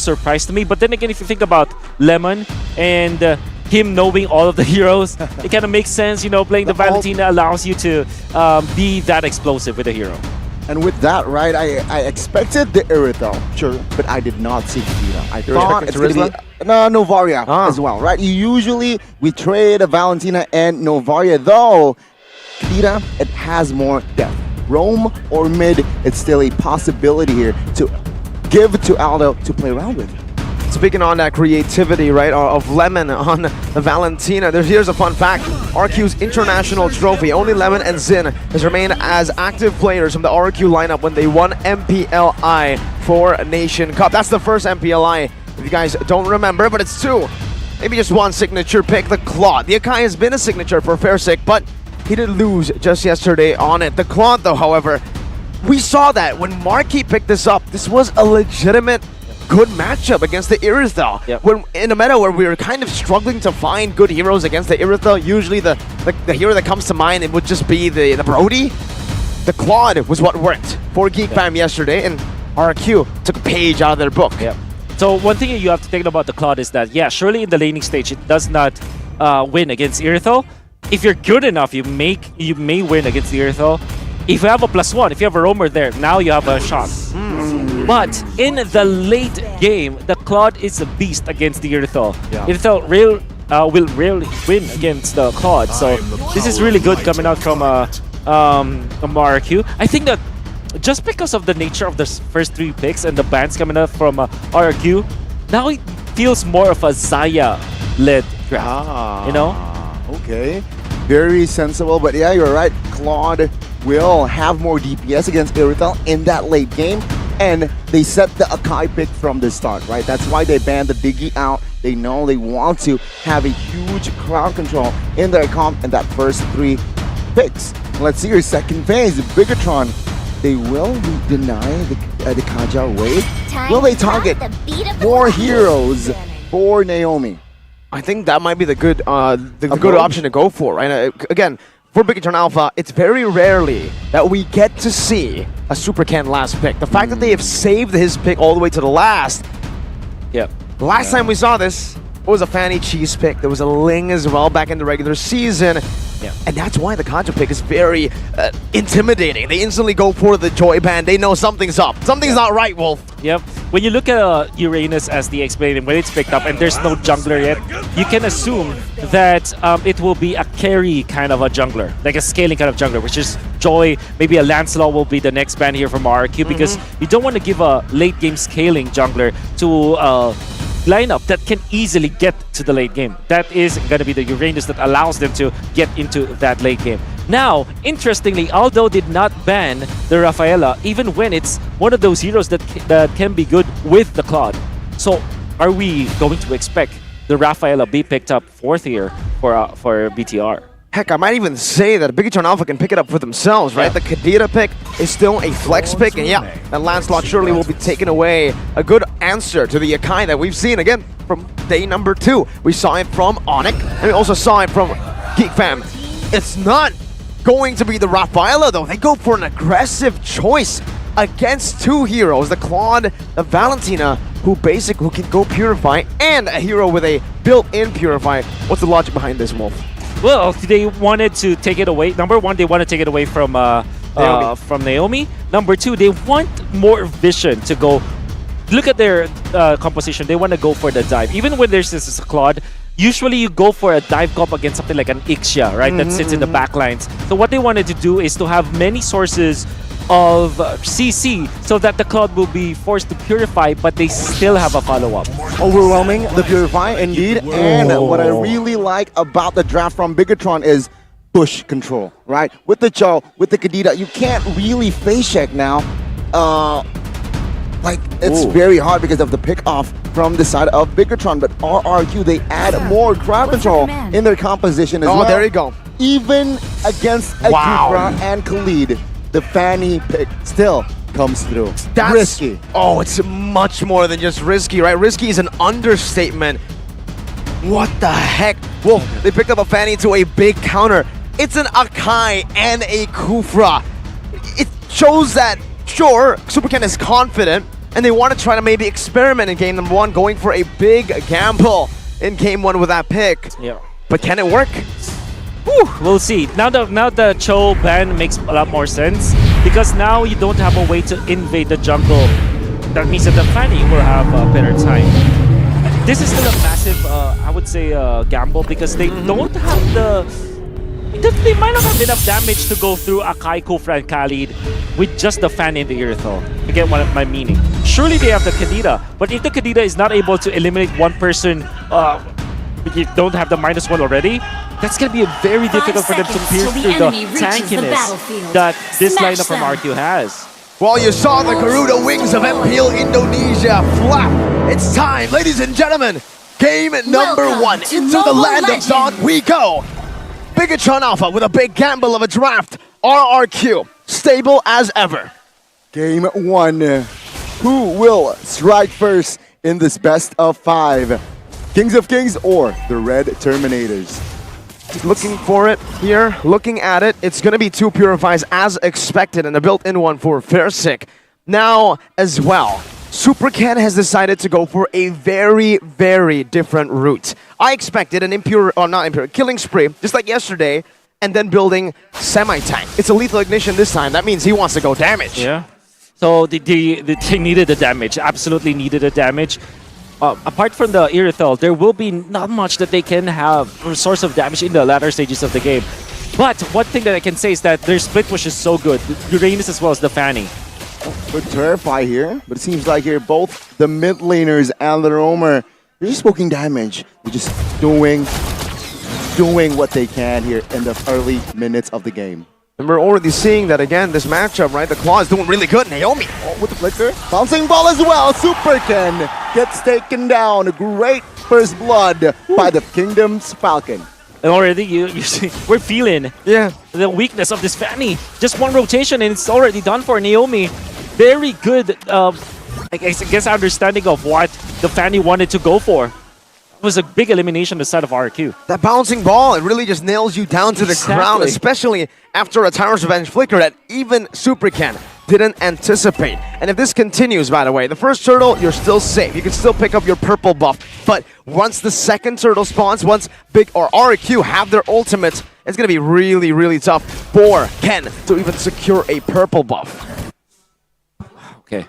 surprise to me. But then again, if you think about Lemon and him knowing all of the heroes, it kind of makes sense. You know, playing the Valentina allows you to be that explosive with a hero. And with that, right, I expected the Irithel, sure, but I did not see Kadira. I thought it's going to be Novaria as well, right? We trade a Valentina and Novaria, though Kadira, it has more depth. Roam or mid, it's still a possibility here to give to Aldo to play around with. Speaking on that creativity, right, of Lemon on the Valentina, here's a fun fact. RQ's international trophy, only Lemon and Zin has remained as active players from the RQ lineup when they won MPLI for Nation Cup. That's the first MPLI, if you guys don't remember, but it's two. Maybe just one signature pick, the Claude. The Akai has been a signature for Fairsake, but he did lose just yesterday on it. The Claude, though, however, we saw that when Marquis picked this up, this was a legitimate good matchup against the Irithel. Yep. When in a meta where we were kind of struggling to find good heroes against the Irithel, usually the hero that comes to mind, it would just be the Brody. The Claude was what worked for Geek Fam yesterday, and RQ took a page out of their book. Yeah. So one thing you have to think about the Claude is that, yeah, surely in the laning stage it does not win against Irithel. If you're good enough, you may win against the Irithel. If you have a +1, if you have a roamer there, now you have a shot. But in the late game, the Claude is a beast against the Irithel. Yeah. Irithel will rarely win against the Claude. So this is really good coming out from RQ. I think that just because of the nature of the first 3 picks and the bans coming out from RQ, now it feels more of a Xayah-led draft. You know? Okay, very sensible, but yeah, you're right. Claude will have more DPS against Irithel in that late game, and they set the Akai pick from the start, right? That's why they banned the Diggy out. They know they want to have a huge crowd control in their comp in that first 3 picks. Let's see your second phase, Bigatron. They will deny the Kajal wave. Will they target more heroes for Naomi? I think that might be the good option to go for, right? Again, for Bigatron Alpha, it's very rarely that we get to see a Super Ken last pick. The fact that they have saved his pick all the way to the last. Yeah. Last time we saw this, it was a Fanny Cheese pick. There was a Ling as well back in the regular season. Yeah. And that's why the Kaja pick is very intimidating. They instantly go for the Joy Band. They know something's up. Something's not right, Wolf. Yep. When you look at Uranus as the explained, when it's picked up and there's no jungler yet, you can assume that it will be a carry kind of a jungler, like a scaling kind of jungler, which is Joy. Maybe a Lancelot will be the next ban here from RQ because you don't want to give a late game scaling jungler to lineup that can easily get to the late game. That is going to be the Uranus that allows them to get into that late game. Now, interestingly, Aldo did not ban the Rafaela, even when it's one of those heroes that can be good with the Claude. So, are we going to expect the Rafaela be picked up 4th here for BTR? Heck, I might even say that Bigatron Alpha can pick it up for themselves, right? The Kadira pick is still a flex pick, and yeah, that Lancelot surely will be taking away a good answer to the Akai that we've seen, again, from day number 2. We saw it from Onyx, and we also saw it from Geek Fam. It's not going to be the Rafaela, though. They go for an aggressive choice against 2 heroes, the Claude, the Valentina, who can go Purify, and a hero with a built-in Purify. What's the logic behind this, Wolf? Well, they wanted to take it away. Number 1, they want to take it away from Naomi. Number 2, they want more vision to go. Look at their composition. They want to go for the dive. Even when there's this Claude, usually you go for a dive comp against something like an Ixia, right? That sits in the backlines. So what they wanted to do is to have many sources of CC so that the Claude will be forced to purify, but they still have a follow-up. Overwhelming the Purify, indeed. And what I really like about the draft from Bigatron is push control, right? With the Cho, with the Kadita, you can't really face check now. It's very hard because of the pick-off from the side of Bigatron, but RRQ, they add more crowd control in their composition as well. Oh, there you go. Even against Akifra and Khalid, the Fanny pick still comes through. That's risky. Oh, it's much more than just risky, right? Risky is an understatement. What the heck? Wolf, they picked up a Fanny to a big counter. It's an Akai and a Kufra. It shows that, sure, Super Ken is confident and they want to try to maybe experiment in game number 1, going for a big gamble in game 1 with that pick. Yeah. But can it work? Whew, we'll see. Now the Cho ban makes a lot more sense because now you don't have a way to invade the jungle. That means that the Fanny will have a better time. This is still a massive, I would say, gamble because they don't have the... They might not have enough damage to go through Akai, Kufra, and Khalid with just the Fan in the Earthal. You get what my meaning. Surely they have the Kadita, but if the Kadita is not able to eliminate one person, you don't have the -1 already, that's going to be very difficult for them to pierce through the tankiness that this lineup from RQ has. Well, you saw the Garuda wings of MPL Indonesia flap. It's time, ladies and gentlemen. Game number 1. Into the land of Dawn we go. Bigatron Alpha with a big gamble of a draft. RRQ, stable as ever. Game 1. Who will strike first in this best of 5? Kings of Kings or the Red Terminators? Looking for it here, looking at it. It's going to be 2 Purifies as expected and a built-in one for Fairsick. Now, as well, Super Ken has decided to go for a very, very different route. I expected an killing spree, just like yesterday, and then building semi-tank. It's a lethal ignition this time. That means he wants to go damage. Yeah. So they needed the damage, absolutely needed the damage. Apart from the Irithel, there will be not much that they can have for source of damage in the latter stages of the game. But one thing that I can say is that their split push is so good. Uranus as well as the Fanny. Good Terrify here, but it seems like here both the mid laners and the roamer, they're just poking damage. They're just doing what they can here in the early minutes of the game. And we're already seeing that again, this matchup, right? The Claw is doing really good. Naomi. Oh, with the flicker. Bouncing ball as well. Super Ken gets taken down. Great first blood by the Kingdom's Falcon. And already you see, we're feeling the weakness of this Fanny. Just one rotation and it's already done for Naomi. Very good, I guess, understanding of what the Fanny wanted to go for. It was a big elimination on the side of RQ. That bouncing ball, it really just nails you down to the ground, especially after a Tyrant's Revenge flicker that even Super Ken didn't anticipate. And if this continues, by the way, the first turtle, you're still safe. You can still pick up your purple buff. But once the second turtle spawns, once Big or RQ have their ultimates, it's going to be really, really tough for Ken to even secure a purple buff. Okay.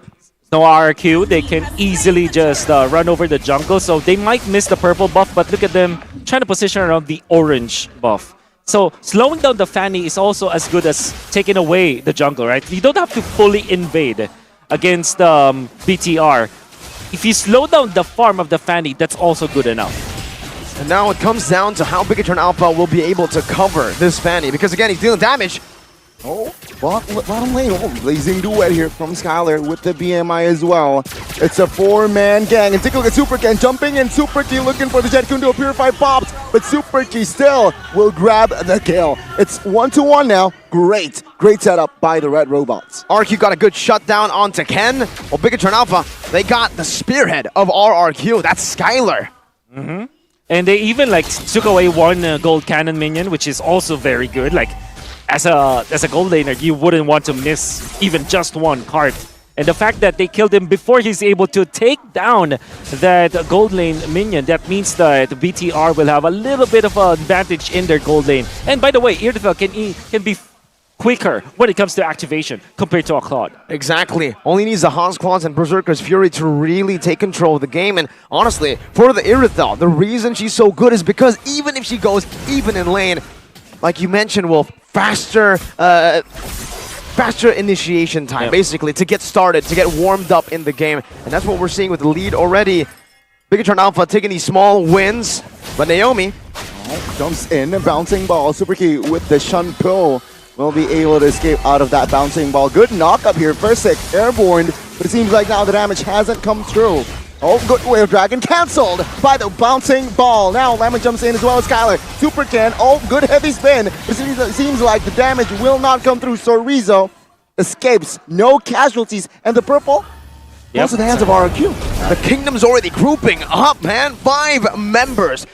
No RQ, they can easily just run over the jungle, so they might miss the purple buff, but look at them trying to position around the orange buff. So slowing down the Fanny is also as good as taking away the jungle, right? You don't have to fully invade against BTR. If you slow down the farm of the Fanny, that's also good enough. And now it comes down to how Bigatron Alpha will be able to cover this Fanny, because again, he's dealing damage. Oh, bottom lane. Oh, blazing duet here from Skylar with the BMI as well. It's a 4-man gang. And take a look at Super Ken jumping in. Super Key looking for the Jet Kun to purify pops. But Super Key still will grab the kill. It's 1-1 now. Great setup by the Red Robots. RQ got a good shutdown onto Ken. Well, Bigatron Alpha, they got the spearhead of RRQ. That's Skylar. And they even took away one gold cannon minion, which is also very good. As a gold laner, you wouldn't want to miss even just one card. And the fact that they killed him before he's able to take down that gold lane minion, that means that BTR will have a little bit of an advantage in their gold lane. And by the way, Irithel can be quicker when it comes to activation compared to a Claude. Exactly. Only needs the Hans Claws and Berserker's Fury to really take control of the game. And honestly, for the Irithel, the reason she's so good is because even if she goes even in lane, like you mentioned, Wolf, faster initiation time, basically, to get started, to get warmed up in the game. And that's what we're seeing with the lead already. Bigatron Alpha taking these small wins, but Naomi jumps in, bouncing ball. Super Key with the Shun Pill will be able to escape out of that bouncing ball. Good knock up here. Fairsick airborne, but it seems like now the damage hasn't come through. Oh, good Wave Dragon cancelled by the bouncing ball. Now Lemon jumps in as well as Skylar. Super Ken, oh, good heavy spin. It seems like the damage will not come through. So Rizzo escapes, no casualties. And the purple goes to the hands of RQ. The Kingdom's already grouping up, man. 5 members.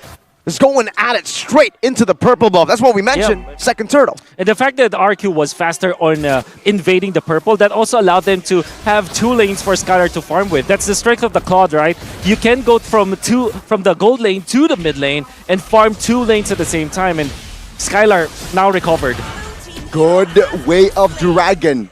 is going at it straight into the purple buff. That's what we mentioned. Yeah. Second turtle. And the fact that RQ was faster on invading the purple, that also allowed them to have 2 lanes for Skylar to farm with. That's the strength of the Claude, right? You can go from the gold lane to the mid lane and farm 2 lanes at the same time. And Skylar now recovered. Good way of Dragon.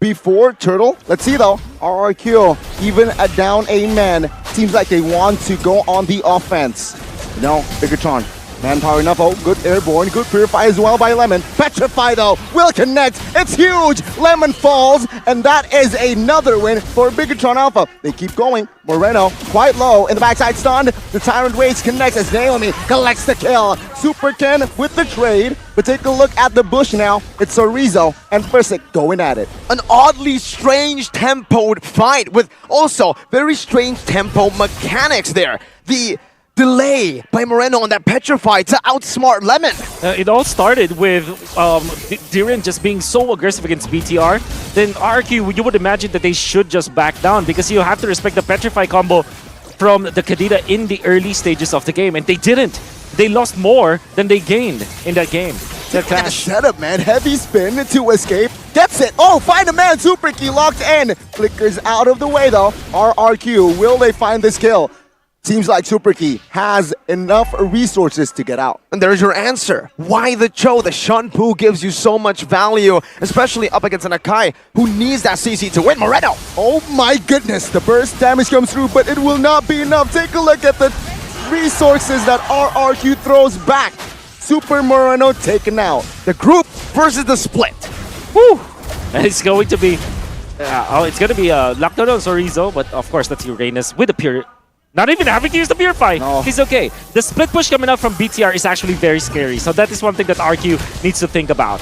Before Turtle, let's see though, RRQ, even a down a man, seems like they want to go on the offense. No, Bigatron, manpower enough, oh, good airborne, good purify as well by Lemon. Petrify though, will connect, it's huge, Lemon falls, and that is another win for Bigatron Alpha. They keep going, Moreno quite low in the backside stun, the Tyrant Waves connects as Naomi collects the kill. Super Ken with the trade, but take a look at the bush now, it's Sorizo and Fursic going at it. An oddly strange tempoed fight with also very strange tempo mechanics there. The delay by Moreno on that Petrify to outsmart Lemon. It all started with Diren just being so aggressive against BTR. Then RQ, you would imagine that they should just back down because you have to respect the Petrify combo from the Kadita in the early stages of the game, and they didn't. They lost more than they gained in that game. Look at the setup, man. Heavy spin to escape. Gets it. Oh, find a man. Super Key locked in. Flickers out of the way, though. RRQ, will they find this kill? Seems like Super Key has enough resources to get out. And there's your answer. Why the Cho? The Shunpu gives you so much value, especially up against an Akai who needs that CC to win. Moreno! Oh my goodness. The burst damage comes through, but it will not be enough. Take a look at the resources that RRQ throws back. Super Moreno taken out. The group versus the split. Woo! And it's going to be lockdown on Sorizo, but of course that's Uranus with the pure. Not even having to use the Purify. No. He's okay. The split push coming out from BTR is actually very scary. So that is one thing that RQ needs to think about.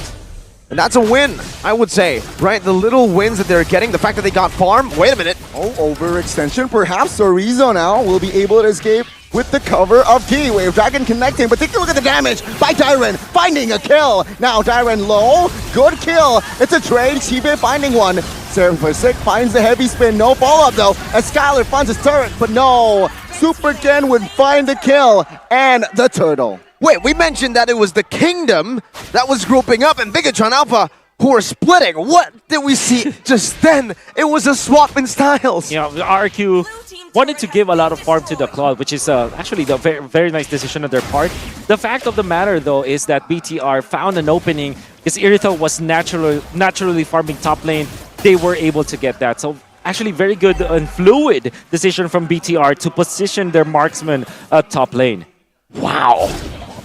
And that's a win, I would say, right? The little wins that they're getting, the fact that they got farm. Wait a minute. Oh, overextension. Perhaps Sorizo now will be able to escape with the cover of Key Wave. Dragon connecting, but take a look at the damage by Dyren, finding a kill. Now Dyren low, good kill. It's a trade, Chibe finding one. Sick finds the heavy spin, no follow-up though, as Skylar finds his turret, but no. Super Ken would find the kill, and the turtle. Wait, we mentioned that it was the Kingdom that was grouping up and Bigatron Alpha who were splitting. What did we see just then? It was a swap in styles. You know, RQ wanted to give a lot of farm to the Claude, which is actually the very nice decision on their part. The fact of the matter, though, is that BTR found an opening because Irithel was naturally farming top lane. They were able to get that. So actually very good and fluid decision from BTR to position their marksman top lane. Wow.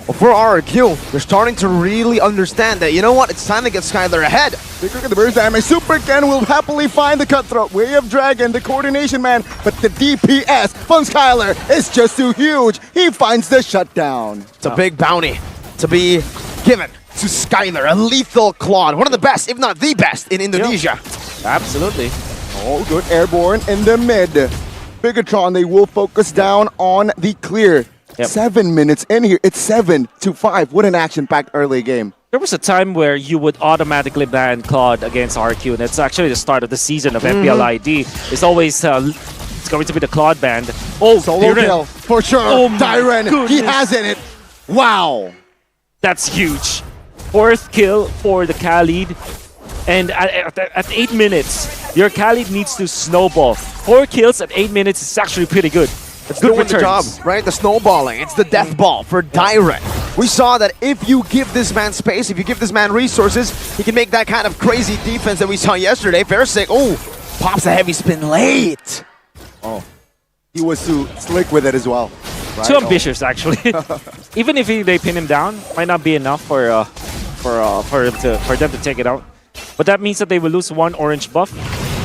Well, for RRQ, they're starting to really understand that, you know what, it's time to get Skylar ahead. Take a look at the burst damage. Super Ken will happily find the cutthroat. Way of Dragon, the coordination man, but the DPS from Skylar is just too huge. He finds the shutdown. It's a big bounty to be given to Skylar, a lethal Claude, one of the best, if not the best, in Indonesia. Yep. Absolutely. Oh, good airborne in the mid. Bigatron, they will focus down on the clear. Yep. 7 minutes in here. It's 7-5. What an action-packed early game. There was a time where you would automatically ban Claude against RQ, and it's actually the start of the season of MPL ID. It's always it's going to be the Claude band. Oh, Solo kill, for sure. Oh my Dyren, he goodness. has it. Wow. That's huge. 4th kill for the Khalid. And at 8 minutes, your Khalid needs to snowball. 4 kills at 8 minutes is actually pretty good. It's good doing the job, right? The snowballing. It's the death ball for Dyren. We saw that if you give this man space, if you give this man resources, he can make that kind of crazy defense that we saw yesterday. Versick, oh, pops a heavy spin late. Oh, he was too slick with it as well. Right? Too ambitious, actually. Even if they pin him down, might not be enough for them to take it out. But that means that they will lose 1 orange buff,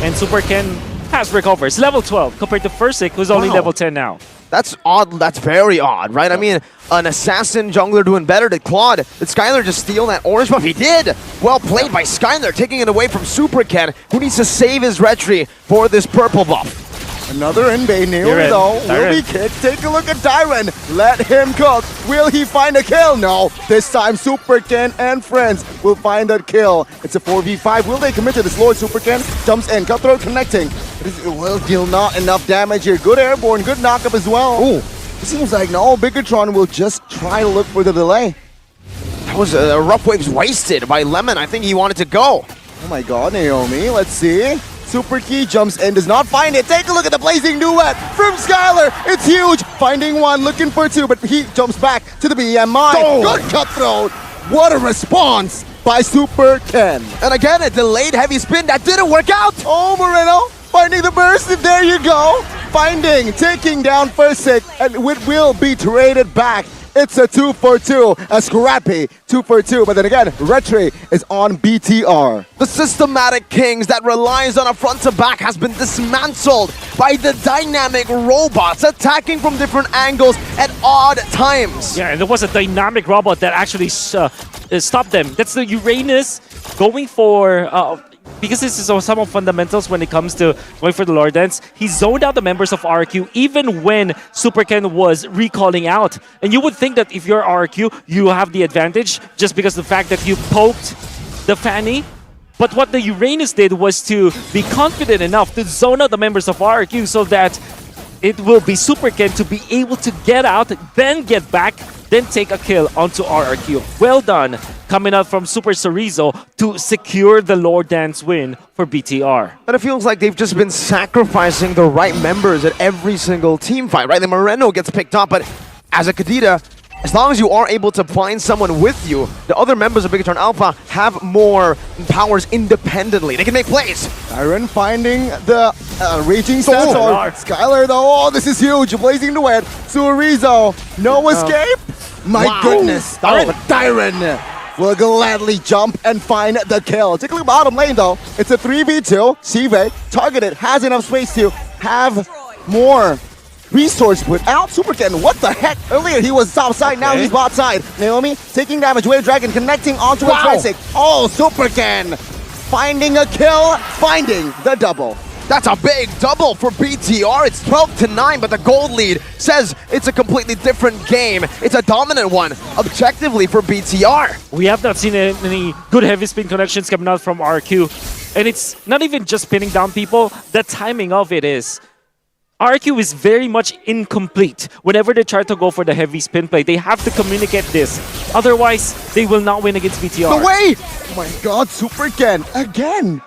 and Super Ken has recovered. It's level 12 compared to Fursic, who's only level 10 now. That's odd. That's very odd, right? I mean, an assassin jungler doing better than Claude. Did Skylar just steal that orange buff? He did! Well played by Skylar, taking it away from Super Ken, who needs to save his retry for this purple buff. Another invade near though. Will be kicked. Take a look at Dyren. Let him cook. Will he find a kill? No. This time Super Ken and friends will find that kill. It's a 4v5. Will they commit to this? Lord Super Ken jumps in. Cutthroat connecting. It will deal not enough damage here. Good airborne. Good knockup as well. Ooh. It seems like no, Bigatron will just try to look for the delay. That was rough waves wasted by Lemon. I think he wanted to go. Oh my god, Naomi, let's see. Super Key jumps in, does not find it. Take a look at the blazing duet from Skylar. It's huge. Finding one, looking for two, but he jumps back to the BMI. Oh. Good cutthroat. What a response by Super Ken. And again, a delayed heavy spin that didn't work out. Oh, Moreno, finding the burst. There you go. Finding, taking down Fursick, and it will be traded back. It's a 2-for-2, a scrappy 2-for-2, but then again, Retri is on BTR. The systematic Kings that relies on a front to back has been dismantled by the dynamic robots attacking from different angles at odd times. Yeah, and there was a dynamic robot that actually stopped them. That's the Uranus going for... because this is some of fundamentals when it comes to going for the Lord Dance, he zoned out the members of RQ even when Super Ken was recalling out. And you would think that if you're RQ, you have the advantage just because of the fact that you poked the Fanny. But what the Uranus did was to be confident enough to zone out the members of RQ so that it will be Super Ken to be able to get out, then get back, then take a kill onto RRQ. Well done, coming out from Super Chorizo to secure the Lord Dance win for BTR. But it feels like they've just been sacrificing the right members at every single team fight, right? The Moreno gets picked up, but as a Kadita, as long as you are able to find someone with you, the other members of Bigatron Alpha have more powers independently. They can make plays. Tyron finding the raging stance on Skylar though. Oh, this is huge. Blazing the wet. Chorizo, no escape. My goodness. Tyron will gladly jump and find the kill. Take a look at bottom lane though. It's a 3v2. Sive targeted, has enough space to have more resource put out. Super Ken, what the heck? Earlier he was top side, now he's bot side. Naomi taking damage, Wave Dragon connecting onto a Tricyc. Oh, Super Ken finding a kill, finding the double. That's a big double for BTR. It's 12-9, but the gold lead says it's a completely different game. It's a dominant one, objectively, for BTR. We have not seen any good heavy spin connections coming out from RQ. And it's not even just pinning down people, the timing of it is. RQ is very much incomplete. Whenever they try to go for the heavy spin play, they have to communicate this. Otherwise, they will not win against BTR. No way! Oh my god, Super Ken, again!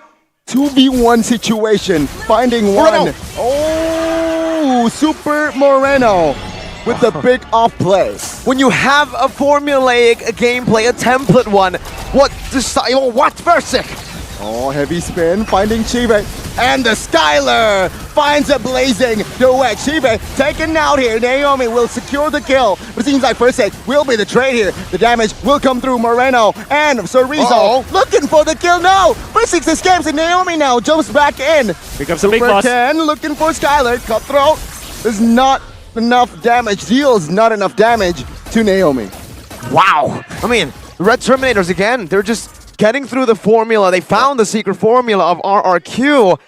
2v1 situation, finding Moreno. one. Oh, Super Moreno with the big off play. When you have a formulaic gameplay, a template one, what Fursick? Oh, heavy spin, finding Chive. And the Skylar finds a blazing duet. Chive taken out here. Naomi will secure the kill. But it seems like Fursick will be the trade here. The damage will come through Moreno and Chorizo looking for the kill. No! Fursick escapes and Naomi now jumps back in. Here comes the big boss. Ken looking for Skylar. Cutthroat. There's not enough damage. Deals not enough damage to Naomi. Wow. I mean, Red Terminators again, they're just getting through the formula. They found the secret formula of RRQ,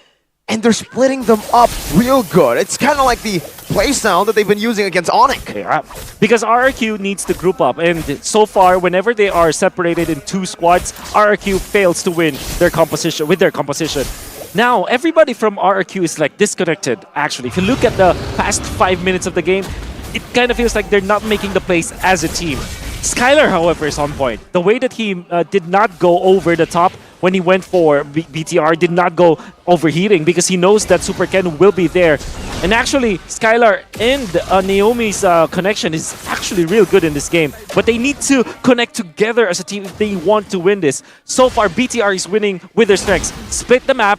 and they're splitting them up real good. It's kind of like the playstyle that they've been using against Onyx. Yeah, because RRQ needs to group up, and so far, whenever they are separated in two squads, RRQ fails to win their composition with their composition. Now, everybody from RRQ is like disconnected, actually. If you look at the past 5 minutes of the game, it kind of feels like they're not making the plays as a team. Skylar, however, is on point. The way that he did not go over the top when he went for BTR, did not go overheating because he knows that Super Ken will be there. And actually, Skylar and Naomi's connection is actually real good in this game. But they need to connect together as a team if they want to win this. So far, BTR is winning with their strengths. Split the map,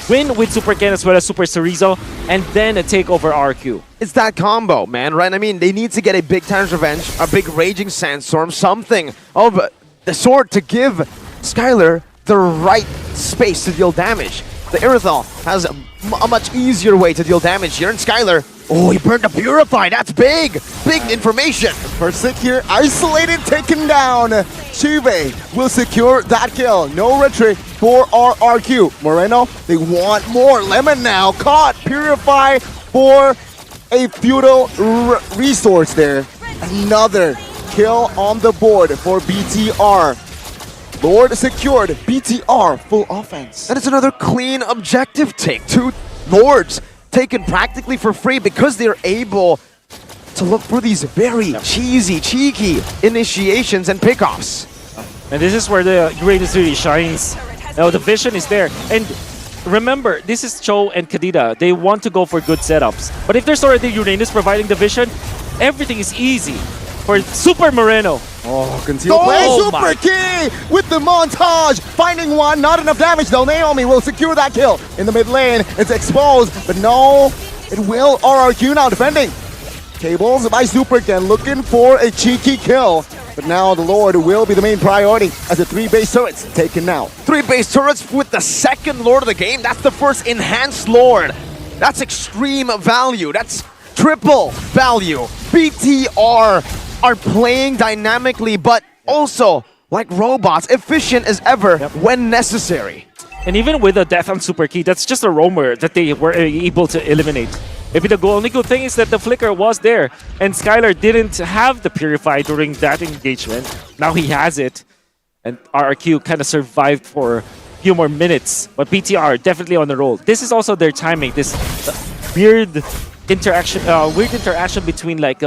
win with Super Ken as well as Super Chorizo, and then take over RQ. It's that combo, man, right? I mean, they need to get a big Titan's Revenge, a big Raging Sandstorm, something of the sort to give Skylar the right space to deal damage. The Irithel has a much easier way to deal damage here, and Skylar, oh, he burned a Purify, that's big! Big information! Fursick here, isolated, taken down. Chive will secure that kill. No retreat for RRQ. Moreno, they want more. Lemon now caught. Purify for a futile resource there. Another kill on the board for BTR. Lord secured. BTR full offense. And it's another clean objective take. 2 Lords taken practically for free because they're able to look for these very cheesy, cheeky initiations and pickoffs. And this is where the Uranus really shines. Now the vision is there. And remember, this is Cho and Kadita. They want to go for good setups. But if there's already Uranus providing the vision, everything is easy for Super Moreno. Oh, conceal play, super key with the montage. Finding one, not enough damage though. Naomi will secure that kill in the mid lane. It's exposed, but no, it will. RRQ now defending. Tables by Super Ken looking for a cheeky kill. But now the Lord will be the main priority as the 3 base turrets taken now. 3 base turrets with the second Lord of the game. That's the first enhanced Lord. That's extreme value. That's triple value. BTR are playing dynamically, but also like robots, efficient as ever when necessary. And even with a death on Super Key, that's just a roamer that they were able to eliminate. Maybe the only good thing is that the flicker was there, and Skylar didn't have the Purify during that engagement. Now he has it, and RRQ kind of survived for a few more minutes. But BTR definitely on the roll. This is also their timing. This weird interaction between like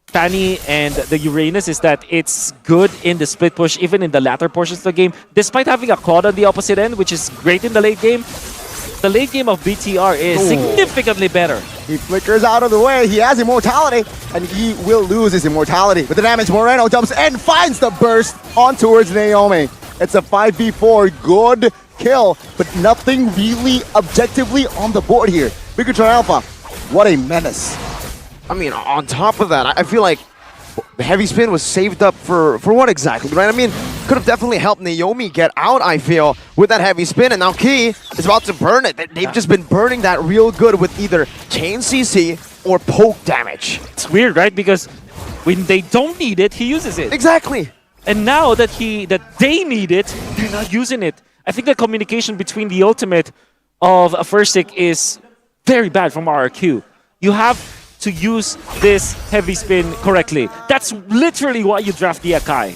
Fanny and the Uranus is that it's good in the split push, even in the latter portions of the game. Despite having a Claude on the opposite end, which is great in the late game, the late game of BTR is significantly better. He flickers out of the way. He has immortality, and he will lose his immortality. With the damage, Moreno jumps and finds the burst on towards Naomi. It's a 5v4. Good kill, but nothing really objectively on the board here. Bigatron Alpha, what a menace. I mean, on top of that, I feel like the heavy spin was saved up for what exactly, right? I mean, could have definitely helped Naomi get out, I feel, with that heavy spin, and now Key is about to burn it. They've just been burning that real good with either chain CC or poke damage. It's weird, right? Because when they don't need it, he uses it. Exactly. And now that they need it, they're not using it. I think the communication between the ultimate of Fursic is very bad from RRQ. You have to use this heavy spin correctly. That's literally why you draft the Akai.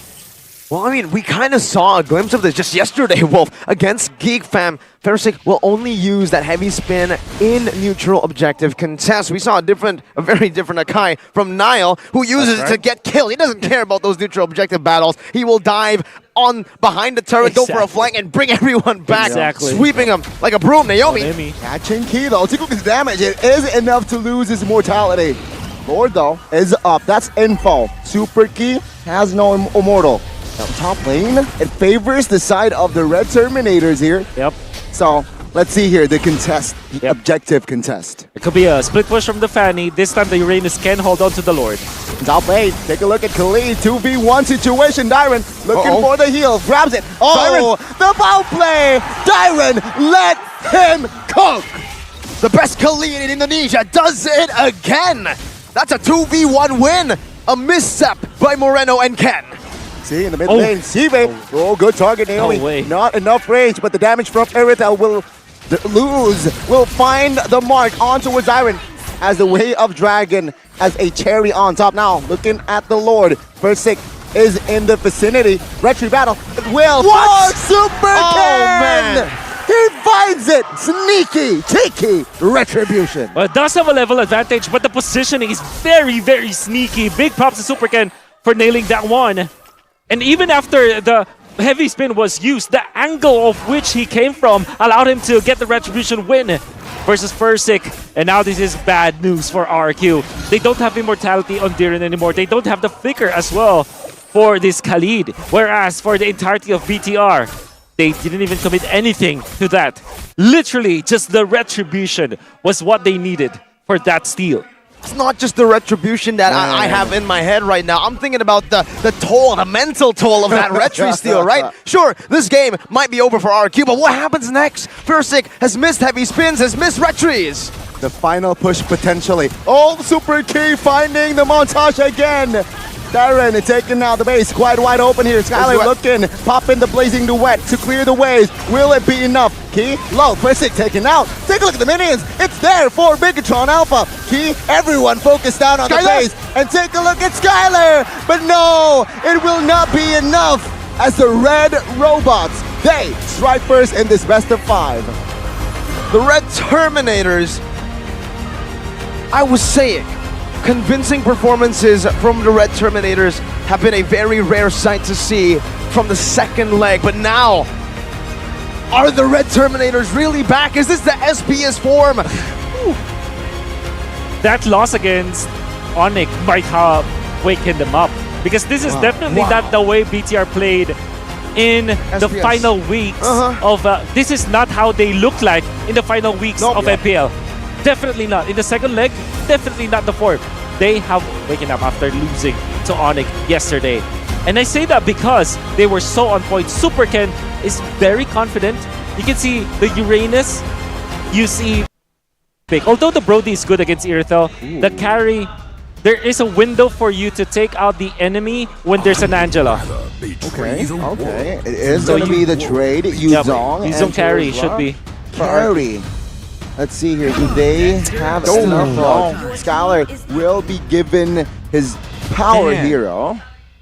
Well, I mean, we kind of saw a glimpse of this just yesterday, Wolf. Against Geek Fam, Fersic will only use that heavy spin in neutral objective contest. We saw a very different Akai from Nile, who uses it to get killed. He doesn't care about those neutral objective battles. He will dive on behind the turret, go for a flank, and bring everyone back, sweeping them like a broom. Naomi. Catching Key though, to his damage, it is enough to lose his mortality. Lord though is up, that's info. Super Key has no immortal. Now, top lane, it favors the side of the red Terminators here. Yep. So, let's see here, the contest, the objective contest. It could be a split push from the Fanny. This time the Uranus can hold on to the Lord. Top lane, take a look at Khalid, 2v1 situation. Dyron looking for the heal, grabs it. Oh, Dyron. The foul play! Dyron, let him cook! The best Khalid in Indonesia does it again! That's a 2v1 win! A misstep by Moreno and Ken. See, in the mid lane, Sive. Oh, good target, Naomi. No way. Not enough range, but the damage from Erithel will will find the mark on towards Iron as the Way of Dragon as a cherry on top. Now, looking at the Lord. Versick is in the vicinity. Retry battle. Will. What? Super man. He finds it! Sneaky, cheeky retribution. Well, it does have a level advantage, but the positioning is very, very sneaky. Big props to Super Ken for nailing that one. And even after the heavy spin was used, the angle of which he came from allowed him to get the retribution win versus Fursic. And now this is bad news for RQ. They don't have immortality on Diren anymore. They don't have the flicker as well for this Khalid. Whereas for the entirety of BTR, they didn't even commit anything to that. Literally, just the retribution was what they needed for that steal. It's not just the retribution that I have in my head right now. I'm thinking about the toll, the mental toll of that retry steal, right? Sure, this game might be over for RQ, but what happens next? Fursic has missed heavy spins, has missed retries. The final push potentially. Oh, Super Key finding the montage again. Darren taking out the base, quite wide open here. Skylar looking, popping the blazing duet to clear the ways. Will it be enough? Key, low, Fursic taken out. Take a look at the minions. It's there for Bigatron Alpha. Key, everyone focused down on the base. And take a look at Skylar. But no, it will not be enough as the red robots, they strike first in this best of 5. The red Terminators, I was saying, convincing performances from the Red Terminators have been a very rare sight to see from the second leg. But now, are the Red Terminators really back? Is this the SPS form? That loss against Onyx might have wakened them up, because this is definitely not the way BTR played in the SPS. final weeks of this is not how they look like in the final weeks of MPL. Definitely not. In the second leg, definitely not the form. They have waken up after losing to Onyx yesterday. And I say that because they were so on point. Super Ken is very confident. You can see the Uranus. You see although the Brody is good against Irithel, the carry, there is a window for you to take out the enemy when there's an Angela. Okay. It is going to be the trade. Yuzong. Yuzong carry should be. Carry. Let's see here. Do they have enough? Skylar will be given his power hero.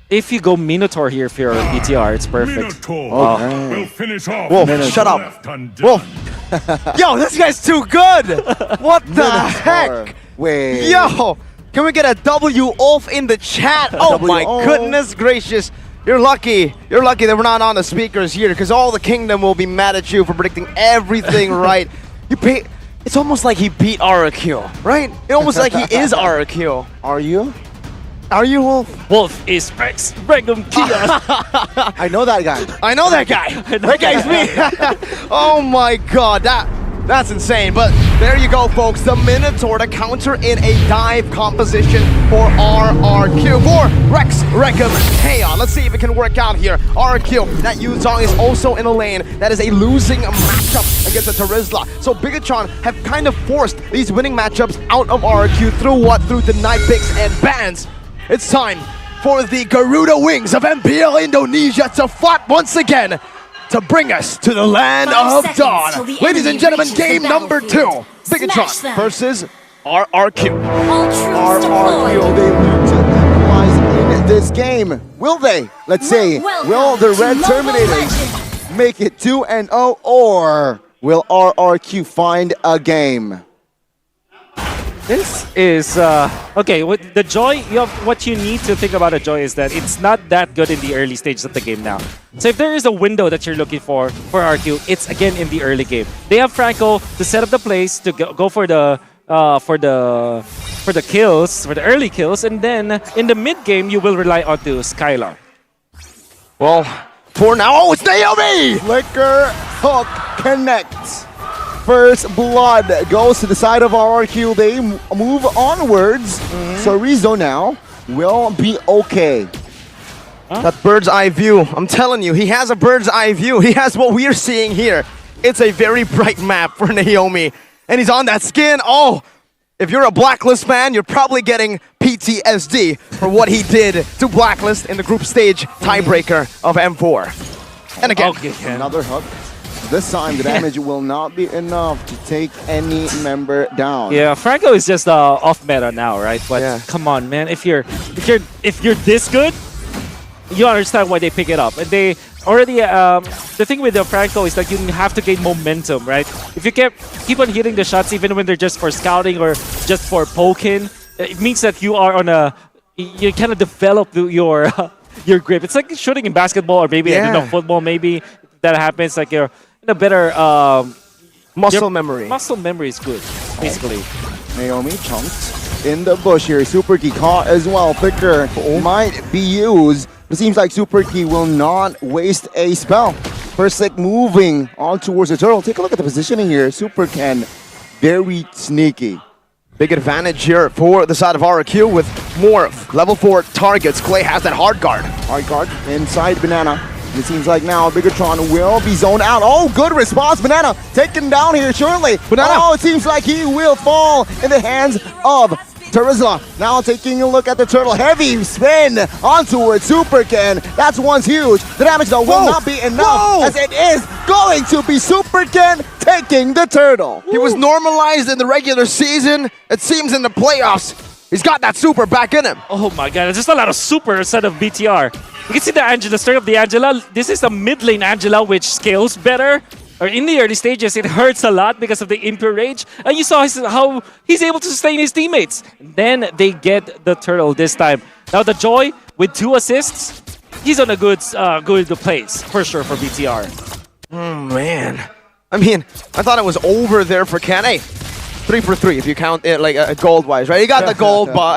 If you go Minotaur here for your BTR, it's perfect. Will finish off. Wolf, shut up. Wolf. Yo, this guy's too good. What the heck? Wait. Yo, can we get a W off in the chat? Oh my goodness gracious. You're lucky. You're lucky that we're not on the speakers here, because all the kingdom will be mad at you for predicting everything right. You pay. It's almost like he beat RQ, right? It's almost like he is RQ. Are you? Are you, Wolf? Wolf is Rex Regum Kia. I know that guy. I know that guy. That guy's me. Oh my god, that's insane. But there you go, folks. The Minotaur to counter in a dive composition for RRQ. For Rex Regum Chaos. Let's see if it can work out here. RRQ, that Yuzong is also in a lane. That is a losing matchup against the Terizla. So Bigatron have kind of forced these winning matchups out of RRQ through what? Through the night picks and bans. It's time for the Garuda Wings of MPL Indonesia to fight once again to bring us to the land of dawn. Ladies and gentlemen, game number 2. Bigatron versus RRQ. RRQ, they need to equalize in this game. Will they? Let's see. Will the Red Terminators make it 2-0, or will RRQ find a game? This is okay. The joy, what you need to think about a joy is that it's not that good in the early stages of the game now. So if there is a window that you're looking for RQ, it's again in the early game. They have Franco to set up the plays to go for the kills, for the early kills, and then in the mid game you will rely on to Skylar. Well, for now, oh, it's Naomi! Flicker hook connects. First blood goes to the side of RRQ. They move onwards. So Rizzo now will be okay. That bird's eye view. I'm telling you, he has a bird's eye view. He has what we're seeing here. It's a very bright map for Naomi. And he's on that skin. Oh, if you're a Blacklist fan, you're probably getting PTSD for what he did to Blacklist in the group stage tiebreaker of M4. And again, another hook. This time, the damage will not be enough to take any member down. Yeah, Franco is just off meta now, right? But come on, man, if you're this good, you understand why they pick it up. And they already the thing with the Franco is that you have to gain momentum, right? If you keep on hitting the shots, even when they're just for scouting or just for poking, it means that you are on you kind of develop your grip. It's like shooting in basketball or maybe I don't know, football. Maybe that happens. Like you're in a better muscle memory. Muscle memory is good, basically. Naomi chunked in the bush here. Super Key caught as well. Flicker might be used. It seems like Super Key will not waste a spell. First like moving on towards the turtle. Take a look at the positioning here. Super Ken, very sneaky. Big advantage here for the side of RRQ with more level 4 targets. Clay has that hard guard. Hard guard inside Banana. It seems like now Bigatron will be zoned out. Oh, good response. Banana taken down here shortly. Banana. Oh, it seems like he will fall in the hands of Terizla. Now taking a look at the turtle. Heavy spin on towards Super Ken. That's one's huge. The damage though will not be enough as it is going to be Super Ken taking the turtle. He was normalized in the regular season. It seems in the playoffs, he's got that super back in him. Oh my god, there's just a lot of super instead of BTR. You can see the Angela, start of the Angela. This is a mid lane Angela, which scales better. or in the early stages, it hurts a lot because of the Impure Rage. And you saw how he's able to sustain his teammates. Then they get the turtle this time. Now the Joy with 2 assists, he's on a good place for sure for BTR. Man. I mean, I thought it was over there for Ken. Hey, 3 for 3 if you count it like gold-wise, right? You got the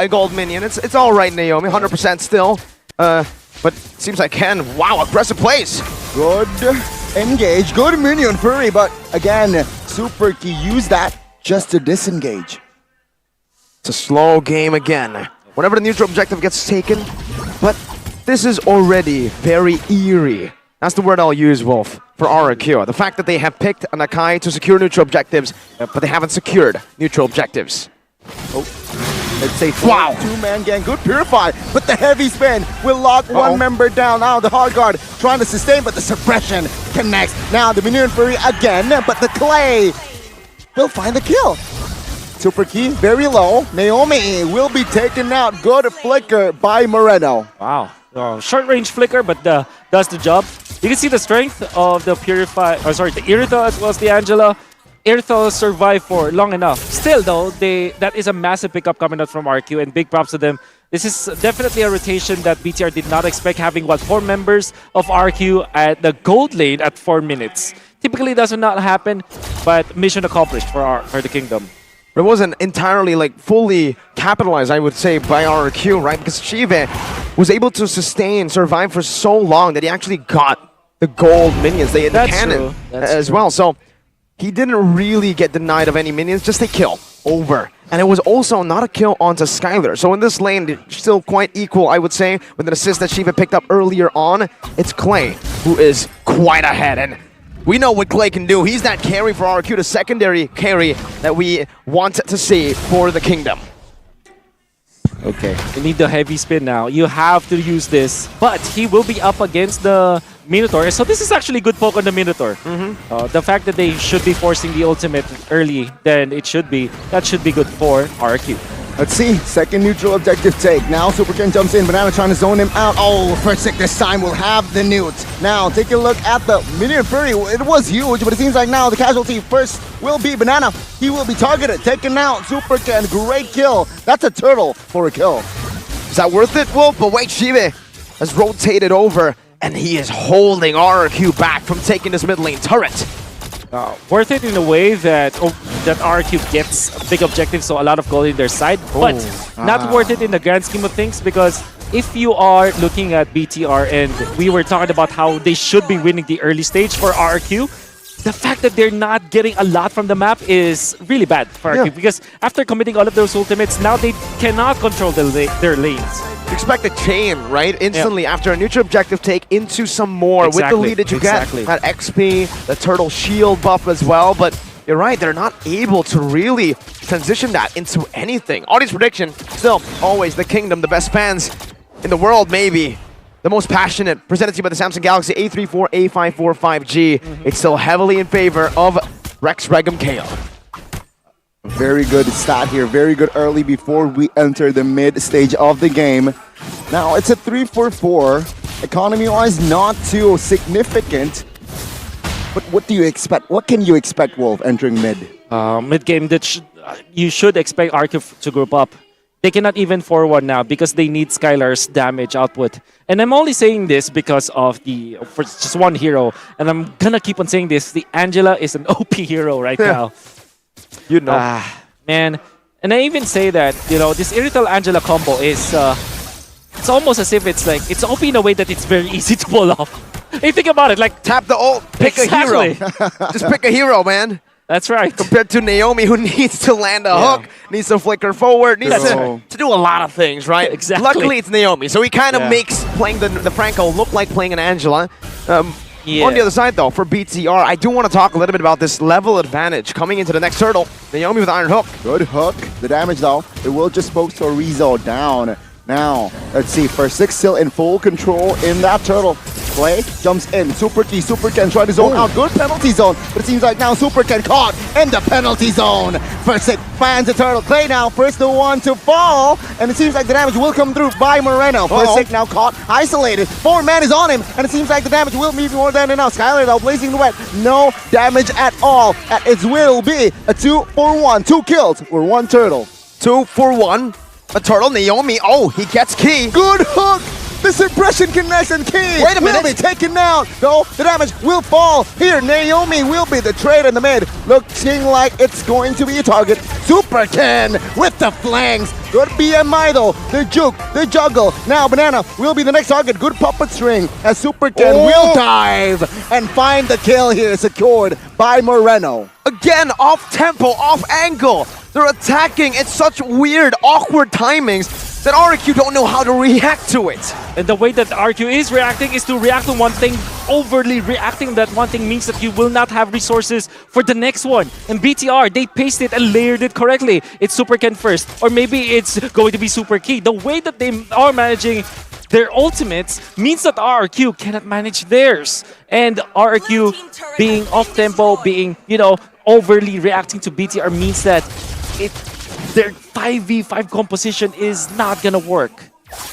gold minion. It's all right, Naomi. 100% still. But seems like Ken, wow, aggressive plays. Good engage, good minion Fury, but again, Super Key used that just to disengage. It's a slow game again. Whenever the neutral objective gets taken, but this is already very eerie. That's the word I'll use, Wolf, for RRQ. The fact that they have picked an Akai to secure neutral objectives, but they haven't secured neutral objectives. Let's say wow, 2-man gang, good Purify, but the heavy spin will lock one member down. Now the hard guard trying to sustain, but the suppression connects. Now the Minion Fury again, but the Clay will find the kill. Super Key very low. Naomi will be taken out. Good flicker by Moreno. Wow. Short range flicker, but does the job. You can see the strength of the Purify, the Irithel as well as the Angela. Irithel survived for long enough. Still though, that is a massive pickup coming out from RQ, and big props to them. This is definitely a rotation that BTR did not expect, having 4 members of RQ at the gold lane at 4 minutes. Typically does not happen, but mission accomplished for the Kingdom. But it wasn't entirely fully capitalized, I would say, by RQ, right? Because Chive was able to survive for so long that he actually got the gold minions, the cannon as well. So he didn't really get denied of any minions, just a kill over. And it was also not a kill onto Skylar. So in this lane, it's still quite equal, I would say, with an assist that Shiva picked up earlier on. It's Clay who is quite ahead. And we know what Clay can do. He's that carry for RQ, the secondary carry that we want to see for the Kingdom. Okay, you need the heavy spin now. You have to use this, but he will be up against the Minotaur. So this is actually good poke on the Minotaur. The fact that they should be forcing the ultimate early, then that should be good for RQ. Let's see, second neutral objective take. Now Super Ken jumps in, Banana trying to zone him out. Oh, first sick this time will have the newt. Now take a look at the Minion Fury. It was huge, but it seems like now the casualty first will be Banana. He will be targeted, taken out. Super Ken, great kill. That's a turtle for a kill. Is that worth it, Wolf? But wait, Shive has rotated over, and he is holding RQ back from taking this mid lane turret. Worth it in a way that that RQ gets big objectives, so a lot of gold in their side, but not worth it in the grand scheme of things, because if you are looking at BTR and we were talking about how they should be winning the early stage for RQ, the fact that they're not getting a lot from the map is really bad for RQ, because after committing all of those ultimates, now they cannot control their lanes. You expect a chain, right? Instantly after a neutral objective take into some more with the lead that you get. That XP, the turtle shield buff as well, but you're right, they're not able to really transition that into anything. Audience prediction, still always the Kingdom, the best fans in the world maybe. The most passionate, presented to you by the Samsung Galaxy A34, A54 5G. It's still heavily in favor of Rex Regum KO. Very good stat here, very good early before we enter the mid stage of the game. Now it's a 3-4-4. Economy-wise, not too significant. But what do you expect? What can you expect, Wolf, entering mid? Mid game, you should expect RQ to group up. They cannot even 4-1 now because they need Skylar's damage output. And I'm only saying this because of for just one hero. And I'm gonna keep on saying this. The Angela is an OP hero right now. You know. Man. And I even say that, this Irithel Angela combo is, it's almost as if it's OP in a way that it's very easy to pull off. Hey, think about it, tap the ult, pick a hero. Just pick a hero, man. That's right. Compared to Naomi, who needs to land a hook, needs to flicker forward, needs to do a lot of things, right? Exactly. Luckily, it's Naomi, so he kind of makes playing the Franco look like playing an Angela. On the other side, though, for BTR, I do want to talk a little bit about this level advantage coming into the next turtle. Naomi with Iron Hook. Good hook. The damage, though, it will just poke Torizo down. Now, let's see. First 6 still in full control in that turtle. Clay jumps in. Super Key, Super Ken trying to zone out. Good penalty zone, but it seems like now Super Ken caught in the penalty zone. First it finds the turtle. Clay now first the one to fall, and it seems like the damage will come through by Moreno. First now caught, isolated. 4 man is on him, and it seems like the damage will be more than enough. Skylar now blazing the wet. No damage at all. It will be a 2-for-1. 2 kills for 1 turtle. 2 for 1. A turtle, Naomi. Oh, he gets key. Good hook! The suppression connects and Key Wait a minute. will be taken down. Though the damage will fall here. Naomi will be the trade in the mid. Looking like it's going to be a target. Super Ken with the flanks. Good BMI though. The juke, the juggle. Now Banana will be the next target. Good puppet string as Super Ken will dive and find the kill here secured by Moreno. Again, off tempo, off angle. They're attacking. It's such weird, awkward timings that RQ don't know how to react to it. And the way that RQ is reacting is to react to one thing. Overly reacting to that one thing means that you will not have resources for the next one. And BTR, they paced it and layered it correctly. It's Super Ken first, or maybe it's going to be Super Key. The way that they are managing their ultimates means that RQ cannot manage theirs. And RQ being off-tempo, being, you know, overly reacting to BTR means that their 5v5 composition is not gonna work.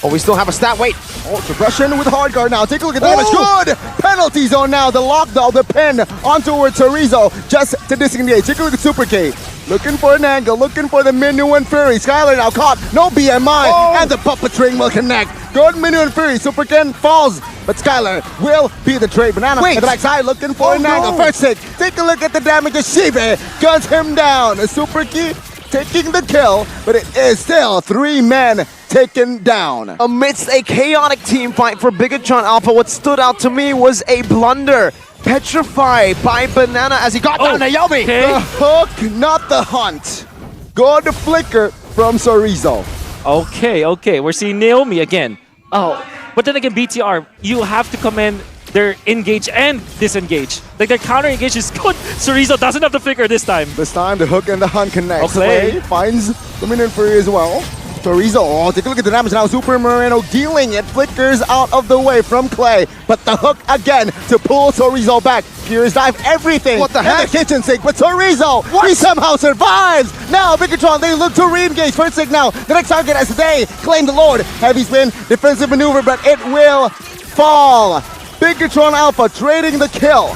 Oh, we still have a stat. Wait. Oh, suppression with hard guard now. Take a look at the damage. Good! Penalty zone now. The lockdown, the pin on towards Chorizo just to disengage. Take a look at Super K. Looking for an angle, looking for the Minu and Fury. Skylar now caught. No BMI. And the puppet string will connect. Good Minu and Fury. Super Ken falls. But Skylar will be the trade. Banana at the backside looking for an angle. First hit. Take a look at the damage. Shibe guns him down. A Super Key taking the kill, but it is still 3 men taken down. Amidst a chaotic team fight for Bigatron Alpha, what stood out to me was a blunder. Petrified by Banana as he got down Naomi. Okay. The hook, not the hunt. Good flicker from Chorizo. Okay. We're seeing Naomi again. Oh, but then again, BTR, you have to commend their engage and disengage. Like their counter engage is good. Chorizo doesn't have the flicker this time. This time the hook and the hunt connect. Okay. Clay finds the Minion Fury as well. Chorizo, oh, take a look at the damage now. Super Moreno dealing it. Flickers out of the way from Clay. But the hook again to pull Chorizo back. Furious dive, everything. What the heck? And the kitchen sink. But Chorizo, he somehow survives. Now Bigatron, they look to re-engage. First sink now. The next target as they claim the Lord. Heavy spin, defensive maneuver, but it will fall. Bigatron Alpha trading the kill.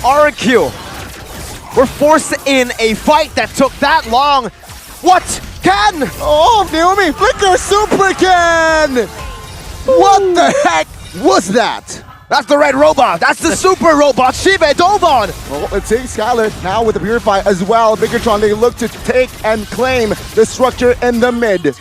RQ. We're forced in a fight that took that long. What? Ken! Oh, Naomi, flicker Super Ken! What the heck was that? That's the red robot. That's the super robot. Shibe dove on. Well, let's take Skylar now with the Purify as well. Bigatron, they look to take and claim the structure in the mid.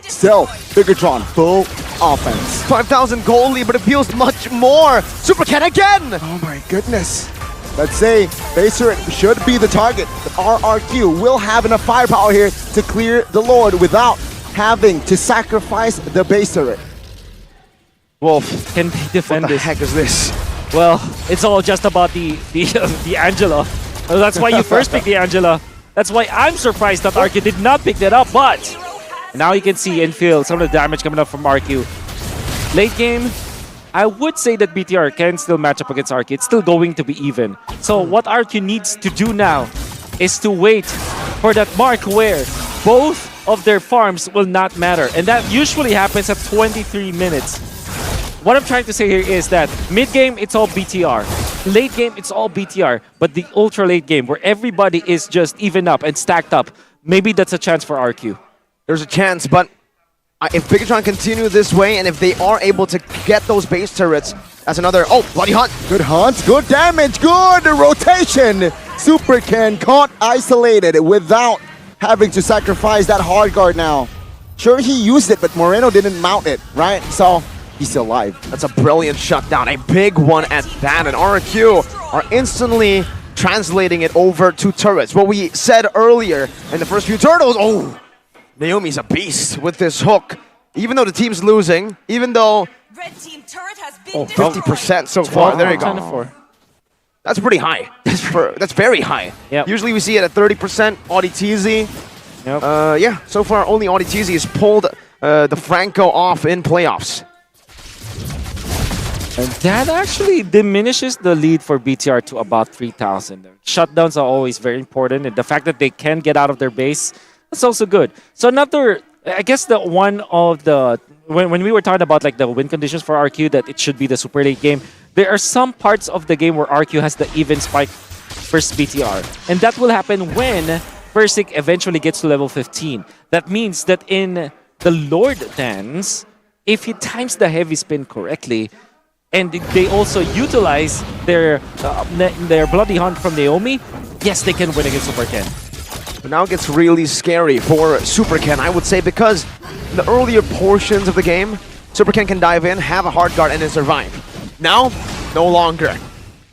Still, Bigatron, full offense. 5,000 goal lead, but it feels much more. Super Ken again! Oh my goodness. Let's say Baser should be the target, but RRQ will have enough firepower here to clear the Lord without having to sacrifice the base turret. Wolf, Can they defend what the this? heck is this? Well, it's all just about the Angela. Well, that's why you first picked the Angela. That's why I'm surprised that RQ did not pick that up, but now you can see and feel some of the damage coming up from RQ. Late game, I would say that BTR can still match up against RQ. It's still going to be even. So what RQ needs to do now is to wait for that mark where both of their farms will not matter. And that usually happens at 23 minutes. What I'm trying to say here is that mid-game, it's all BTR. Late game, it's all BTR. But the ultra late game, where everybody is just even up and stacked up, maybe that's a chance for RQ. There's a chance, but if Bigatron continue this way, and if they are able to get those base turrets, that's another... Oh, Bloody Hunt! Good hunt, good damage, good rotation! Super Ken caught isolated without having to sacrifice that hard guard now. Sure, he used it, but Moreno didn't mount it, right? So, he's still alive. That's a brilliant shutdown, a big one at that, and RQ are instantly translating it over to turrets. What we said earlier in the first few turtles, oh! Naomi's a beast with this hook. Even though the team's losing, even though... Red team turret has been 50% so far, there you go. 10-4. That's pretty high. That's very high. Yep. Usually we see it at 30%, Audi TZ. Yep. Yeah, so far only Audi TZ has pulled the Franco off in playoffs. And that actually diminishes the lead for BTR to about 3,000. Shutdowns are always very important, and the fact that they can get out of their base, that's also good. So another, I guess the one of the, when we were talking about like the win conditions for RQ, that it should be the super late game, there are some parts of the game where RQ has the even spike versus BTR. And that will happen when Persik eventually gets to level 15. That means that in the Lord Dance, if he times the heavy spin correctly, and they also utilize their Bloody Hunt from Naomi, yes, they can win against Super Ken. But now it gets really scary for Super Ken, I would say, because in the earlier portions of the game, Super Ken can dive in, have a hard guard, and then survive. Now, no longer.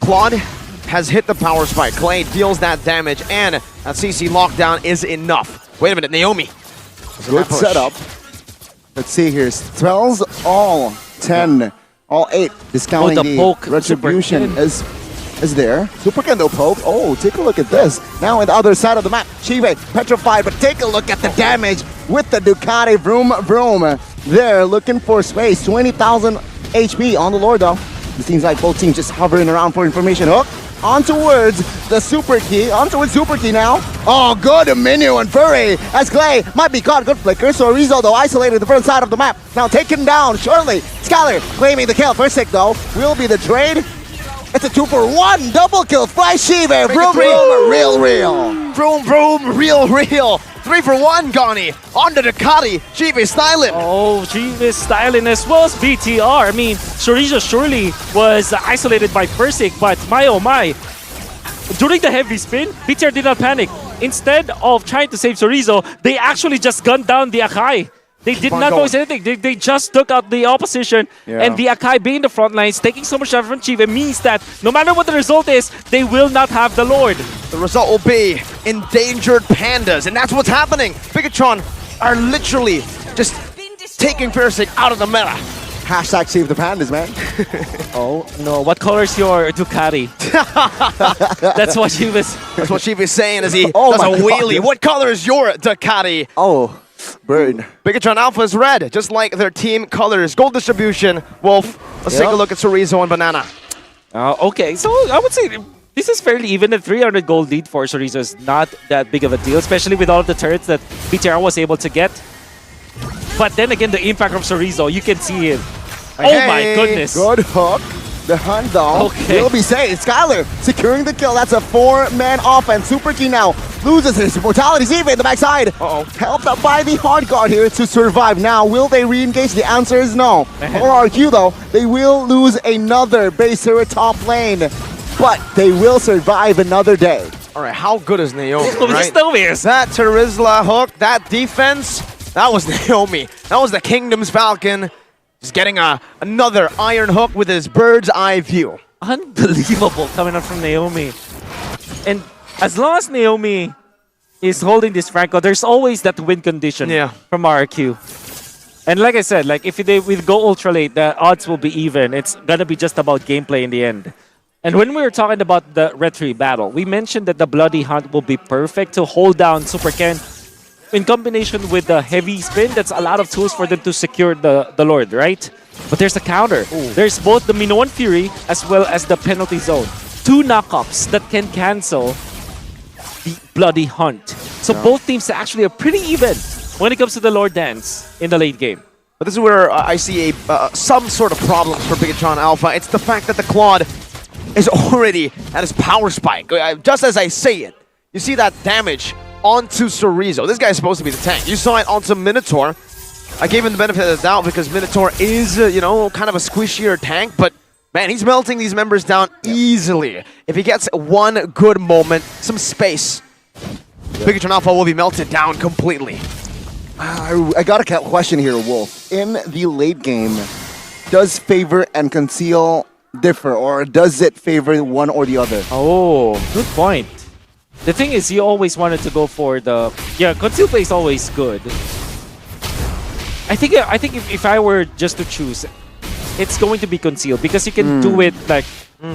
Claude has hit the power spike. Clay deals that damage, and that CC lockdown is enough. Wait a minute, Naomi. Good setup. Let's see here. Spells all 10. All 8, discounting the poke, retribution is there. Super Ken though poke. Oh, take a look at this. Now on the other side of the map, Chive petrified, but take a look at the damage with the Ducati. Vroom, vroom. They're looking for space. 20,000 HP on the Lord though. It seems like both teams just hovering around for information. Hook on towards the Super Key. On towards Super Key now. Oh, good Minu and Furry as Clay might be caught. Good flicker. So Rizzo though isolated the front side of the map. Now taken down shortly. Skyler claiming the kill. Persik though will be the trade. It's a 2-for-1 double kill by Shive. Vroom, vroom, real. Vroom, vroom, real. 3-for-1, Gani. On the Ducati. Shive styling. Oh, Chief is styling as well as BTR. I mean, Chorizo surely was isolated by Persik, but my oh my. During the heavy spin, BTR did not panic. Instead of trying to save Chorizo, they actually just gunned down the Akai. They did not voice anything. They just took out the opposition. Yeah. And the Akai being the front lines, taking so much damage from Chief, it means that no matter what the result is, they will not have the Lord. The result will be endangered pandas, and that's what's happening. Bigatron are literally just taking Persik out of the meta. Hashtag save the pandas, man. Oh no, what color is your Ducati? That's what she was. That's what Shiva is saying as he Oh does my a wheelie. God. What color is your Ducati? Oh, bird. Bigatron Alpha is red, just like their team colors. Gold distribution, Wolf. Let's take a look at Chorizo and Banana. Okay, so I would say this is fairly even. The 300 gold lead for Chorizo is not that big of a deal, especially with all of the turrets that BTR was able to get. But then again, the impact from Chorizo, you can see it. Oh my goodness. Good hook. The hunt though will be saved. Skyler securing the kill. That's a 4-man offense. Super Key now loses his mortality. Ziva in the backside. Helped up by the hard guard here to survive. Now, will they re-engage? The answer is no. For RQ though, they will lose another base here at top lane. But they will survive another day. All right, how good is Naomi, Right? right? That That Terizla hook, that defense, that was Naomi. That was the Kingdom's Falcon. Just getting another iron hook with his bird's eye view. unbelievable coming up from Naomi. And as long as Naomi is holding this Franco, there's always that win condition from RQ. And like I said, like if they go ultra late, the odds will be even. It's gonna be just about gameplay in the end. And when we were talking about the Retri battle, we mentioned that the Bloody Hunt will be perfect to hold down Super Ken. In combination with the heavy spin, that's a lot of tools for them to secure the Lord, right? But there's a counter. There's both the Minoan Fury as well as the penalty zone. 2 knockups that can cancel the Bloody Hunt. So both teams actually are pretty even when it comes to the Lord Dance in the late game. But this is where I see some sort of problem for Bigatron Alpha. It's the fact that the Claude is already at his power spike. Just as I say it, you see that damage onto Chorizo. This guy's supposed to be the tank. You saw it onto Minotaur. I gave him the benefit of the doubt because Minotaur is, you know, kind of a squishier tank, but man, he's melting these members down easily. If he gets one good moment, some space, Bigatron Alpha will be melted down completely. I got a question here, Wolf. In the late game, does favor and conceal differ, or does it favor one or the other? Oh, good point. The thing is, you always wanted to go for the... Yeah, conceal play is always good. I think if I were just to choose, it's going to be conceal because you can do it like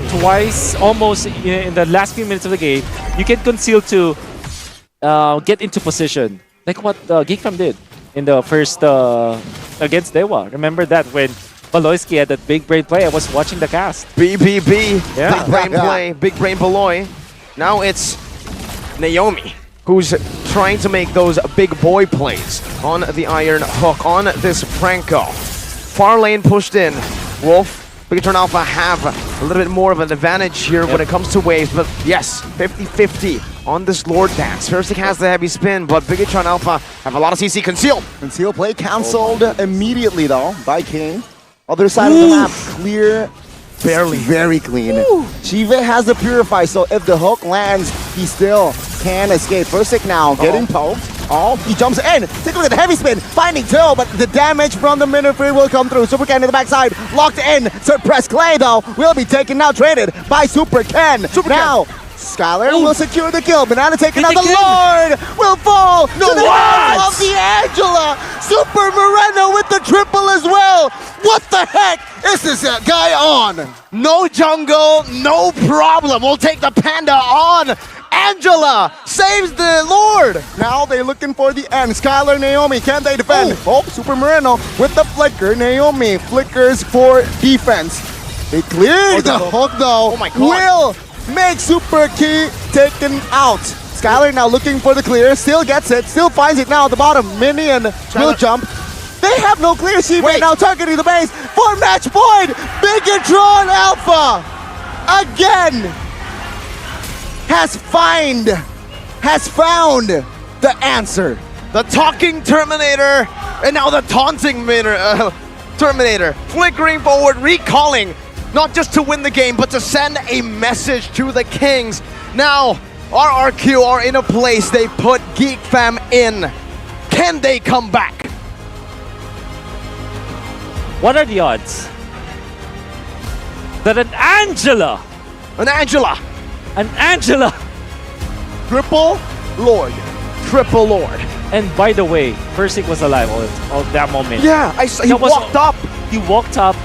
twice, almost in the last few minutes of the game. You can conceal to get into position, like what Geekfam did in the first against Dewa. Remember that when Baloyski had that big brain play. I was watching the cast. BBB, Yeah. big brain play, big brain Baloy. Now it's Naomi who's trying to make those big boy plays on the Iron Hook, on this Franco. Far lane pushed in. Wolf, Bigatron Alpha have a little bit more of an advantage here when it comes to waves, but yes, 50-50 on this Lord Dance. Firstic has the heavy spin, but Bigatron Alpha have a lot of CC concealed. Conceal play cancelled immediately though by King. Other side of the map, clear. Barely. Very clean. Chive has the Purify, so if the hook lands, he still can escape. Firstic now getting poked. Oh, he jumps in. Take a look at the heavy spin. Finding Till, but the damage from the Minifree will come through. Super Ken in the backside. Locked in. Suppressed Clay, though, will be taken now. Traded by Super Ken. Now, Skylar will secure the kill. Banana taken out. The Lord will fall to the hands of the Angela. Super Moreno with the triple as well. What the heck is this guy on? No jungle, no problem. We'll take the Panda on. Angela saves the Lord. Now they're looking for the end. Skylar, Naomi, can they defend? Oh, Super Moreno with the flicker. Naomi flickers for defense. They cleared the hook though. Oh my God. Will make Super Key taken out. Skylar now looking for the clear. Still gets it. Still finds it now at the bottom. Minion will jump. They have no clear. She right now targeting the base for match point. Bigatron Alpha again has found the answer. The talking Terminator, and now the taunting Terminator. Flickering forward, recalling, not just to win the game, but to send a message to the Kings. Now, RRQ are in a place they put Geek Fam in. Can they come back? What are the odds that an Angela, Triple Lord. Triple Lord. and by the way, Firstic was alive all that moment. Yeah, I saw, he That was- walked up. He walked up.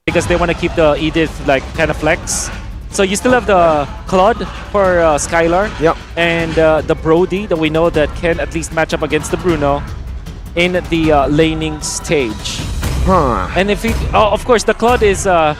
Because they want to keep the Edith like kind of flex. So you still have the Claude for Skylar. Yep. And the Brody that we know that can at least match up against the Bruno in the laning stage. Huh. And if it, of course, the Claude is, I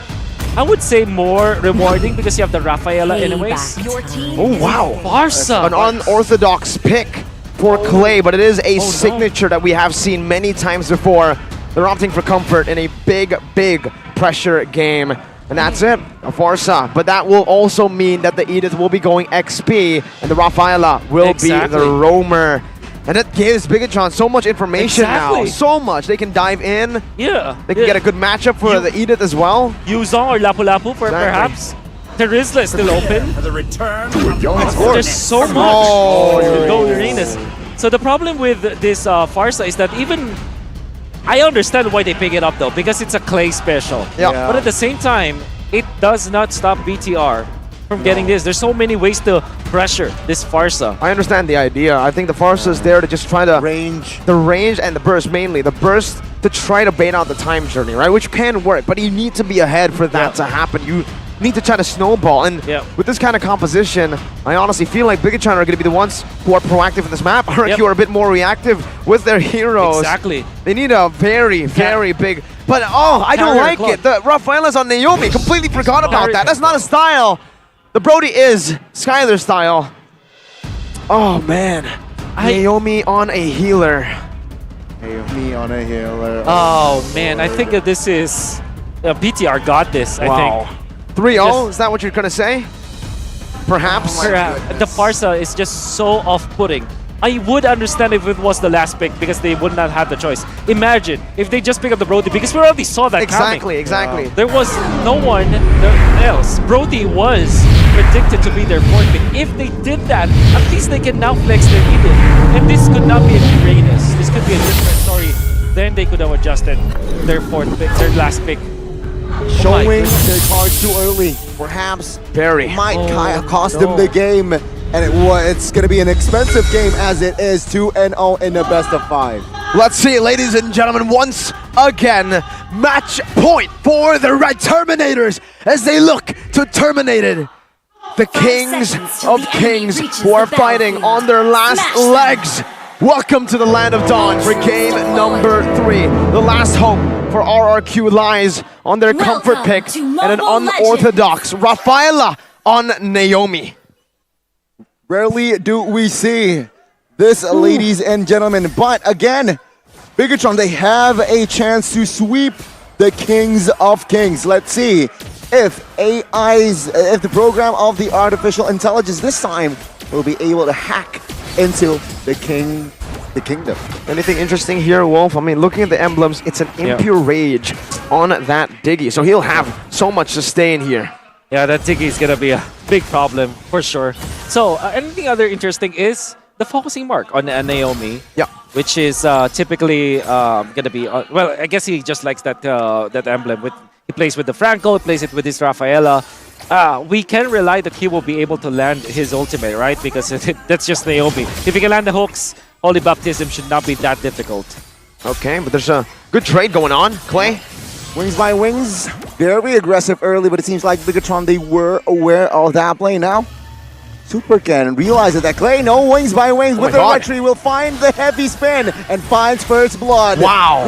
would say, more rewarding because you have the Rafaela anyways. Your team Oh, wow. Barca. An unorthodox pick for Clay, but it is a no. signature that we have seen many times before. They're opting for comfort in a big, big pressure game. And that's it, a Forza. But that will also mean that the Edith will be going XP and the Rafaela will be the roamer. And it gives Bigatron so much information now. So much. They can dive in. Yeah. They can get a good matchup for the Edith as well. Yuzong or Lapu Lapu perhaps. Terizla is still open. The return. There's so much to go Uranus. So the problem with this Farsa is that even I understand why they pick it up though, because it's a Clay special. Yeah. But at the same time, it does not stop BTR from getting this. There's so many ways to pressure this Farsa. I understand the idea. I think the Farsa is there to just try to the range and the burst mainly. The burst to try to bait out the time journey, right? Which can work, but you need to be ahead for that to happen. You need to try to snowball. And with this kind of composition, I honestly feel like Bigatron are going to be the ones who are proactive in this map. RQ are a bit more reactive with their heroes. Exactly. They need a very, very big... But, oh, I don't like it. The Rafaela's on Naomi. Completely forgot about that. That's not a style. The Brody is Skylar style. Oh, man. Naomi on a healer. Naomi on a healer. Oh, man. I think that this is... BTR got this, I think. 3-0, is that what you're going to say? Perhaps? The Farsa is just so off-putting. I would understand if it was the last pick because they would not have the choice. Imagine if they just pick up the Brody because we already saw that coming. Exactly. There was no one else. Brody was predicted to be their fourth pick. If they did that, at least they can now flex their Edith. And this could not be a Uranus. This could be a different story. Then they could have adjusted their fourth pick, their last pick. Showing their cards too early, perhaps might cost them the game, and it's going to be an expensive game as it is 2-0 in the best of 5. Let's see, ladies and gentlemen, once again, match point for the Red Terminators as they look to terminate the kings of kings who are fighting on their last legs. Welcome to the land of dawn for game number 3. The last hope for RRQ lies on their comfort pick and an unorthodox Rafaela on Naomi. Rarely do we see this, ladies and gentlemen. But again, Bigatron, they have a chance to sweep the Kings of Kings. Let's see if if the program of the artificial intelligence this time will be able to hack into the kingdom. Anything interesting here, Wolf? I mean, looking at the emblems, it's an impure rage on that Diggy, so he'll have so much sustain here. Yeah, that Diggy is gonna be a big problem for sure. So, anything other interesting is the focusing mark on Naomi. Yeah. Which is typically gonna be well. I guess he just likes that that emblem. He plays with the Franco, he plays it with his Rafaela. We can rely that he will be able to land his ultimate, right? Because that's just Naomi. If he can land the hooks, Holy Baptism should not be that difficult. Okay, but there's a good trade going on. Clay? Wings by wings, very aggressive early, but it seems like Bigatron, they were aware of that play now. Supercan realizes that Clay, no wings by wings with the archery, will find the heavy spin and finds first blood. Wow.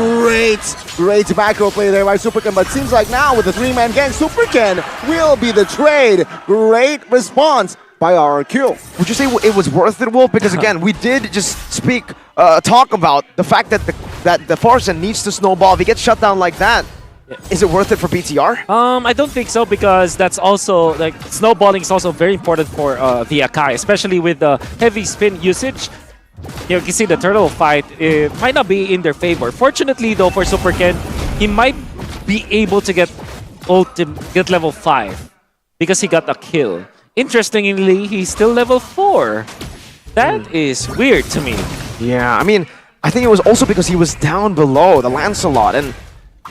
Great tobacco play there by Supercan, but seems like now with the 3-man gang, Supercan will be the trade. Great response by RRQ. Would you say it was worth it, Wolf? Because again, we did just talk about the fact that the Farson needs to snowball. If he gets shut down like that, is it worth it for BTR? I don't think so, because that's also like snowballing is also very important for the Akai, especially with the heavy spin usage. You can see the turtle fight, it might not be in their favor. Fortunately though for Super Ken, he might be able to get level 5 because he got a kill. Interestingly, he's still level 4. That is weird to me. Yeah, I mean, I think it was also because he was down below the Lancelot, and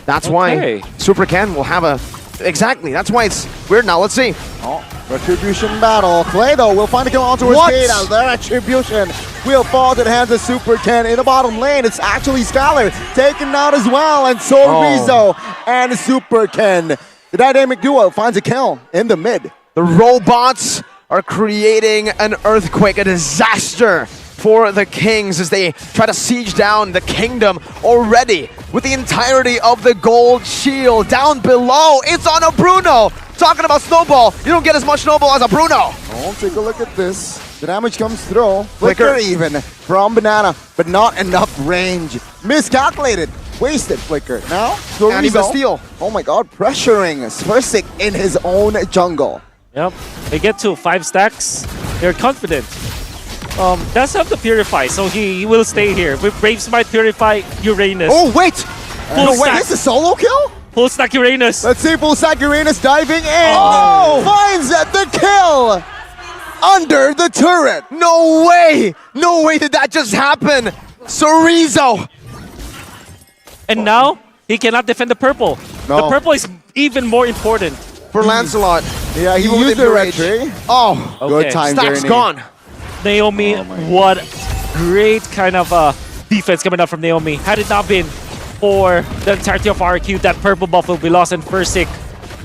that's why Super Ken will have a... Exactly, that's why it's weird now. Let's see. Oh, retribution battle. Clay, though, will find a kill onto his gate. And the retribution will fall to the hands of Super Ken in the bottom lane. It's actually Skylar taken out as well. And Sorizo and Super Ken. The dynamic duo finds a kill in the mid. The robots are creating an earthquake, a disaster for the Kings as they try to siege down the kingdom already with the entirety of the gold shield. Down below, it's on a Bruno. Talking about snowball, you don't get as much snowball as a Bruno. Oh, take a look at this. The damage comes through. Flicker even from Banana, but not enough range. Miscalculated. Wasted Flicker. Now, and even steal. Oh my god, pressuring Sversik in his own jungle. Yep, they get to 5 stacks. They're confident. Does have to purify, so he will stay here. With Brave Smite purify Uranus. Oh wait! Full stack. Wait, this is a solo kill? Full stack Uranus. Let's see, full stack Uranus diving in. Finds the kill under the turret. No way! No way did that just happen! Sorizo! And now, he cannot defend the purple. No. The purple is even more important. For Lancelot. Yeah, he used the retry. Oh, good time. Stack's gone. Naomi, what great kind of defense coming up from Naomi. Had it not been for the entirety of RQ, that purple buff will be lost, and Versik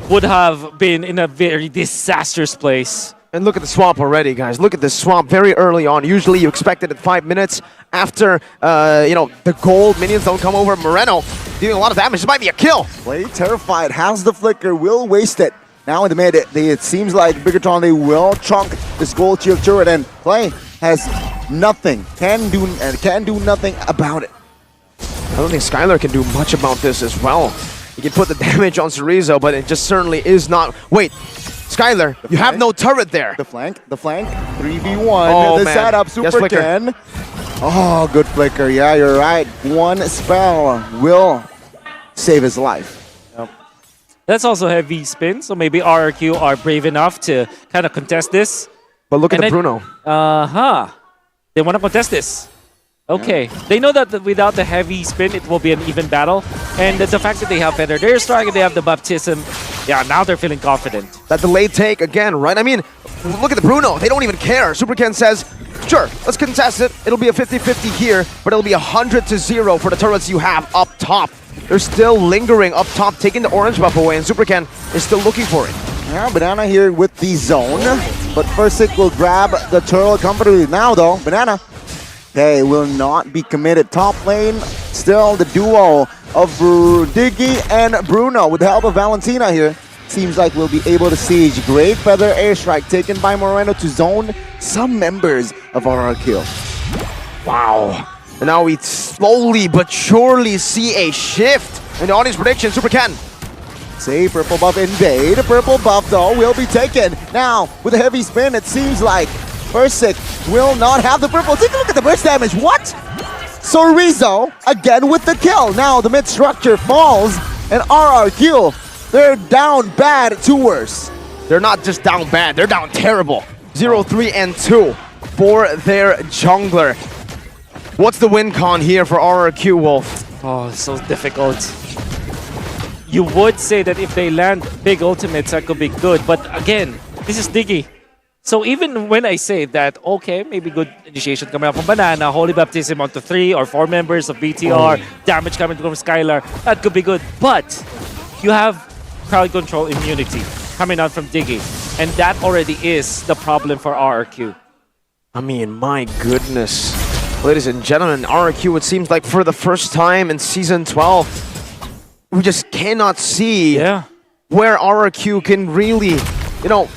would have been in a very disastrous place. And look at the swamp already, guys. Look at the swamp very early on. Usually you expect it at 5 minutes after, the gold minions don't come over. Moreno dealing a lot of damage. This might be a kill. Play terrified. Has the flicker. Will waste it. Now in the mid, it seems like Bigatron, they will chunk this gold shield turret, and Play has nothing. Can do nothing about it. I don't think Skylar can do much about this as well. He can put the damage on Sorizo, but it just certainly is not... Wait, Skylar, you have no turret there. The flank, 3v1, oh, the man. setup, Super Ken. Oh, good flicker, yeah, you're right. One spell will save his life. Yep. That's also heavy spin, so maybe RRQ are brave enough to kind of contest this. But look at the Bruno. They want to contest this. Okay, they know that without the heavy spin, it will be an even battle. And the fact that they have Feather Air Strike and they have the Baptism, yeah, now they're feeling confident. That delayed take again, right? I mean, look at the Bruno. They don't even care. Super Ken says, sure, let's contest it. It'll be a 50-50 here, but it'll be 100-0 for the turrets you have up top. They're still lingering up top, taking the orange buff away, and Super Ken is still looking for it. Yeah, Banana here with the zone. but Versick will grab the turtle comfortably. Now though, Banana, they will not be committed. Top lane, still the duo of Diggy and Bruno with the help of Valentina here. Seems like we'll be able to siege. Great feather airstrike taken by Moreno to zone some members of RRQ. Wow. And now we slowly but surely see a shift in the audience prediction. Super Ken. Say purple buff invade. Purple buff though will be taken. Now with a heavy spin, it seems like Versick will not have the purple. Take a look at the burst damage. What? Sorizo again with the kill. Now the mid structure falls and RRQ, they're down bad to worse. They're not just down bad, they're down terrible. 0-3 and 2 for their jungler. What's the win con here for RRQ, Wolf? Oh, so difficult. You would say that if they land big ultimates, that could be good. But again, this is Diggy. So even when I say that, okay, maybe good initiation coming up from Banana, Holy Baptism onto 3 or 4 members of BTR, damage coming from Skylar, that could be good. But you have crowd control immunity coming out from Diggy. And that already is the problem for RRQ. I mean, my goodness. Ladies and gentlemen, RRQ, it seems like for the first time in Season 12, we just cannot see where RRQ can really, you know,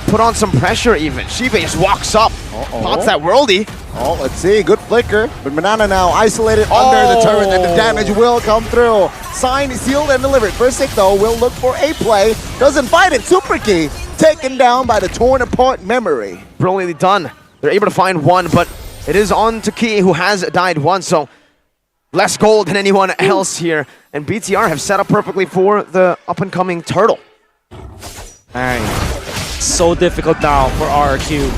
put on some pressure even. Shive just walks up, pops that worldie. Oh, let's see, good flicker. But Banana now isolated under the turret and the damage will come through. Signed, sealed, and delivered. Versick though will look for a play. Doesn't find it. Super key taken down by the torn apart memory. Brilliantly done. They're able to find one, but it is on to Key, who has died once, so less gold than anyone else here. And BTR have set up perfectly for the up-and-coming turtle. Dang. So difficult now for RRQ.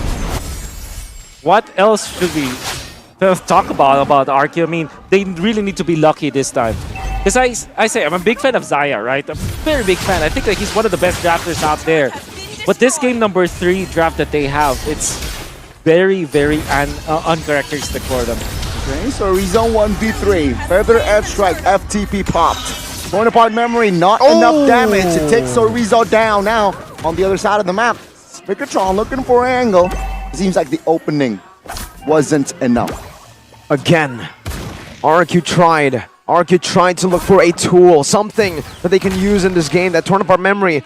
What else should we talk about RRQ? I mean, they really need to be lucky this time. Because I say, I'm a big fan of Zaya, right? I'm a very big fan. I think like he's one of the best drafters out there. But this game number 3 draft that they have, it's very, very uncharacteristic for them. Okay, so Rezone 1v3. Feather edge strike, FTP popped. Torn apart memory, not enough damage. It takes Sorizo down now on the other side of the map. Spikatron looking for an angle. Seems like the opening wasn't enough. Again, RRQ tried. RRQ tried to look for a tool, something that they can use in this game. That torn apart memory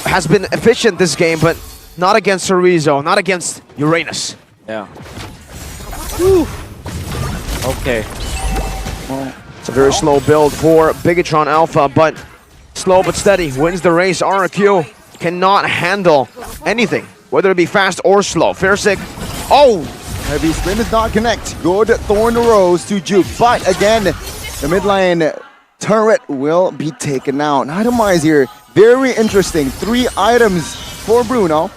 has been efficient this game, but not against Sorizo, not against Uranus. Yeah. Whew. Okay. It's a very slow build for Bigatron Alpha, but slow but steady wins the race. RRQ cannot handle anything, whether it be fast or slow. Versick, Heavy spin does not connect. Good Thorn Rose to Juke, but again, the mid lane turret will be taken out. Itemize here, very interesting. 3 items for Bruno,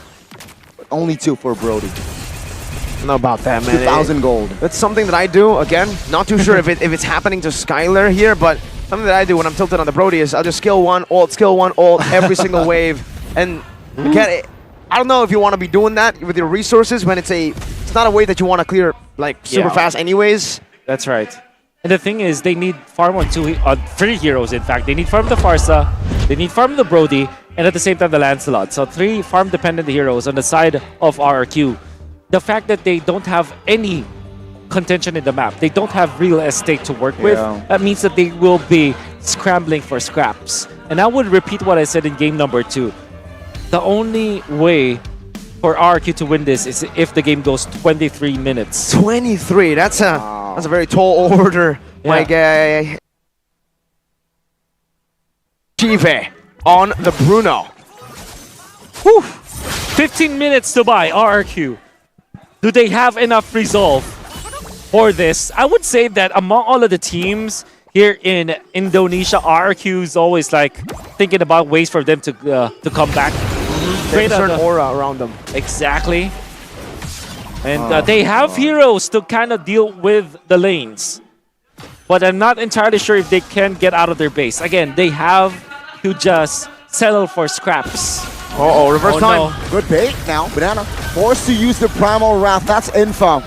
but only 2 for Brody. I don't know about that, man. 2,000 gold. That's something that I do. Again, not too sure if it's happening to Skylar here, but something that I do when I'm tilted on the Brody is I'll just skill 1, ult every single wave. And again, I don't know if you want to be doing that with your resources when it's not a wave that you want to clear like super fast anyways. That's right. And the thing is, they need farm on 3 heroes, in fact. They need farm the Farsa, they need farm the Brody, and at the same time the Lancelot. So 3 farm-dependent heroes on the side of RRQ. The fact that they don't have any contention in the map, they don't have real estate to work with, that means that they will be scrambling for scraps. And I would repeat what I said in game number 2. The only way for RRQ to win this is if the game goes 23 minutes. 23, that's a very tall order, my guy. Shive on the Bruno. Whew. 15 minutes to buy RRQ. Do they have enough resolve for this? I would say that among all of the teams here in Indonesia, RRQ is always like thinking about ways for them to come back. There's a certain aura around them. Exactly. And they have heroes to kind of deal with the lanes. But I'm not entirely sure if they can get out of their base. Again, they have to just settle for scraps. Reverse time. No. Good bait now. Banana forced to use the Primal Wrath. That's info.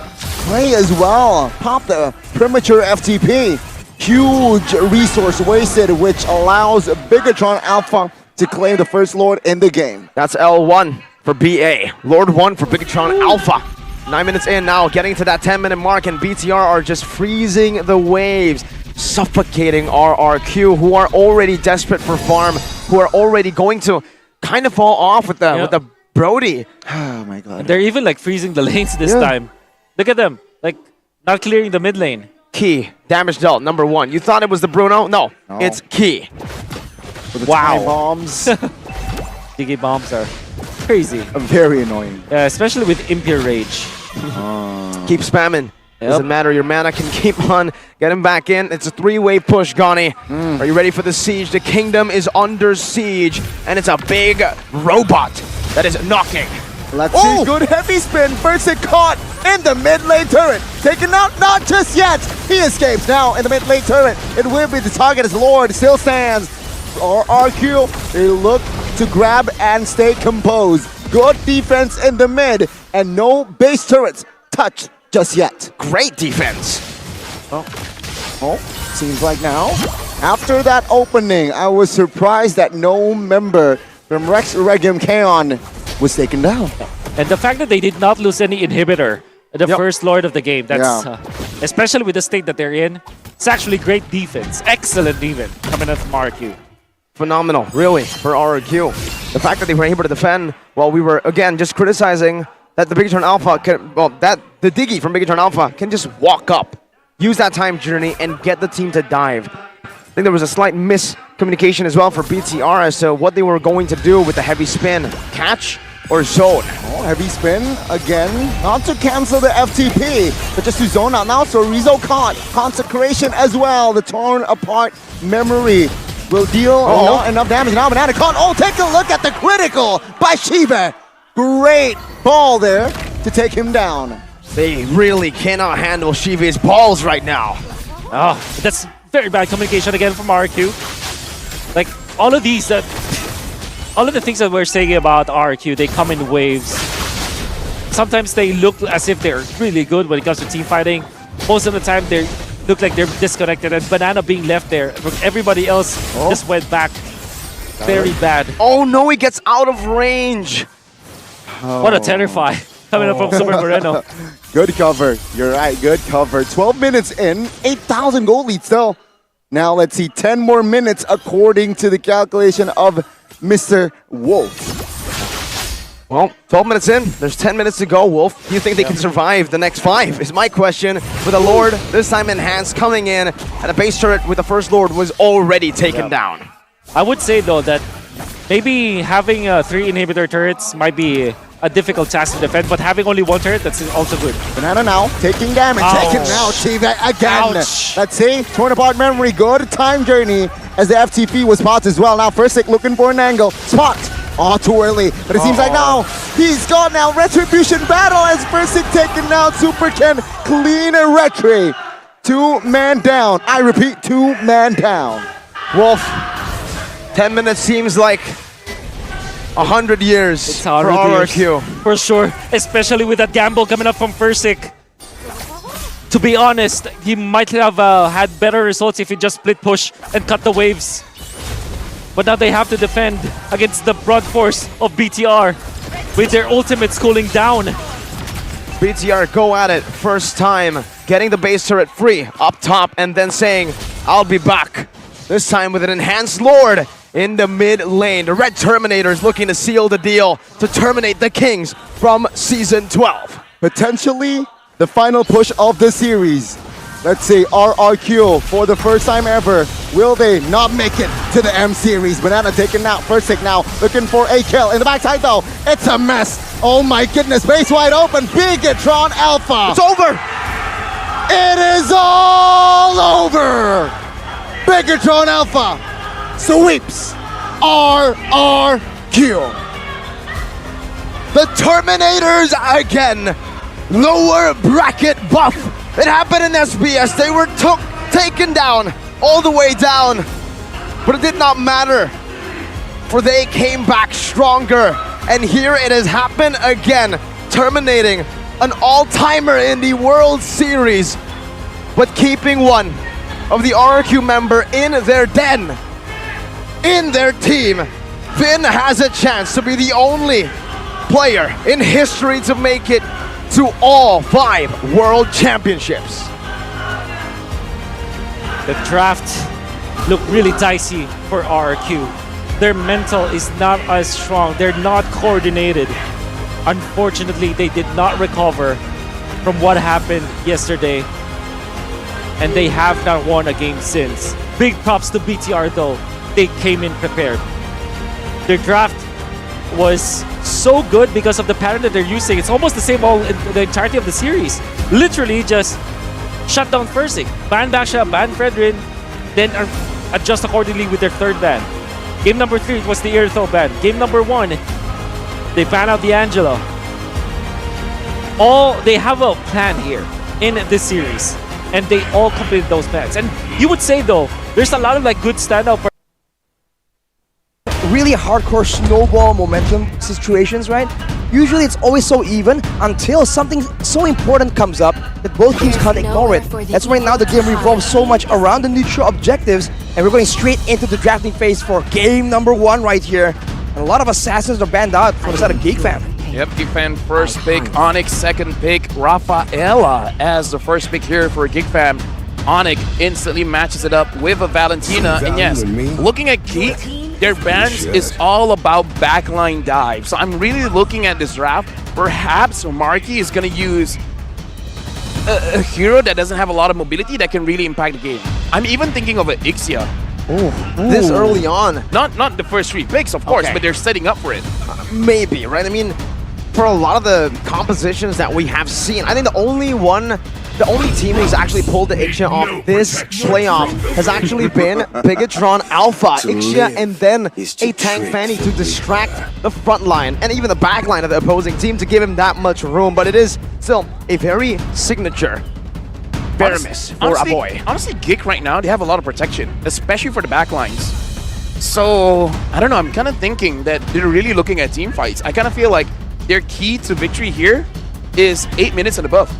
Play as well. Pop the premature FTP. Huge resource wasted, which allows Bigatron Alpha to claim the first Lord in the game. That's L1. for BA. Lord 1 for Bigatron Alpha. 9 minutes in now, getting to that 10-minute mark, and BTR are just freezing the waves, suffocating RRQ, who are already desperate for farm, who are already going to kind of fall off with the Brody. Oh my god. They're even like freezing the lanes this time. Look at them, like not clearing the mid lane. Key, damage dealt, number 1. You thought it was the Bruno? No, it's Key. With the Wow. tiny bombs. DK bombs are crazy. Very annoying. Especially with Impure Rage. Keep spamming. Doesn't matter, your mana can keep on getting back in. It's a 3-way push, Gani. Are you ready for the siege? The kingdom is under siege, and it's a big robot that is knocking. Let's see, good heavy spin. First it caught in the mid lane turret. Taken out, not just yet. He escapes now in the mid lane turret. It will be the target as Lord still stands. RRQ, they look to grab and stay composed. Good defense in the mid, and no base turrets touched just yet. Great defense. Oh, seems like now. After that opening, I was surprised that no member from Rex Regium Kaon was taken down. And the fact that they did not lose any inhibitor, the first Lord of the game, that's especially with the state that they're in, it's actually great defense. Excellent defense coming out from RQ. Phenomenal, really, for RRQ. The fact that they were able to defend while we were, again, just criticizing that the Bigatron Alpha can, the Diggy from Bigatron Alpha can just walk up, use that time journey, and get the team to dive. I think there was a slight miscommunication as well for BTR as to what they were going to do with the heavy spin. Catch or zone? Oh, heavy spin again. Not to cancel the FTP, but just to zone out now. So Rizzo caught. Consecration as well. The torn apart memory will deal not enough damage. Now Banana caught. Oh, take a look at the critical by Shiva. Great ball there to take him down. They really cannot handle Shiva's balls right now. Oh, that's very bad communication again from RQ. Like, all of these, all of the things that we're saying about RQ, they come in waves. Sometimes they look as if they're really good when it comes to team fighting. Most of the time, they look like they're disconnected, and Banana being left there. Everybody else just went back. Very bad. Oh no, he gets out of range. What a terrify coming up from Super Moreno. Good cover. You're right. Good cover. 12 minutes in. 8,000 gold lead still. Now let's see. 10 more minutes according to the calculation of Mr. Wolf. Well, 12 minutes in. There's 10 minutes to go, Wolf. Do you think they can survive the next 5? Is my question. With a Lord, this time enhanced, coming in, and a base turret with the first Lord was already taken down. I would say, though, that maybe having 3 inhibitor turrets might be a difficult task to defend, but having only 1 turret, that's also good. Banana now taking damage. Taken out. Shiva again. Ouch. Let's see. Torn apart memory. Good time journey as the FTP was spot as well. Now First looking for an angle. Spot. Oh, too early. But it seems like now he's gone now. Retribution battle as First taken out. Super Ken clean a retry. 2-man down. I repeat, 2-man down. Wolf, 10 minutes seems like 100 years It's for 100 RRQ. years, for sure, especially with that gamble coming up from Fursic. To be honest, he might have had better results if he just split push and cut the waves. But now they have to defend against the broad force of BTR with their ultimates cooling down. BTR go at it first time, getting the base turret free up top and then saying, I'll be back. This time with an enhanced Lord in the mid lane. The Red Terminator is looking to seal the deal to terminate the Kings from Season 12. Potentially the final push of the series. Let's see, RRQ for the first time ever. Will they not make it to the M series? Banana taken out. First now looking for a kill. In the backside though, it's a mess. Oh my goodness, base wide open. Bigatron Alpha. It's over! It is all over! Bigatron Alpha sweeps RRQ. The Terminators again. Lower bracket buff. It happened in SBS. They were taken down, all the way down. But it did not matter, for they came back stronger. And here it has happened again, terminating an all-timer in the World Series, but keeping one of the RRQ member in their den, in their team. Finn has a chance to be the only player in history to make it to all 5 World Championships. The draft looked really dicey for RRQ. Their mental is not as strong. They're not coordinated. Unfortunately, they did not recover from what happened yesterday. And they have not won a game since. Big props to BTR though. They came in prepared. Their draft was so good because of the pattern that they're using. It's almost the same all in the entirety of the series. Literally just shut down Fursik, ban Baksha, ban Fredrin, then adjust accordingly with their third ban. Game number 3, it was the Irithel ban. Game number 1, they ban out the Angela. They have a plan here in this series, and they all completed those bans. And you would say though, there's a lot of like good standout. Really hardcore snowball momentum situations, right? Usually it's always so even until something so important comes up that both teams can't ignore it. That's why now the game revolves so much around the neutral objectives, and we're going straight into the drafting phase for game number 1 right here. And a lot of assassins are banned out from the side of GeekFam. Yep, GeekFam first pick, Onyx second pick, Rafaela as the first pick here for GeekFam. Onyx instantly matches it up with a Valentina, and yes, looking at Geek, their bans is all about backline dive. So I'm really looking at this draft. Perhaps Marky is going to use a hero that doesn't have a lot of mobility that can really impact the game. I'm even thinking of an Ixia. This early on. Not the first 3 picks, of course, Okay. but they're setting up for it. Maybe, right? I mean, for a lot of the compositions that we have seen, I think the only team who's actually pulled the Ixia off this playoff has actually been Bigatron Alpha. Ixia and then a Tank Fanny to distract the front line and even the back line of the opposing team to give him that much room, but it is still a very signature Veramis for a boy. Honestly, Geek right now, they have a lot of protection, especially for the backlines. So, I don't know, I'm kind of thinking that they're really looking at team fights. I kind of feel like their key to victory here is 8 minutes and above.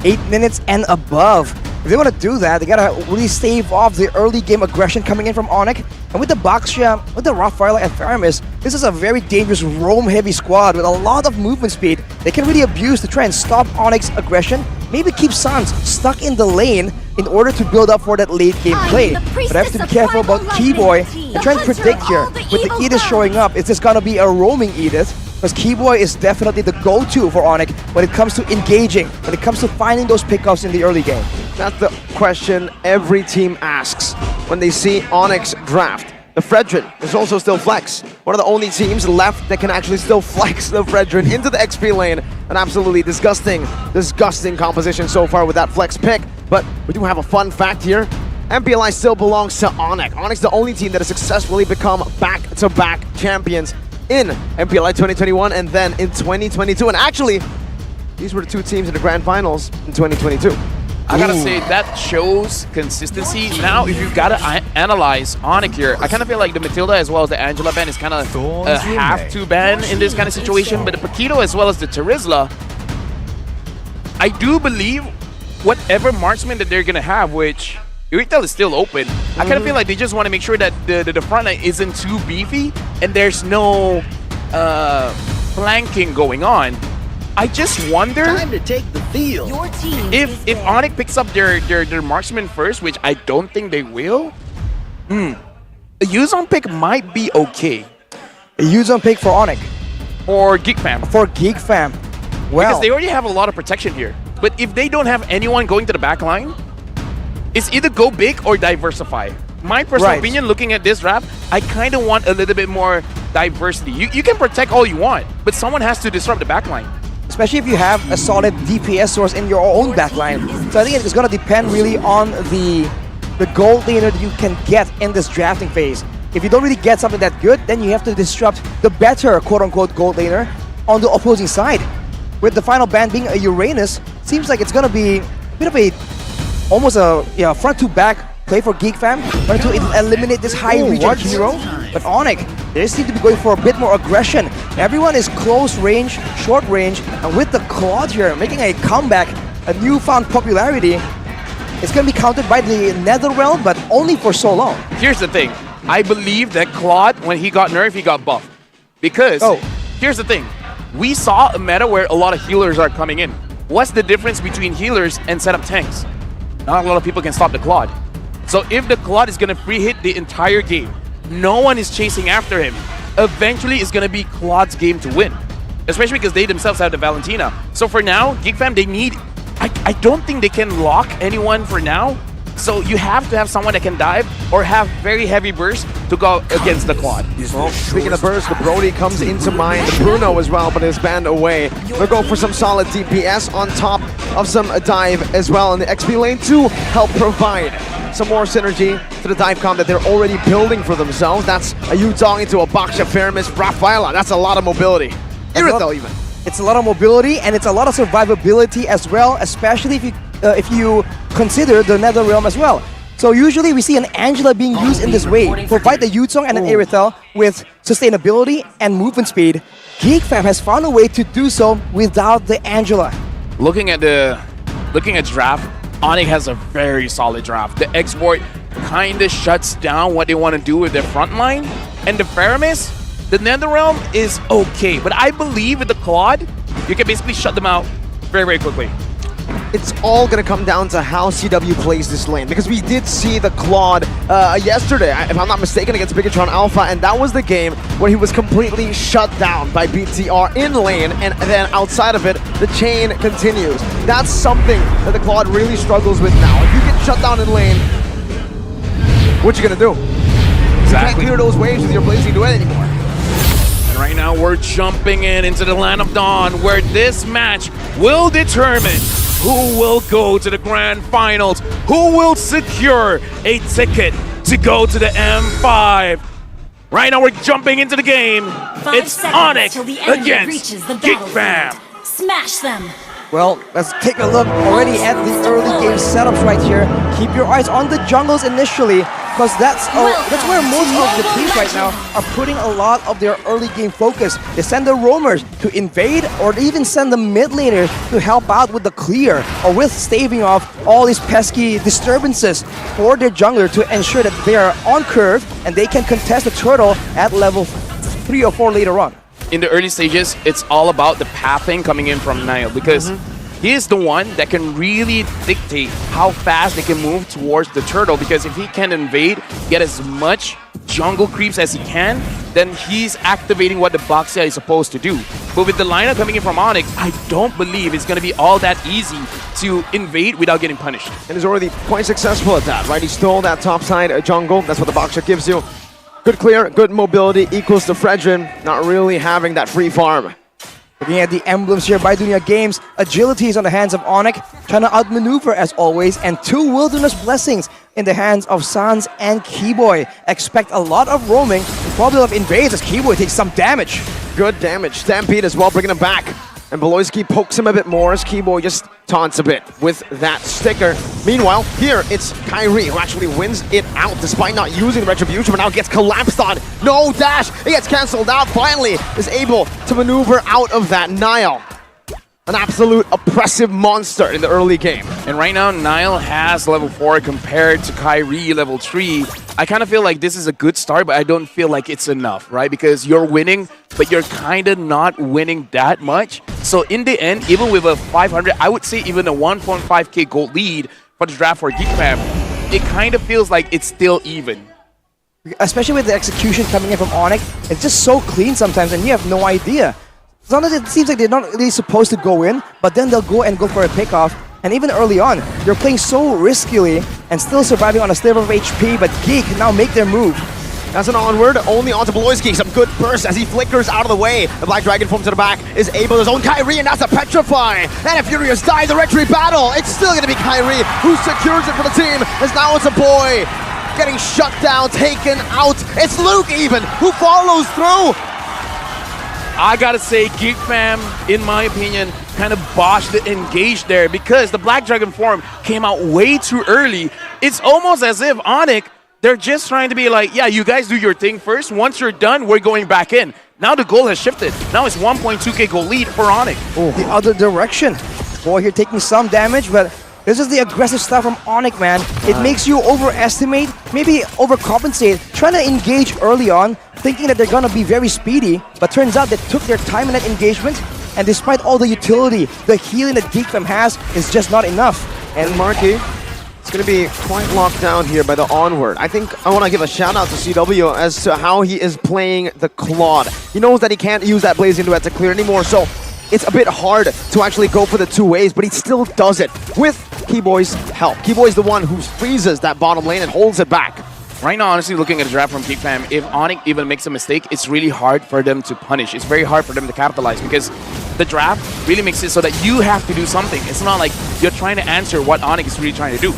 8 minutes and above. If they want to do that, they gotta really stave off the early game aggression coming in from Onyx. And with the Baksha, with the Rafaela and Faramis, this is a very dangerous roam-heavy squad with a lot of movement speed. They can really abuse to try and stop Onyx aggression, maybe keep Suns stuck in the lane in order to build up for that late game play. But I have to be careful about Keyboy and try and predict here. With the Edith showing up, is this gonna be a roaming Edith? Because Keyboy is definitely the go-to for Onyx when it comes to engaging, when it comes to finding those pickups in the early game. That's the question every team asks when they see Onyx draft. The Fredrin is also still flex. One of the only teams left that can actually still flex the Fredrin into the XP lane. An absolutely disgusting composition so far with that flex pick. But we do have a fun fact here. MPLI still belongs to Onyx. Onyx the only team that has successfully become back-to-back champions in MPLI 2021 and then in 2022. And actually, these were the 2 teams in the grand finals in 2022. I gotta say, that shows consistency. Now, if you've gotta analyze Onyx here, I kind of feel like the Matilda as well as the Angela ban is kind of a have-to ban in this kind of situation. But the Paquito as well as the Terizla, I do believe whatever marksman that they're gonna have, which Irithel is still open. I kind of feel like they just want to make sure that the front line isn't too beefy and there's no flanking going on. I just wonder Time to take the field. Your team if Onyx picks up their marksman first, which I don't think they will. A Yuzon pick might be okay. A Yuzon pick for Onyx. Or GeekFam. For GeekFam. Well, Because they already have a lot of protection here. But if they don't have anyone going to the back line, it's either go big or diversify. My personal opinion, looking at this draft, I kind of want a little bit more diversity. You can protect all you want, but someone has to disrupt the backline. especially if you have a solid DPS source in your own backline. So I think it's going to depend really on the gold laner that you can get in this drafting phase. If you don't really get something that good, then you have to disrupt the better quote-unquote gold laner on the opposing side. With the final ban being a Uranus, seems like it's going to be a bit of a almost a front-to-back play for GeekFam, trying to eliminate this high-regen hero. But Onyx, they seem to be going for a bit more aggression. Everyone is close range, short range, and with the Claude here making a comeback, a newfound popularity, it's going to be countered by the Netherrealm, but only for so long. Here's the thing. I believe that Claude, when he got nerfed, he got buffed. Because, here's the thing. we saw a meta where a lot of healers are coming in. What's the difference between healers and setup tanks? Not a lot of people can stop the Claude. So if the Claude is gonna free hit the entire game, no one is chasing after him. Eventually, it's gonna be Claude's game to win, especially because they themselves have the Valentina. So for now, GigFam, they need. I don't think they can lock anyone for now. So you have to have someone that can dive or have very heavy burst to go against the Claude. Well, speaking of burst, the Brody comes into mind. The Bruno as well, but is banned away. They'll go for some solid DPS on top of some dive as well in the XP lane to help provide some more synergy to the dive comp that they're already building for themselves. That's a Yutong into a Baksha Faramis Rafaela. That's a lot of mobility. Irithel even. It's a lot of mobility and it's a lot of survivability as well, especially if you consider the Netherrealm as well. So usually we see an Angela being used in this way. Provide the Yutong and an Irithel with sustainability and movement speed. GigFam has found a way to do so without the Angela. Looking at draft, Onyx has a very solid draft. The export kind of shuts down what they want to do with their front line, and the Faramis, the Netherrealm is okay, but I believe with the Claude, you can basically shut them out very, very quickly. It's all going to come down to how CW plays this lane, because we did see the Claude yesterday, if I'm not mistaken, against Bigatron Alpha, and that was the game where he was completely shut down by BTR in lane, and then outside of it, the chain continues. That's something that the Claude really struggles with now. If you get shut down in lane, what you going to do? Exactly. You can't clear those waves with your Blazing Duet anymore. And right now, we're jumping into the Land of Dawn, where this match will determine who will go to the grand finals, who will secure a ticket to go to the M5. Right now, we're jumping into the game. 5 It's seconds Onyx till the enemy against reaches the GigFam. battlefield. Smash them. Well, let's take a look already at the early game setups right here. Keep your eyes on the jungles initially, because that's where most of the teams right now are putting a lot of their early game focus. They send the roamers to invade, or even send the mid laners to help out with the clear, or with staving off all these pesky disturbances for their jungler to ensure that they are on curve and they can contest the turtle at level 3 or 4 later on. In the early stages, it's all about the pathing coming in from Niall, because he is the one that can really dictate how fast they can move towards the turtle, because if he can invade, get as much jungle creeps as he can, then he's activating what the Baksha is supposed to do. But with the lineup coming in from Onyx, I don't believe it's going to be all that easy to invade without getting punished. And he's already quite successful at that, right? He stole that top side jungle. That's what the Baksha gives you. Good clear, good mobility equals to Fredrin not really having that free farm. Looking at the emblems here by Dunia Games, agility is on the hands of Onyx, trying to outmaneuver as always, and 2 Wilderness Blessings in the hands of Sans and Keyboy. Expect a lot of roaming, probably of invades as Keyboy takes some damage. Good damage. Stampede as well, bringing him back. And Beloyski pokes him a bit more as Keyboy just taunts a bit with that sticker. Meanwhile, here it's Kyrie who actually wins it out despite not using the Retribution, but now gets collapsed on. No dash! He gets cancelled out. Finally is able to maneuver out of that. Niall, an absolute oppressive monster in the early game. And right now, Niall has level 4 compared to Kyrie level 3. I kind of feel like this is a good start, but I don't feel like it's enough, right? Because you're winning, but you're kind of not winning that much. So in the end, even with a 500, I would say even a 1.5k gold lead for the draft for GigFam, it kind of feels like it's still even. Especially with the execution coming in from Onyx, it's just so clean sometimes and you have no idea. Sometimes it seems like they're not really supposed to go in, but then they'll go for a pickoff. And even early on, they're playing so riskily and still surviving on a sliver of HP, but Geek can now make their move. That's an onward, only onto Beloyski. Some good burst as he flickers out of the way. The Black Dragon forms to the back, is able his own Kyrie, and that's a Petrify. And if Furious dies the retreat battle, it's still going to be Kyrie who secures it for the team, as now it's a boy getting shut down, taken out. It's Luke even who follows through. I gotta say, GigFam, in my opinion, kind of botched the engage there because the Black Dragon form came out way too early. It's almost as if Onyx, they're just trying to be like, yeah, you guys do your thing first. Once you're done, we're going back in. Now the goal has shifted. Now it's 1.2k goal lead for Onyx. Oh, the other direction. Boy, here taking some damage, but this is the aggressive stuff from Onyx, man. It makes you overestimate, maybe overcompensate, trying to engage early on, thinking that they're going to be very speedy, but turns out they took their time in that engagement, and despite all the utility, the healing that GeekFam has is just not enough. And Marky, it's going to be quite locked down here by the Onward. I think I want to give a shout out to CW as to how he is playing the Claude. He knows that he can't use that Blazing Duet to clear anymore, so it's a bit hard to actually go for the 2 ways, but he still does it with Keyboy's help. Keyboy's the one who freezes that bottom lane and holds it back. Right now, honestly, looking at the draft from GeekFam, if Onyx even makes a mistake, it's really hard for them to punish. It's very hard for them to capitalize because the draft really makes it so that you have to do something. It's not like you're trying to answer what Onyx is really trying to do.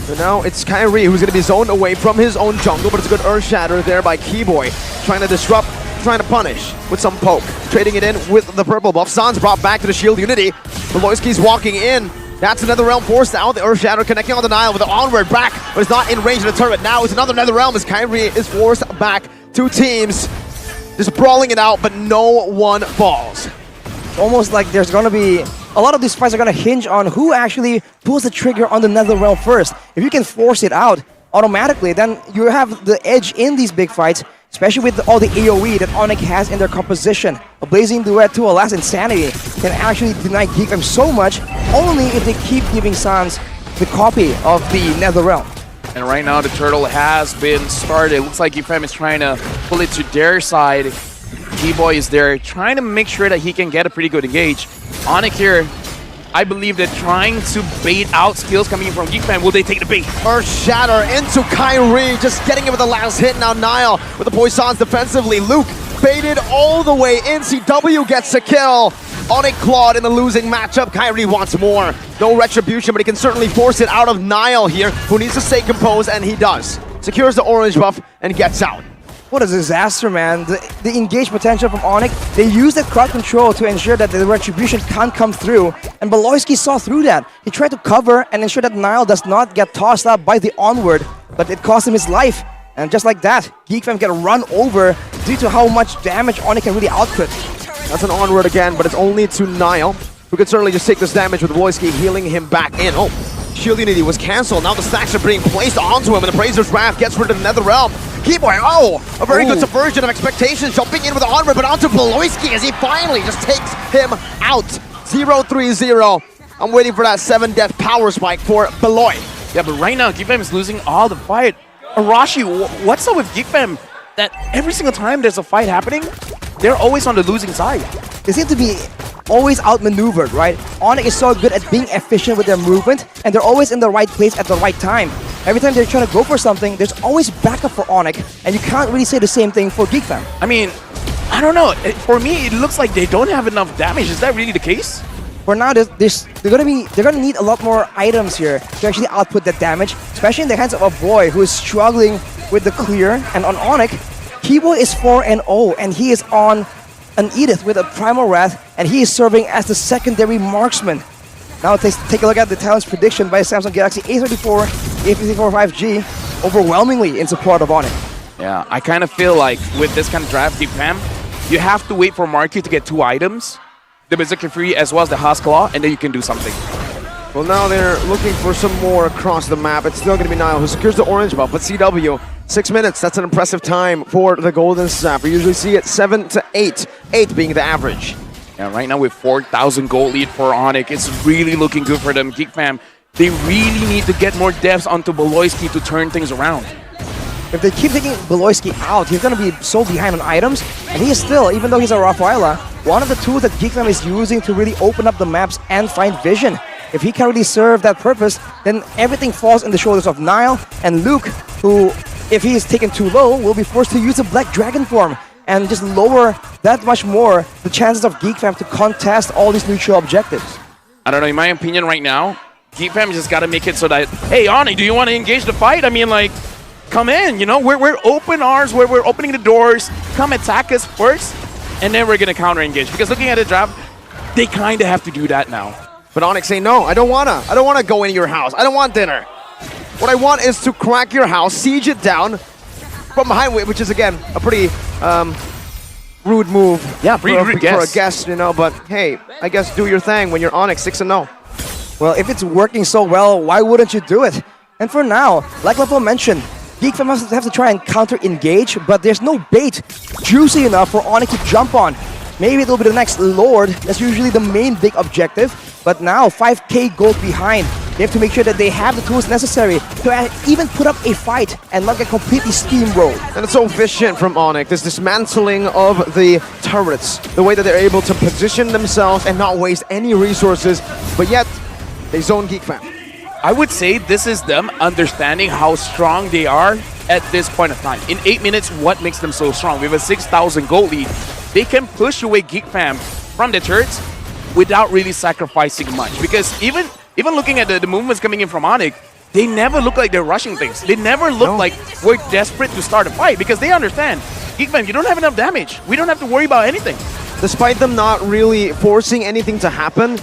So now it's Kyrie who's going to be zoned away from his own jungle, but it's a good Earth Shatter there by Keyboy, trying to disrupt, trying to punish with some poke. Trading it in with the purple buff. San's brought back to the Shield Unity. Beloyski's walking in. That's another realm forced out. The Earth Shatter connecting on the Nile with the Onward back, but it's not in range of the turret. Now it's another Nether Realm as Kyrie is forced back. 2 teams just brawling it out, but no one falls. Almost like there's going to be a lot of these fights are going to hinge on who actually pulls the trigger on the Nether Realm first. If you can force it out automatically, then you have the edge in these big fights, especially with all the AoE that Onyx has in their composition. A Blazing Duet to a last Insanity can actually deny GeekFam so much only if they keep giving Sans the copy of the Nether Realm. And right now the turtle has been started. It looks like GeekFam is trying to pull it to their side. Keyboy is there trying to make sure that he can get a pretty good engage. Onyx here, I believe they're trying to bait out skills coming in from GeekFam. Will they take the bait? Earth Shatter into Kyrie, just getting him with the last hit. Now Nile with the Poisons defensively. Luke baited all the way in. CW gets a kill. Onyx Claude in the losing matchup. Kyrie wants more. No retribution, but he can certainly force it out of Nile here, who needs to stay composed, and he does. Secures the orange buff and gets out. What a disaster, man. The engage potential from Onyx, they used the crowd control to ensure that the retribution can't come through, and Beloyski saw through that. He tried to cover and ensure that Nile does not get tossed up by the Onward, but it cost him his life. And just like that, GeekFam get run over due to how much damage Onyx can really output. That's an Onward again, but it's only to Nile, who could certainly just take this damage with Beloyski healing him back in. Oh, Shield Unity was cancelled. Now the stacks are being placed onto him, and the Brazer's Wrath gets rid of the Nether Realm. Keyboy, a very good subversion of expectations, jumping in with the Onward, but onto Beloyski as he finally just takes him out. 0-3-0. I'm waiting for that 7-death power spike for Beloy. Yeah, but right now GeekFam is losing all the fight. Arashi, what's up with GeekFam that every single time there's a fight happening, they're always on the losing side? They seem to be always outmaneuvered, right? Onyx is so good at being efficient with their movement, and they're always in the right place at the right time. Every time they're trying to go for something, there's always backup for Onyx, and you can't really say the same thing for GeekFam. I mean, I don't know. For me, it looks like they don't have enough damage. Is that really the case? For now, they're gonna need a lot more items here to actually output that damage, especially in the hands of a boy who is struggling with the clear. And on Onyx, Keyboy is 4-0, and he is on an Edith with a Primal Wrath, and he is serving as the secondary marksman. Now take a look at the talent's prediction by Samsung Galaxy A34, A54 5G, overwhelmingly in support of Onyx. Yeah, I kind of feel like with this kind of draft, GeekFam, you have to wait for Marky to get 2 items, the Berserker Fury as well as the Husk Claw, and then you can do something. Well, now they're looking for some more across the map. It's still going to be Nile who secures the orange buff, but CW, 6 minutes. That's an impressive time for the Golden Staff. We usually see it 7 to 8, 8 being the average. Yeah, right now with 4,000 gold lead for Onyx, it's really looking good for them. GeekFam, they really need to get more deaths onto Beloyski to turn things around. If they keep taking Beloyski out, he's going to be so behind on items, and he is still, even though he's a Rafaela, one of the tools that GeekFam is using to really open up the maps and find vision. If he can really serve that purpose, then everything falls in the shoulders of Nile and Luke, who, if he is taken too low, will be forced to use the Black Dragon form and just lower that much more the chances of GeekFam to contest all these neutral objectives. I don't know, in my opinion right now, GeekFam just got to make it so that, hey, Onyx, do you want to engage the fight? I mean, like, come in, you know, we're open ours, we're opening the doors, come attack us first, and then we're going to counter-engage. Because looking at the draft, they kind of have to do that now. But Onyx say, no, I don't wanna go into your house. I don't want dinner. What I want is to crack your house, siege it down from behind, which is, again, a pretty rude move. Yeah, pretty rude for a guest, you know, but hey, I guess do your thing when you're Onyx 6-0. Well, if it's working so well, why wouldn't you do it? And for now, like Level mentioned, GeekFam have to try and counter-engage, but there's no bait juicy enough for Onyx to jump on. Maybe it'll be the next Lord. That's usually the main big objective. But now, 5k gold behind. They have to make sure that they have the tools necessary to even put up a fight and not get completely steamrolled. And it's so efficient from Onyx, this dismantling of the turrets, the way that they're able to position themselves and not waste any resources, but yet they zone GeekFam. I would say this is them understanding how strong they are at this point of time. In 8 minutes, what makes them so strong? We have a 6,000 gold lead. They can push away GeekFam from the turrets without really sacrificing much. Because even looking at the movements coming in from Onyx, they never look like they're rushing things. They never look like we're desperate to start a fight because they understand, GeekFam, you don't have enough damage. We don't have to worry about anything. Despite them not really forcing anything to happen,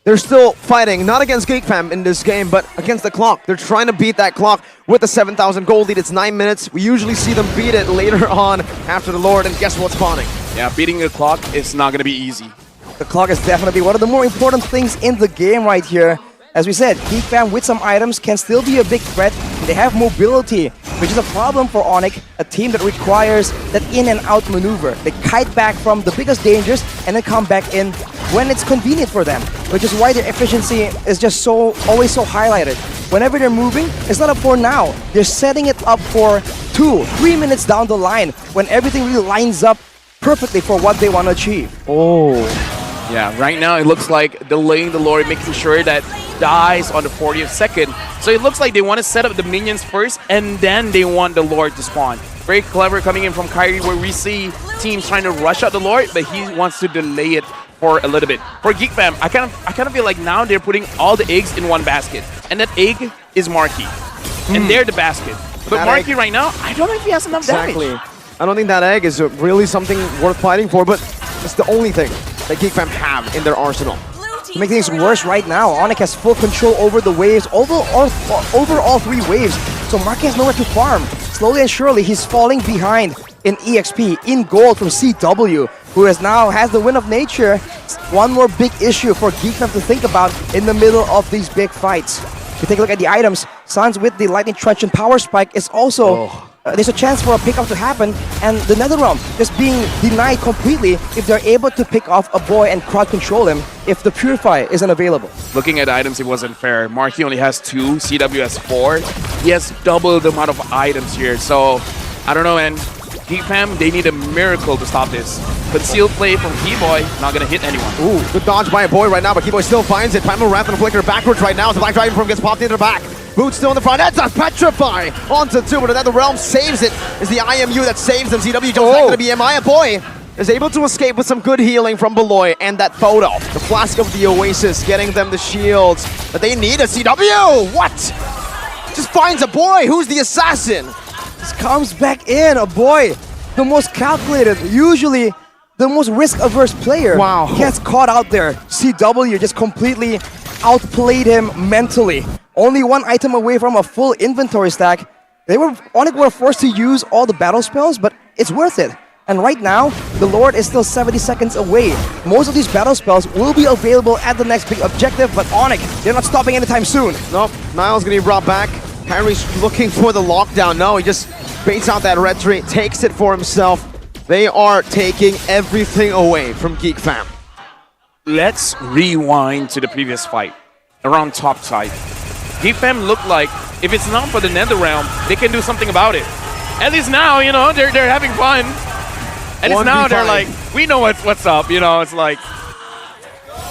they're still fighting, not against GeekFam in this game, but against the clock. They're trying to beat that clock with the 7,000 gold lead. It's 9 minutes. We usually see them beat it later on after the Lord, and guess what's spawning? Yeah, beating the clock is not going to be easy. The clock is definitely one of the more important things in the game right here. As we said, GeekFam with some items can still be a big threat. They have mobility, which is a problem for Onyx, a team that requires that in and out maneuver. They kite back from the biggest dangers and then come back in when it's convenient for them, which is why their efficiency is just always so highlighted. Whenever they're moving, it's not up for now. They're setting it up for 2-3 minutes down the line when everything really lines up perfectly for what they want to achieve. Yeah, right now it looks like delaying the Lord, making sure that dies on the 40th second. So it looks like they want to set up the minions first, and then they want the Lord to spawn. Very clever coming in from Kyrie, where we see teams trying to rush out the Lord, but he wants to delay it for a little bit. For GeekFam, I kind of feel like now they're putting all the eggs in one basket, and that egg is Marky, and they're the basket. But That Marky egg. right now, I don't know if he has enough Exactly. damage. I don't think that egg is really something worth fighting for, but it's the only thing that GeekFam have in their arsenal. To make things worse right now, Onyx has full control over the waves, over all 3 waves, so Marky has nowhere to farm. Slowly and surely, he's falling behind in EXP, in gold from CW, who has the win of nature. One more big issue for GeekFam to think about in the middle of these big fights. If you take a look at the items, Suns with the Lightning Truncheon Power Spike is also... there's a chance for a pick-off to happen, and the NetherRealm just being denied completely if they're able to pick off a boy and crowd control him if the Purify isn't available. Looking at items, it wasn't fair. Marky only has 2, CW has 4. He has double the amount of items here, so I don't know, and GeekFam, they need a miracle to stop this. Concealed play from Keyboy, not gonna hit anyone. Ooh, good dodge by a boy right now, but Keyboy still finds it. Primal Wrath and Flicker backwards right now as the Black Dragon Form gets popped into the back. Boots still in the front, that's a Petrify! Onto 2, but another Realm saves it. It's the IMU that saves them. CW jumps back to the BMI. A boy is able to escape with some good healing from Beloy, and that photo. The Flask of the Oasis getting them the shields. But they need a CW! What? Just finds a boy, who's the assassin? Just comes back in, a boy, the most calculated, usually the most risk-averse player. Wow. Gets caught out there. CW just completely outplayed him mentally. Only 1 item away from a full inventory stack. Onyx were forced to use all the battle spells, but it's worth it. And right now, the Lord is still 70 seconds away. Most of these battle spells will be available at the next big objective, but Onyx, they're not stopping anytime soon. Nope, Niall's gonna be brought back. Kyrie's looking for the lockdown. No, he just baits out that red tree, takes it for himself. They are taking everything away from GeekFam. Let's rewind to the previous fight around top side. GeekFam looked like if it's not for the NetherRealm, they can do something about it. At least now, you know, they're having fun. At least now they're like, we know what's up, you know, it's like...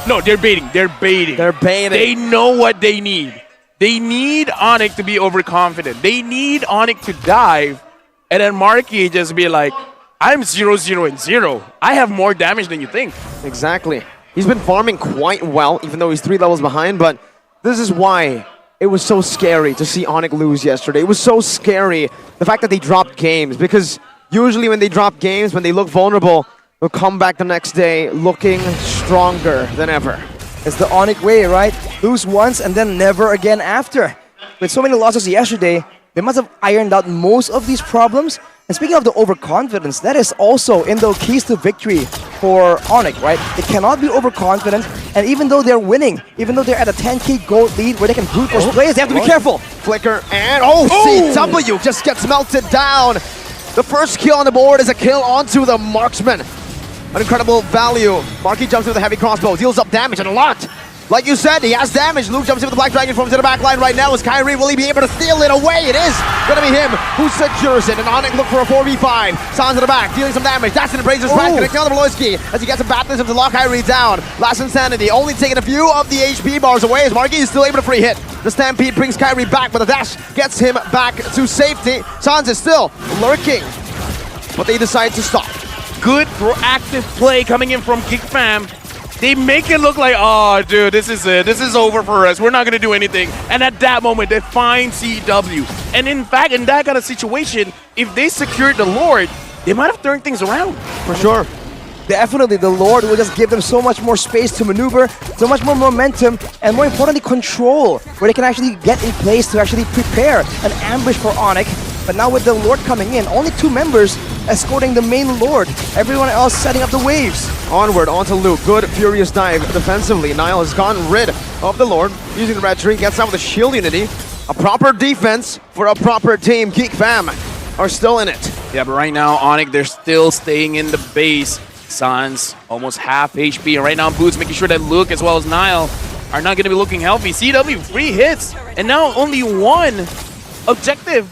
No, they're baiting. They're baiting. They're baiting. They know what they need. They need Onyx to be overconfident. They need Onyx to dive, and then Marky just be like, I'm 0-0-0. I have more damage than you think. Exactly. He's been farming quite well, even though he's 3 levels behind, but this is why it was so scary to see Onyx lose yesterday. It was so scary, the fact that they dropped games, because usually when they drop games, when they look vulnerable, they'll come back the next day looking stronger than ever. It's the Onyx way, right? Lose once and then never again after. With so many losses yesterday, they must have ironed out most of these problems. And speaking of the overconfidence, that is also in the keys to victory for Onyx, right? They cannot be overconfident, and even though they're winning, even though they're at a 10k gold lead where they can brute force players, they have to be careful. flicker, and CW just gets melted down. The first kill on the board is a kill onto the marksman. An incredible value. Marky jumps in with a heavy crossbow, deals up damage and a lot. Like you said, he has damage. Luke jumps in with the Black Dragon, forms to the back line right now. Is Kyrie, will he be able to steal it away? It is going to be him who secures it. And Onyx look for a 4v5. Sans in the back, dealing some damage. That's in the Brazer's Wrath, connecting on the Beloyski as he gets a baptism to lock Kyrie down. Last Insanity, only taking a few of the HP bars away as Marky is still able to free hit. The Stampede brings Kyrie back, but the dash gets him back to safety. Sans is still lurking, but they decide to stop. Good proactive play coming in from GigFam. They make it look like, oh, dude, this is it. This is over for us. We're not going to do anything. And at that moment, they find CW. And in fact, in that kind of situation, if they secured the Lord, they might have turned things around. For sure. Definitely, the Lord will just give them so much more space to maneuver, so much more momentum, and more importantly, control, where they can actually get in place to actually prepare an ambush for Onyx. But now with the Lord coming in, only 2 members escorting the main Lord. Everyone else setting up the waves. Onward onto Luke. Good furious dive defensively. Nile has gotten rid of the Lord. Using the red tree, gets out with a shield unity. A proper defense for a proper team. Geek Fam are still in it. Yeah, but right now, Onyx, they're still staying in the base. Sans, almost half HP. And right now, Boots making sure that Luke as well as Nile are not going to be looking healthy. CW, 3 hits. And now only 1 objective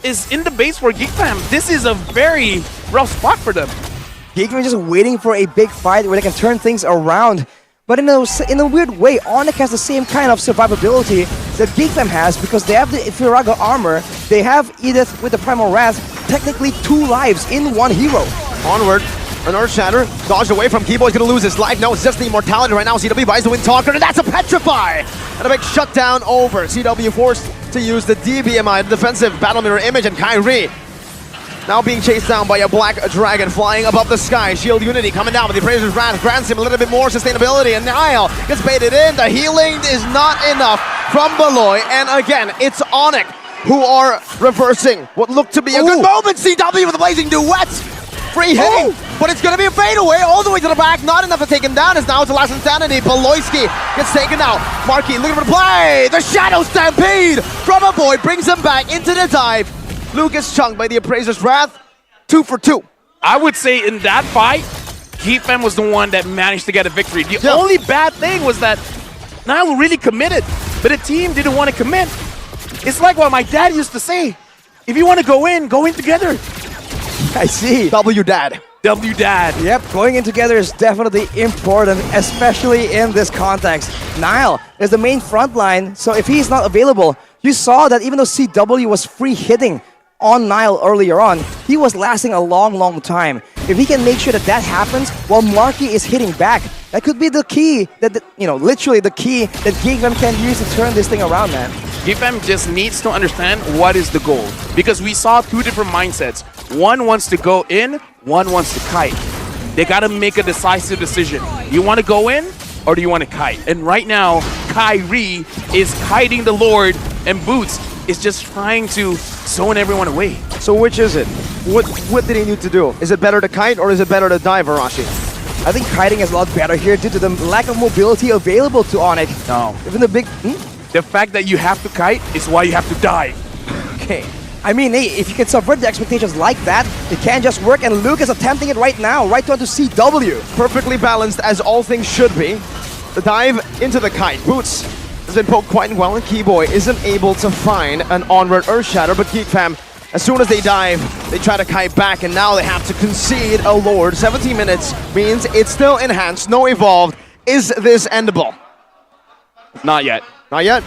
is in the base for GigFam. This is a very rough spot for them. GigFam is just waiting for a big fight where they can turn things around. But in a weird way, Onyx has the same kind of survivability that GigFam has because they have the Firaga armor, they have Edith with the Primal Wrath, technically 2 lives in 1 hero. Onward. An Earth Shatter, dodged away from Keyboy's gonna lose his life. No, it's just the immortality right now. CW buys the Wind Talker, and that's a Petrify! And a big shutdown over. CW forced to use the DBMI, the defensive battle mirror image, and Kyrie now being chased down by a Black Dragon flying above the sky. Shield Unity coming down with the Appraiser's Wrath, grants him a little bit more sustainability, and Nile gets baited in. The healing is not enough from Beloy, and again, it's Onyx who are reversing what looked to be a good moment. CW with a blazing duet! Free hitting, but it's going to be a fadeaway all the way to the back. Not enough to take him down. It's now to Last Insanity. Beloyski gets taken out. Marky looking for the play. The Shadow Stampede from a boy brings him back into the dive. Lucas chunked by the Appraiser's Wrath. 2 for 2. I would say in that fight, GigFam was the one that managed to get a victory. The only bad thing was that Nile really committed, but the team didn't want to commit. It's like what my dad used to say. If you want to go in together. I see. W-Dad. W-Dad. Yep, going in together is definitely important, especially in this context. Nile is the main front line, so if he's not available, you saw that even though CW was free hitting on Nile earlier on, he was lasting a long time. If he can make sure that happens while Marky is hitting back, that could be the key, literally the key that GigFam can use to turn this thing around, man. GigFam just needs to understand what is the goal. Because we saw 2 different mindsets. One wants to go in, one wants to kite. They gotta make a decisive decision. You wanna go in, or do you wanna kite? And right now, Kyrie is kiting the Lord, and Boots is just trying to zone everyone away. So which is it? What did he need to do? Is it better to kite, or is it better to dive, Arashi? I think kiting is a lot better here due to the lack of mobility available to Onyx. No. Even the big... The fact that you have to kite is why you have to dive. Okay. I mean, hey, if you can subvert the expectations like that, it can just work, and Luke is attempting it right now, right onto CW. Perfectly balanced, as all things should be. The dive into the kite. Boots has been poked quite well, and Keyboy isn't able to find an onward Earth Shatter, but GigFam, as soon as they dive, they try to kite back, and now they have to concede a Lord. 17 minutes means it's still enhanced, no evolved. Is this endable? Not yet. Not yet?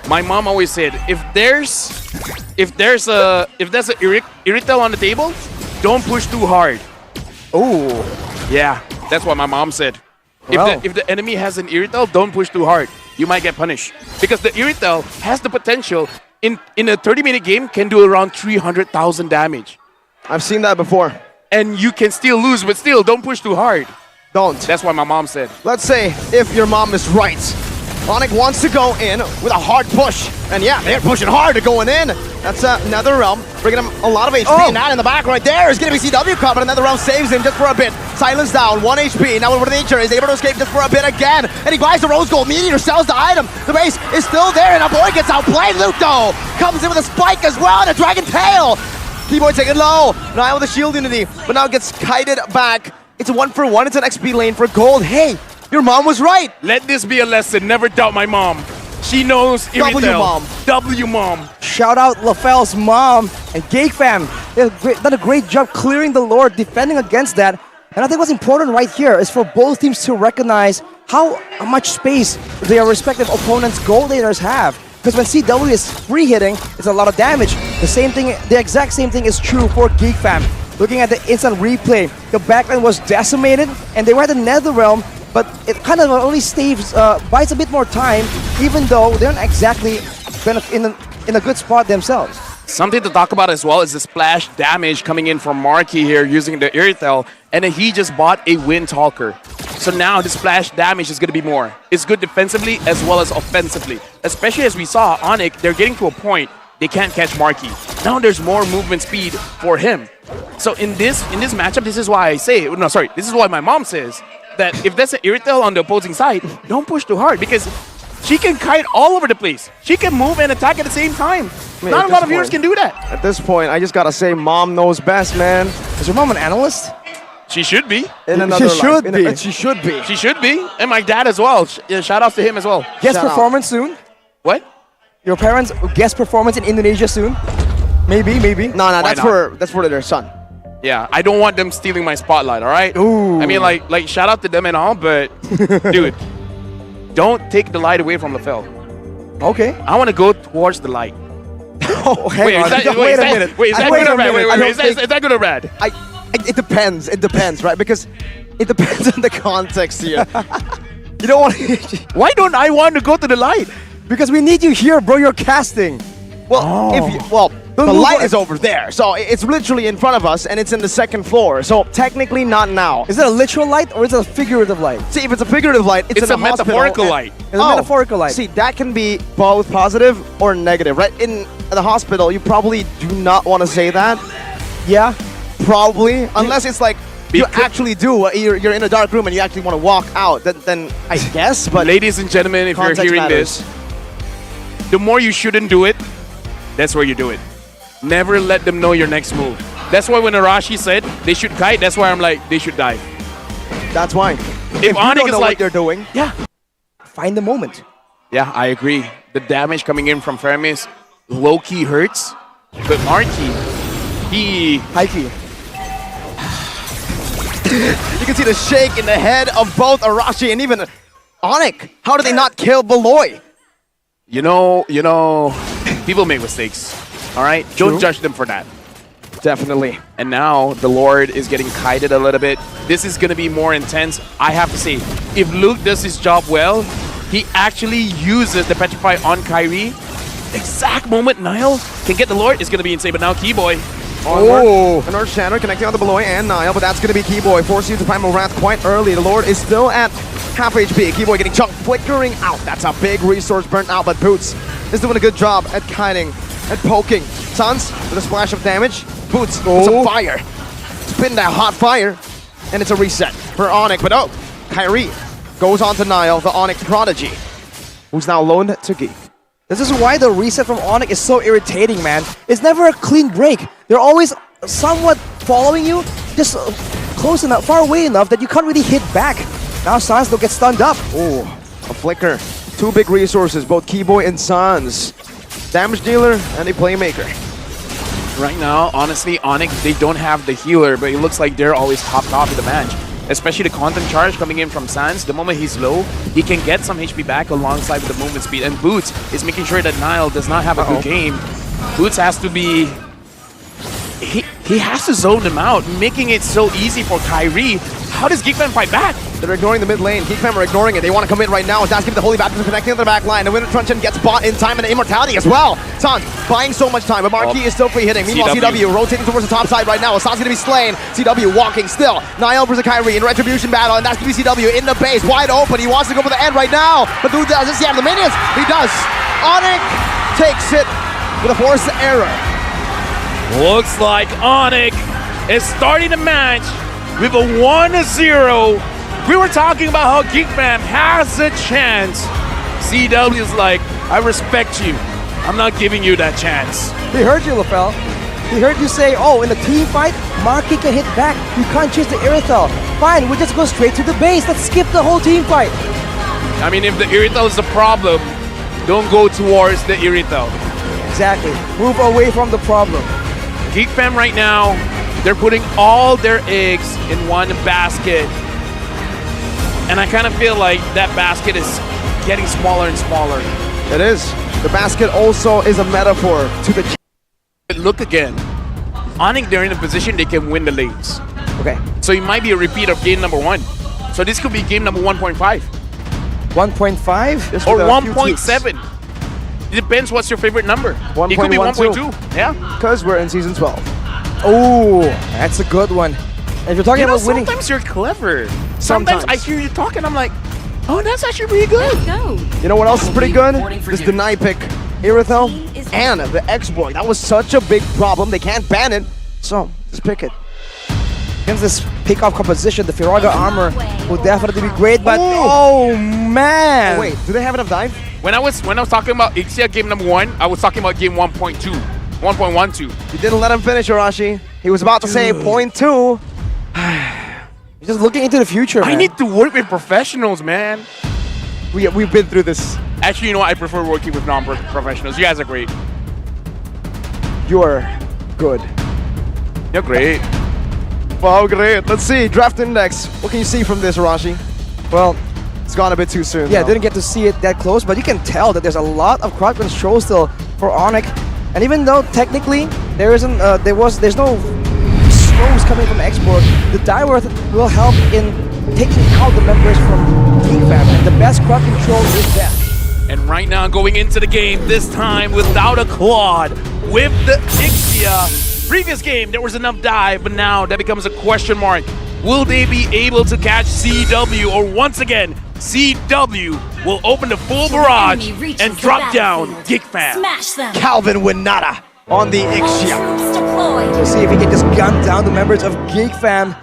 My mom always said, if there's a Irrital on the table, don't push too hard. Oh. Yeah, that's what my mom said. Well. If the enemy has an Irrital, don't push too hard. You might get punished. Because the Irrital has the potential, in a 30-minute game, can do around 300,000 damage. I've seen that before. And you can still lose, but still, don't push too hard. Don't. That's what my mom said. Let's say if your mom is right, Onyx wants to go in with a hard push. And yeah, they're pushing hard to going in. That's NetherRealm bringing him a lot of HP. Oh. Nat in the back right there is going to be CW caught, but NetherRealm saves him just for a bit. Silence down, 1 HP. Now over to nature, is able to escape just for a bit again. And he buys the Rose Gold. Meteor sells the item. The base is still there, and our boy gets outplayed. Luto comes in with a spike as well, and a Dragon Tail. Keyboy taking low. Now with the shield unity, but now gets kited back. It's a 1-for-1. It's an XP lane for gold. Hey, your mom was right. Let this be a lesson. Never doubt my mom. She knows W Iritel. mom. W mom. Shout out LaFell's mom and GigFam. They've done a great job clearing the Lord, defending against that. And I think what's important right here is for both teams to recognize how much space their respective opponents' gold laners have. Because when CW is free hitting, it's a lot of damage. The exact same thing is true for GigFam. Looking at the instant replay, the backline was decimated, and they were at the NetherRealm, but it kind of only buys a bit more time, even though they're not exactly in a good spot themselves. Something to talk about as well is the splash damage coming in from Marky here using the Iritel, and then he just bought a Windtalker. So now the splash damage is going to be more. It's good defensively as well as offensively. Especially as we saw, Onyx, they're getting to a point they can't catch Marky. Now there's more movement speed for him. So in this matchup, this is why I say, no, sorry, this is why my mom says that if there's an Iritel on the opposing side, don't push too hard because she can kite all over the place. She can move and attack at the same time. Not a lot of heroes can do that. At this point, I just gotta say, mom knows best, man. Is your mom an analyst? She should be. In another She should be. She should be. She should be. And my dad as well. Shout outs to him as well. Guest Shout out. performance soon? What? Your parents' guest performance in Indonesia soon? Maybe. No, Why that's for their son. Yeah, I don't want them stealing my spotlight, all right? Ooh. I mean, like shout out to them and all, but dude, don't take the light away from LaFell. Okay. I want to go towards the light. Oh, hang on. Wait, is that good or bad? Wait, is that good or bad? It depends. It depends, right? Because it depends on the context here. You don't want to... Why don't I want to go to the light? Because we need you here, bro. You're casting. Well, the light is over there, so it's literally in front of us, and it's in the second floor. So technically, not now. Is it a literal light or is it a figurative light? See, if it's a figurative light, it's in a a hospital, metaphorical and- light. It's a metaphorical light. See, that can be both positive or negative, right? In the hospital, you probably do not want to say that. Yeah. Probably, unless it's like you actually do. You're in a dark room and you actually want to walk out. Then I guess. But Ladies and gentlemen, if you're context hearing matters. this, the more you shouldn't do it, that's where you do it. Never let them know your next move. That's why when Arashi said they should kite, that's why I'm like, they should dive. that's why. If you Onyx don't is know like, what they're doing, yeah. Find the moment. Yeah, I agree. The damage coming in from Fermis low-key hurts, but Marky, he... High key. you can see the shake in the head of both Arashi and even Onyx. How did they not kill Beloy? You know, people make mistakes, all right? Don't judge them for that. Definitely. And now the Lord is getting kited a little bit. This is going to be more intense. I have to say, if Luke does his job well, he actually uses the Petrify on Kyrie. Exact moment Nile can get the Lord is going to be insane. But now Keyboy. Oh, an Earth Shatter connecting on the Beloy and Nile, but that's going to be Keyboy. Forcing you to Primal Wrath quite early. The Lord is still at half HP. Keyboy getting chunked, flickering out. That's a big resource burnt out, but Boots is doing a good job at kiting and poking. Suns with a splash of damage. Boots with some fire. Spin that hot fire, and it's a reset for Onyx. But oh, Kyrie goes on to Nile, the Onyx prodigy, who's now loaned to Geek. This is why the reset from Onyx is so irritating, man. It's never a clean break. They're always somewhat following you, just close enough, far away enough that you can't really hit back. Now Sans will get stunned up. Oh, a flicker. Two big resources, both Keyboy and Sans. Damage dealer and a playmaker. Right now, honestly, Onyx, they don't have the healer, but it looks like they're always top of the match. Especially the content charge coming in from Sans. The moment he's low, he can get some HP back alongside with the movement speed. And Boots is making sure that Nile does not have a good game. Boots has to be... He has to zone them out, making it so easy for Kyrie. How does Geekman fight back? They're ignoring the mid lane. Geekfam are ignoring it. They want to come in right now. That's giving the Holy Baptism connecting to the back line. The Winter Truncheon gets bought in time and the Immortality as well. Sans buying so much time, but Marquis is still free hitting. Meanwhile, CW rotating towards the top side right now. Sans going to be slain. CW walking still. Niall versus Kyrie in Retribution battle, and that's going to be CW in the base, wide open. He wants to go for the end right now, but who does this? Yeah, the minions. He does. Onyx takes it with a forced error. Looks like Onyx is starting the match with a 1-0. We were talking about how Geekfam has a chance. CW is like, I respect you. I'm not giving you that chance. He heard you, LaFell. He heard you say, oh, in the team fight, Marky can hit back. You can't chase the Irithel. Fine, we'll just go straight to the base. Let's skip the whole team fight. I mean, if the Irithel is the problem, don't go towards the Irithel. Exactly. Move away from the problem. Geekfam right now, they're putting all their eggs in one basket. And I kind of feel like that basket is getting smaller and smaller. It is. The basket also is a metaphor to the... Look again. Onyx, they're in a position they can win the lanes. Okay. So it might be a repeat of game number 1. So this could be game number 1.5. 1.5? Or 1.7. It depends what's your favorite number. It could be 1.2. Yeah. Because we're in Season 12. Oh, that's a good one. If you're talking about winning... Sometimes you're clever. Sometimes I hear you talking, I'm like, oh, that's actually pretty good. You know what else is pretty good? This deny pick. Irithel and the X-Boy. That was such a big problem. They can't ban it. So, just pick it. Against this pick-off composition, the Firaga armor will definitely be great, but... Oh, man! Oh, wait, do they have enough dive? When I was talking about Ixia game number 1, I was talking about game 1.2. 1.12. You didn't let him finish, Arashi. He was about to say .2. Just looking into the future, man. I need to work with professionals, man. We've been through this. Actually, you know what? I prefer working with non-professionals. You guys are great. You're good. You're great. Wow, great. Let's see. Draft index. What can you see from this, Arashi? Well, it's gone a bit too soon. Yeah, though. didn't get to see it that close, but you can tell that there's a lot of crowd control still for Onyx. And even though technically there isn't, there's no slows coming from Export, the Direworth will help in taking out the members from Geekfam, and the best crowd control is that. And right now, going into the game, this time without a Claude, with the Ixia. Previous game, there was enough dive, but now that becomes a question mark. Will they be able to catch CW, or once again, CW will open the full barrage and drop down Geekfam? Smash them. Calvin Winata on the Ixia. Deployed. We'll see if he can just gun down the members of Geekfam.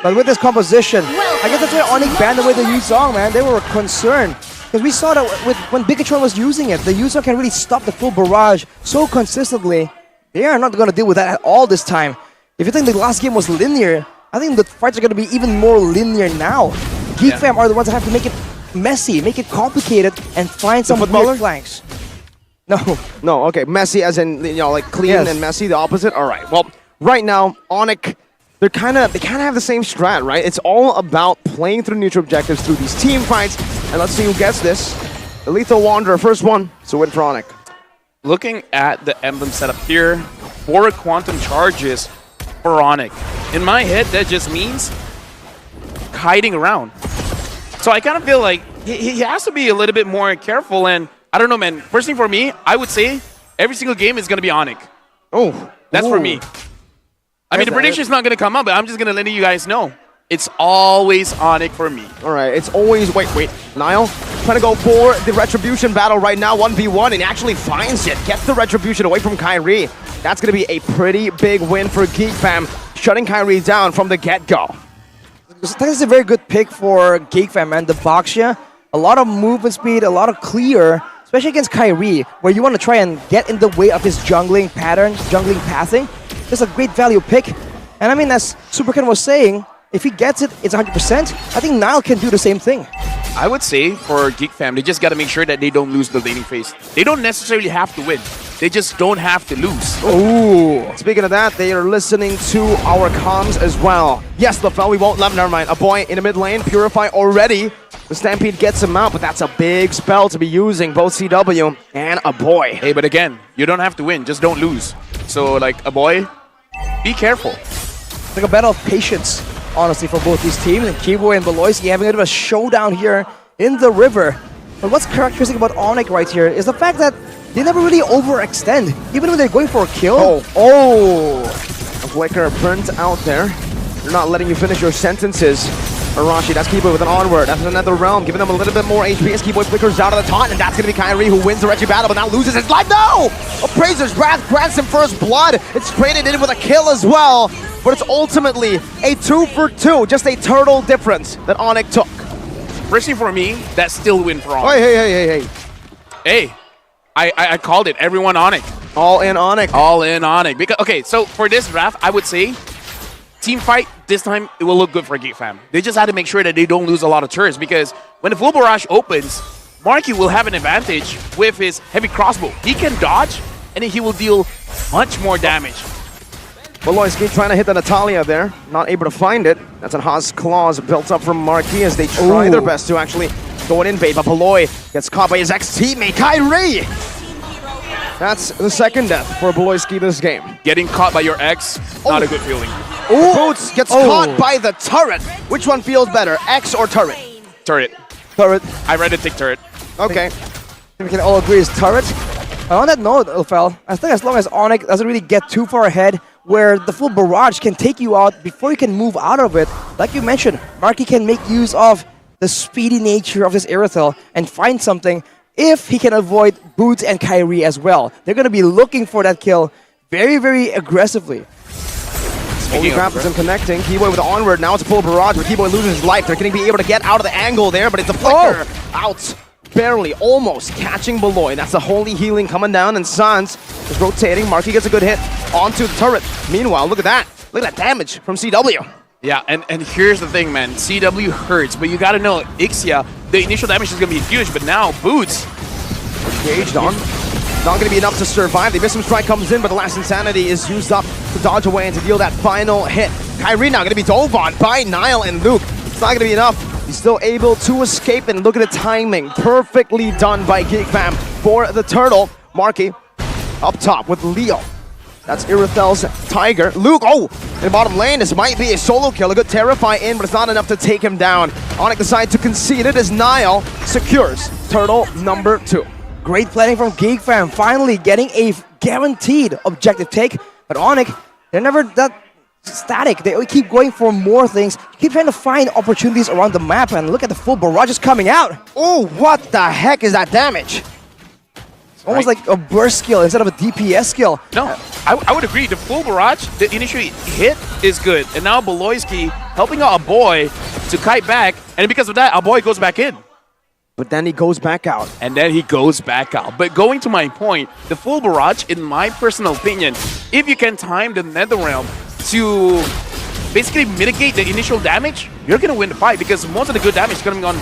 But with this composition, I guess that's why Onyx banned away the Yuzong, man. They were concerned. Because we saw that when Bigatron was using it, the Yuzong can really stop the full barrage so consistently. They are not going to deal with that at all this time. If you think the last game was linear, I think the fights are going to be even more linear now. Geekfam are the ones that have to make it messy, make it complicated, and find some weird flanks. No. No, okay. Messy as in, you know, like clean and messy, the opposite? All right. Well, right now, Onyx, they kind of have the same strat, right? It's all about playing through neutral objectives through these team fights. And let's see who gets this. The Lethal Wanderer, first one. So win for Onyx. Looking at the emblem setup here, 4 quantum charges for Onyx. In my head, that just means hiding around. So I kind of feel like he has to be a little bit more careful. And I don't know, man. First thing for me, I would say every single game is going to be Onyx. Oh. That's for me. I mean, the prediction is not going to come up, but I'm just going to let you guys know. It's always Onyx for me. All right, it's always... Wait. Niall trying to go for the Retribution battle right now, 1v1, and he actually finds it. Gets the Retribution away from Kyrie. That's going to be a pretty big win for Geekfam, shutting Kyrie down from the get-go. That is a very good pick for Geekfam, man. The Boxia, a lot of movement speed, a lot of clear, especially against Kyrie, where you want to try and get in the way of his jungling pattern, jungling pathing. It's a great value pick. And I mean, as Superken was saying, if he gets it, it's 100%. I think Niall can do the same thing. I would say for Geekfam, they just got to make sure that they don't lose the laning phase. They don't necessarily have to win. They just don't have to lose. Ooh. Speaking of that, they are listening to our comms as well. Yes, LaFell, we won't let him. Never mind. A boy in the mid lane, Purify already. The Stampede gets him out, but that's a big spell to be using, both CW and a boy. Hey, but again, you don't have to win. Just don't lose. So, like, a boy, be careful. It's like a battle of patience. honestly, for both these teams. And Kibo and Beloyski having a bit of a showdown here in the river. But what's characteristic about Onyx right here is the fact that they never really overextend, even when they're going for a kill. Oh! A flicker burnt out there. They're not letting you finish your sentences. Arashi, that's Keyboy with an onward. That's another realm, giving them a little bit more HP as Keyboy flickers out of the taunt, and that's going to be Kyrie who wins the Reggie battle, but now loses his life. No! Appraiser's Wrath grants him first blood. It's traded in with a kill as well, but it's ultimately a 2 for 2, just a turtle difference that Onyx took. Personally, for me, that's still win for Onyx. Hey. Hey, I called it. Everyone Onyx. All in Onyx. All in Onyx. Because, okay, so for this draft, I would say team fight, this time, it will look good for Geek Fam. They just had to make sure that they don't lose a lot of turrets, because when the full barrage opens, Marky will have an advantage with his heavy crossbow. He can dodge, and then he will deal much more damage. Beloyski trying to hit the Natalia there, not able to find it. That's a Haas claws built up from Marquis as they try their best to actually go and invade, but Beloy gets caught by his ex-teammate, Kyrie! That's the second death for Beloyski this game. Getting caught by your ex, not a good feeling. Boots gets caught by the turret. Which one feels better, X or turret? Turret. Turret. I read it, take turret. Okay. I think we can all agree is turret. And on that note, Ufel, I think as long as Onyx doesn't really get too far ahead, where the full barrage can take you out before you can move out of it, like you mentioned, Marky can make use of the speedy nature of this Irithel and find something if he can avoid Boots and Kyrie as well. They're going to be looking for that kill very, very aggressively. Only Rapids and connecting. Keyboy with the onward. Now it's a full barrage where Keyboy loses his life. They're going to be able to get out of the angle there, but it's a flicker. Out. Barely, almost catching Beloy. That's the holy healing coming down, and Sans is rotating. Marky gets a good hit onto the turret. Meanwhile, look at that. Look at that damage from CW. Yeah, and here's the thing, man. CW hurts, but you gotta know, Ixia, the initial damage is gonna be huge, but now Boots Engaged on. Not going to be enough to survive. The Abyssum Strike comes in, but the last Insanity is used up to dodge away and to deal that final hit. Kyrie now going to be dove on by Niall and Luke. It's not going to be enough. He's still able to escape, and look at the timing. Perfectly done by Geek Fam for the turtle. Marky up top with Leo. That's Irithel's Tiger. Luke, in the bottom lane, this might be a solo kill. A good Terrify in, but it's not enough to take him down. Onyx decides to concede it as Niall secures turtle number 2. Great planning from Geek Fam, finally getting a guaranteed objective take. But Onyx, they're never that static. They keep going for more things, keep trying to find opportunities around the map, and look at the full barrages coming out. Oh, what the heck is that damage? Almost like a burst skill instead of a DPS skill. No, I would agree. The full barrage, the initial hit is good. And now Beloyski helping out a boy to kite back. And because of that, a boy goes back in. But then he goes back out. And then he goes back out. But going to my point, the full barrage, in my personal opinion, if you can time the Netherrealm to basically mitigate the initial damage, you're going to win the fight, because most of the good damage is coming on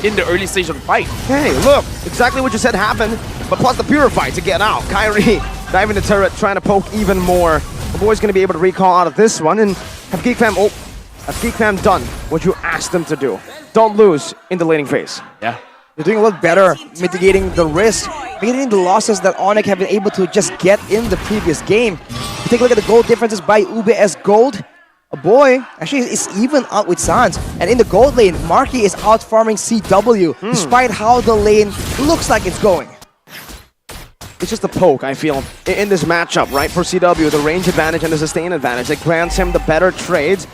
in the early stage of the fight. Hey, look, exactly what you said happened, but plus the Purify to get out. Kyrie diving the turret, trying to poke even more. The boy's going to be able to recall out of this one, and have Geek Fam, have Geek Fam done what you asked them to do. Don't lose in the laning phase. Yeah. They're doing a lot better mitigating the risk, mitigating the losses that Onyx have been able to just get in the previous game. You take a look at the gold differences by Ube as gold. A boy actually is even out with Sans. And in the gold lane, Marky is out farming CW, despite how the lane looks like it's going. It's just a poke, I feel, in this matchup, right? For CW, the range advantage and the sustain advantage that grants him the better trades.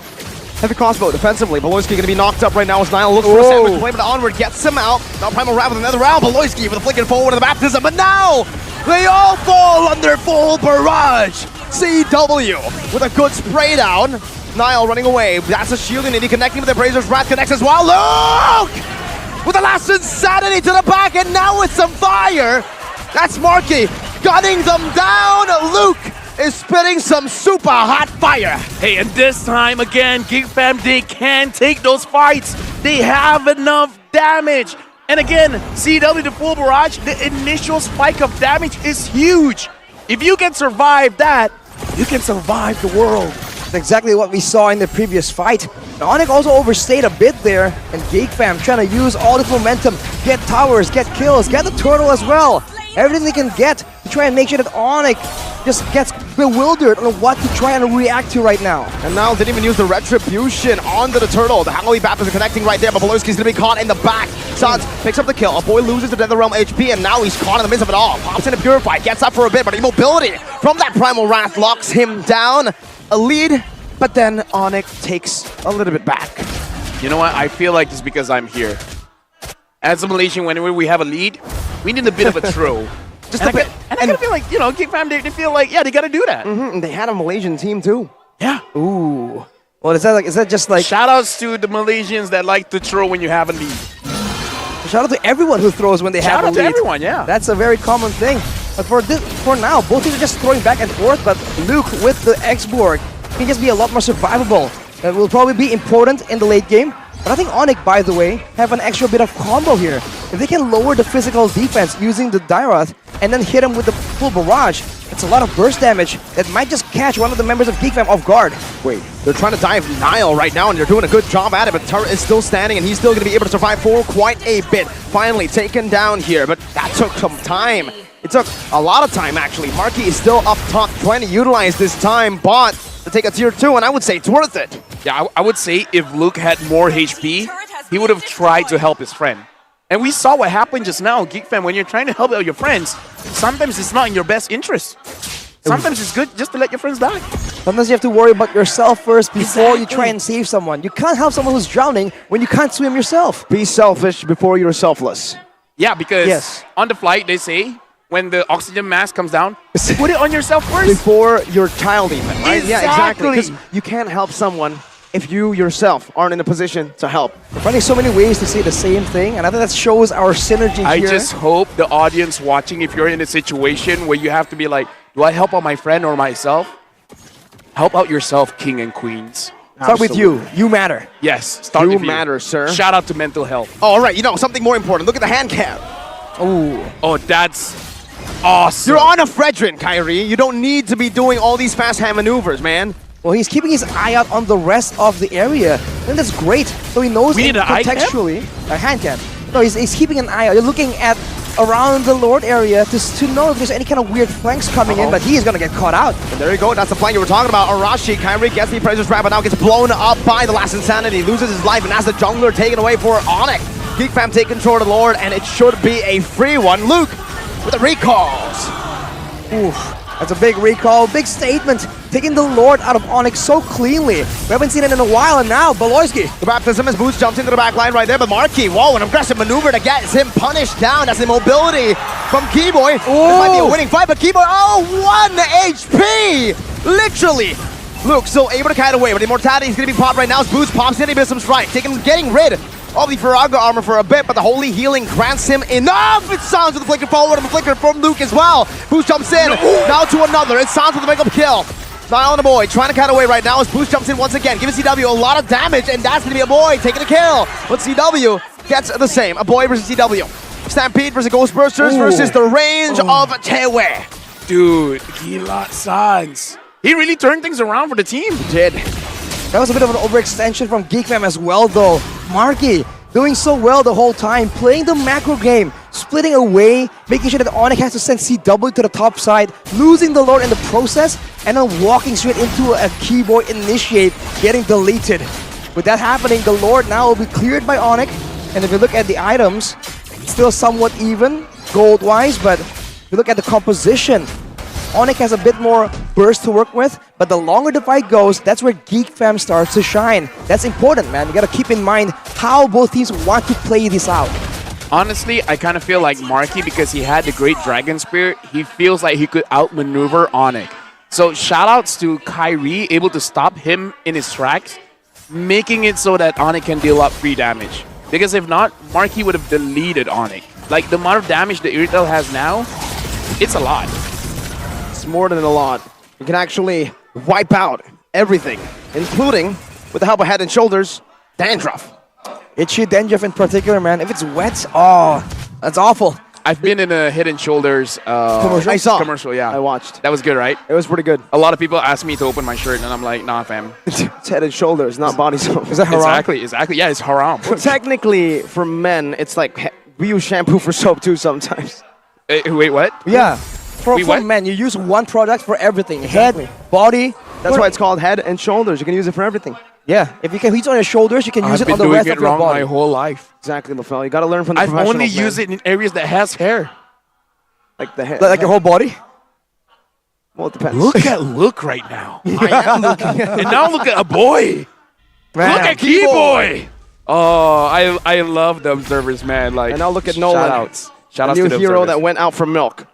Heavy crossbow defensively. Beloyski going to be knocked up right now as Niall looks for a sandwich play, but the onward gets him out. Now Primal Wrath with another round. Beloyski with a flicking forward of the baptism, but now they all fall under full barrage. CW with a good spray down. Niall running away. That's a shield, and he connecting with the Brazer's Wrath connects as well. Luke with the last Insanity to the back, and now with some fire. That's Marky gunning them down. Luke is spitting some super hot fire. Hey, and this time again, Geek Fam, they can take those fights. They have enough damage. And again, CW the full barrage, the initial spike of damage is huge. If you can survive that, you can survive the world. That's exactly what we saw in the previous fight. Onyx also overstayed a bit there, and Geek Fam trying to use all this momentum, get towers, get kills, get the turtle as well. Everything they can get to try and make sure that Onyx just gets bewildered on what to try and react to right now. And now didn't even use the retribution onto the turtle. The Halloween Baptist are connecting right there, but Bolorski's gonna be caught in the back. Suds picks up the kill. A boy loses the Netherrealm HP, and now he's caught in the midst of it all. Pops in a Purify, gets up for a bit, but immobility from that Primal Wrath locks him down. A lead, but then Onyx takes a little bit back. You know what? I feel like it's because I'm here. As a Malaysian, whenever we have a lead, we need a bit of a throw. Just a bit. And I feel like, you know, Geek Fam, they feel like, yeah, they gotta do that. And they had a Malaysian team too. Yeah. Ooh. Well, is that just like... Shout outs to the Malaysians that like to throw when you have a lead. Shout out to everyone who throws when they have a lead. Shout out to everyone, yeah. That's a very common thing. But for now, both teams are just throwing back and forth, but Luke with the X-Borg can just be a lot more survivable. That will probably be important in the late game. But I think Onyx, by the way, have an extra bit of combo here. If they can lower the physical defense using the Dairoth and then hit him with the full barrage, it's a lot of burst damage that might just catch one of the members of Geek Fam off guard. Wait, they're trying to dive Nile right now, and they're doing a good job at it, but Turret is still standing, and he's still going to be able to survive for quite a bit. Finally taken down here, but that took some time. It took a lot of time, actually. Marky is still up top, trying to utilize this time bot to take a tier 2, and I would say it's worth it. Yeah, I would say if Luke had more HP, he would have tried to help his friend. And we saw what happened just now, Geek Fam. When you're trying to help out your friends, sometimes it's not in your best interest. Sometimes it's good just to let your friends die. Sometimes you have to worry about yourself first before you try and save someone. You can't help someone who's drowning when you can't swim yourself. Be selfish before you're selfless. Yeah, because on the flight, they say, when the oxygen mask comes down, put it on yourself first. Before your child even, right? Exactly. Yeah, exactly. Because you can't help someone if you yourself aren't in a position to help. We're finding so many ways to say the same thing, and I think that shows our synergy here. I just hope the audience watching, if you're in a situation where you have to be like, do I help out my friend or myself? Help out yourself, king and queens. Start with you. You matter. Yes, start You with you. matter, sir. Shout out to mental health. Oh, all right, you know, something more important. Look at the hand cam. Ooh. Oh, that's awesome. You're on a Fredrin, Kyrie. You don't need to be doing all these fast hand maneuvers, man. Well, he's keeping his eye out on the rest of the area. And that's great. So he knows We need an eye cam? contextually. A hand cam. No, he's keeping an eye out. You're looking at around the Lord area to know if there's any kind of weird flanks coming in, but he is going to get caught out. And there you go. That's the flank you were talking about. Arashi, Kyrie gets the Predator's Trap, but now gets blown up by the last Insanity. Loses his life, and has the jungler taken away for Onyx. Geek Fam take control of the Lord, and it should be a free one. Luke with the recalls. Oof. That's a big recall, big statement, taking the Lord out of Onyx so cleanly. We haven't seen it in a while, and now Bolorski. The baptism as Boots jumps into the back line right there, but Marky, whoa, an aggressive maneuver to get him punished down. That's immobility from Keyboy. This might be a winning fight, but Keyboy, 1 HP! Literally. Luke still able to kite away, but Immortality is going to be popped right now as Boots pops in, he misses some strike, getting rid of the Faraga armor for a bit, but the Holy Healing grants him enough! It sounds with the flicker forward and the flicker from Luke as well. Boost jumps in, now to another. It sounds with the makeup kill. Nile and a boy trying to cut away right now as Boost jumps in once again, giving CW a lot of damage, and that's going to be a boy taking a kill. But CW gets the same. A boy versus CW. Stampede versus Ghostbusters versus the range of Tewe. Dude, Gilat Sans. He really turned things around for the team. He did. That was a bit of an overextension from Geek Fam as well, though. Marky doing so well the whole time, playing the macro game, splitting away, making sure that Onyx has to send CW to the top side, losing the Lord in the process, and then walking straight into a Keyboy initiate, getting deleted. With that happening, the Lord now will be cleared by Onyx, and if you look at the items, it's still somewhat even, gold-wise, but if you look at the composition, Onyx has a bit more burst to work with, but the longer the fight goes, that's where Geek Fam starts to shine. That's important, man. You gotta keep in mind how both teams want to play this out. Honestly, I kind of feel like Marky, because he had the great Dragon Spirit, he feels like he could outmaneuver Onyx. So shoutouts to Kyrie, able to stop him in his tracks, making it so that Onyx can deal up free damage. Because if not, Marky would have deleted Onyx. Like, the amount of damage that Irritel has now, it's a lot. It's more than a lot. You can actually wipe out everything, including, with the help of Head and Shoulders, Dandruff. Itchy dandruff in particular, man. If it's wet, oh, that's awful. I've been in a Head and Shoulders Commercial? I saw. commercial, yeah. I watched. That was good, right? It was pretty good. A lot of people ask me to open my shirt, and I'm like, nah, fam. It's Head and Shoulders, not body soap. Is that haram? Exactly. Yeah, it's haram. Technically, for men, it's like we use shampoo for soap too sometimes. Wait, what? Yeah. For what? men, you use one product for everything. Head, body. That's why it's called head and shoulders. You can use it for everything. Yeah, if you can use it on your shoulders, you can use I've it on been the doing rest it of your wrong body. my whole life. Exactly, LaFell. You got to learn from the I've professionals, only used man. it in areas that has hair. Like the head. Like your whole body? Well, it depends. Look at Luke right now. I am looking. And now look at a boy. Man. Look at Keyboy. Oh, I love the observers, man. Like, And now look at Nolan. Shout outs. Shout A outs new to the hero observers. that went out for milk.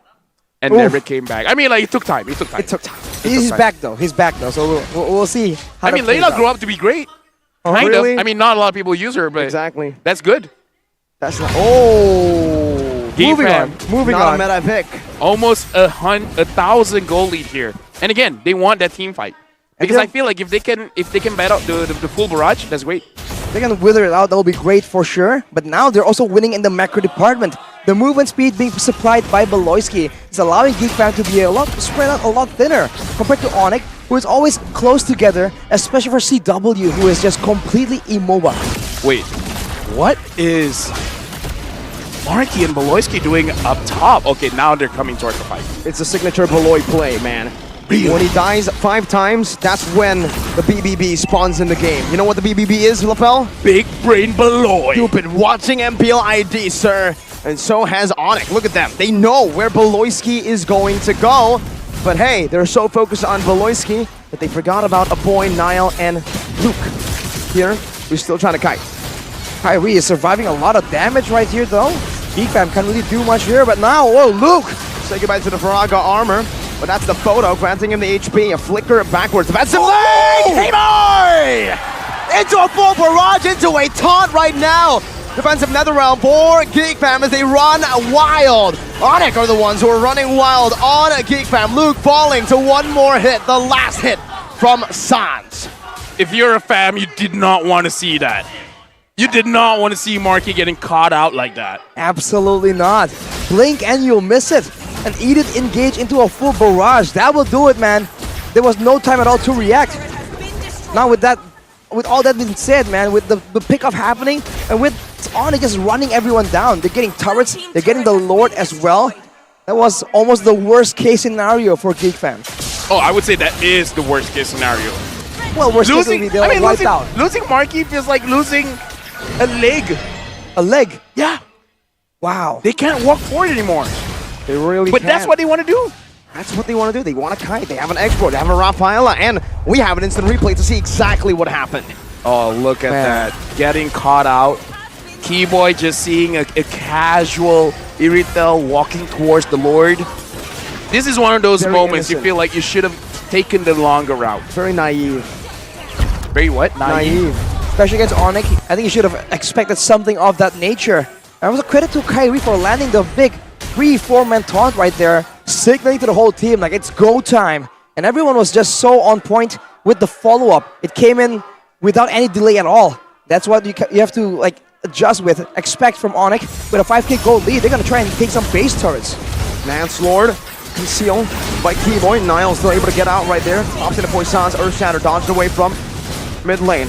And Oof. never came back. I mean, like, it took time. It took time. It took time. He's back though. He's back though. So we'll see. How I mean, that plays Layla out. grew up to be great. Kind really? of. I mean, not a lot of people use her, but Exactly. that's good. That's not. Oh. Moving on. Moving Not on. a meta pick. Almost 1,000 goal lead here. And again, they want that team fight. Because I feel like if they can bat out the full barrage, that's great. They can wither it out, that will be great for sure. But now they're also winning in the macro department. The movement speed being supplied by Beloyski is allowing GeekFam to be spread out a lot thinner compared to Onyx, who is always close together, especially for CW, who is just completely immobile. Wait, what is Marky and Beloyski doing up top? Okay, now they're coming towards the fight. It's a signature Beloy play, man. When he dies 5 times, that's when the BBB spawns in the game. You know what the BBB is, LaFell? Big brain Beloy. You've been watching MPL ID, sir. And so has Onyx. Look at them. They know where Beloyski is going to go. But hey, they're so focused on Beloyski that they forgot about a boy, Niall, and Luke. Here, we're still trying to kite. Kyrie is surviving a lot of damage right here though. GeekFam can't really do much here, but now, whoa, Luke! Say goodbye to the Faraga armor. But that's the photo, granting him the HP. A flicker backwards. Defensive leg! Hey boy! Into a full barrage, into a taunt right now. Defensive nether realm for GeekFam as they run wild. Onyx are the ones who are running wild on GeekFam. Luke falling to one more hit, the last hit from Sans. If you're a fam, you did not want to see that. You did not want to see Marky getting caught out like that. Absolutely not. Blink and you'll miss it. And Edith engage into a full barrage. That will do it, man. There was no time at all to react. Now with all that being said, man, with the pickup happening, and with Onyx just running everyone down, they're getting turrets, they're getting the Lord as well. That was almost the worst case scenario for GeekFam. Oh, I would say that is the worst case scenario. Well, worst case would be they're wiped out. Losing Marky feels like losing a leg. A leg? Yeah. Wow. They can't walk forward anymore. They really But can. that's what they want to do. That's what they want to do. They want to kite. They have an export. They have a Rafaela. And we have an instant replay to see exactly what happened. Oh, look at Man. that. Getting caught out. Keyboy just seeing a casual Iritel walking towards the Lord. This is one of those Very moments you innocent. feel like you should have taken the longer route. Very naive. Very what? Naive. Especially against Onyx, I think you should have expected something of that nature. And it was a credit to Kyrie for landing the big 3-4-man taunt right there, signaling to the whole team like it's go time. And everyone was just so on point with the follow-up. It came in without any delay at all. That's what you have to like adjust with, expect from Onyx. With a 5k gold lead, they're going to try and take some base turrets. Lance Lord concealed by Keyboy. Niall still able to get out right there. Pops into Poisson's Earth Shatter, dodged away from mid lane.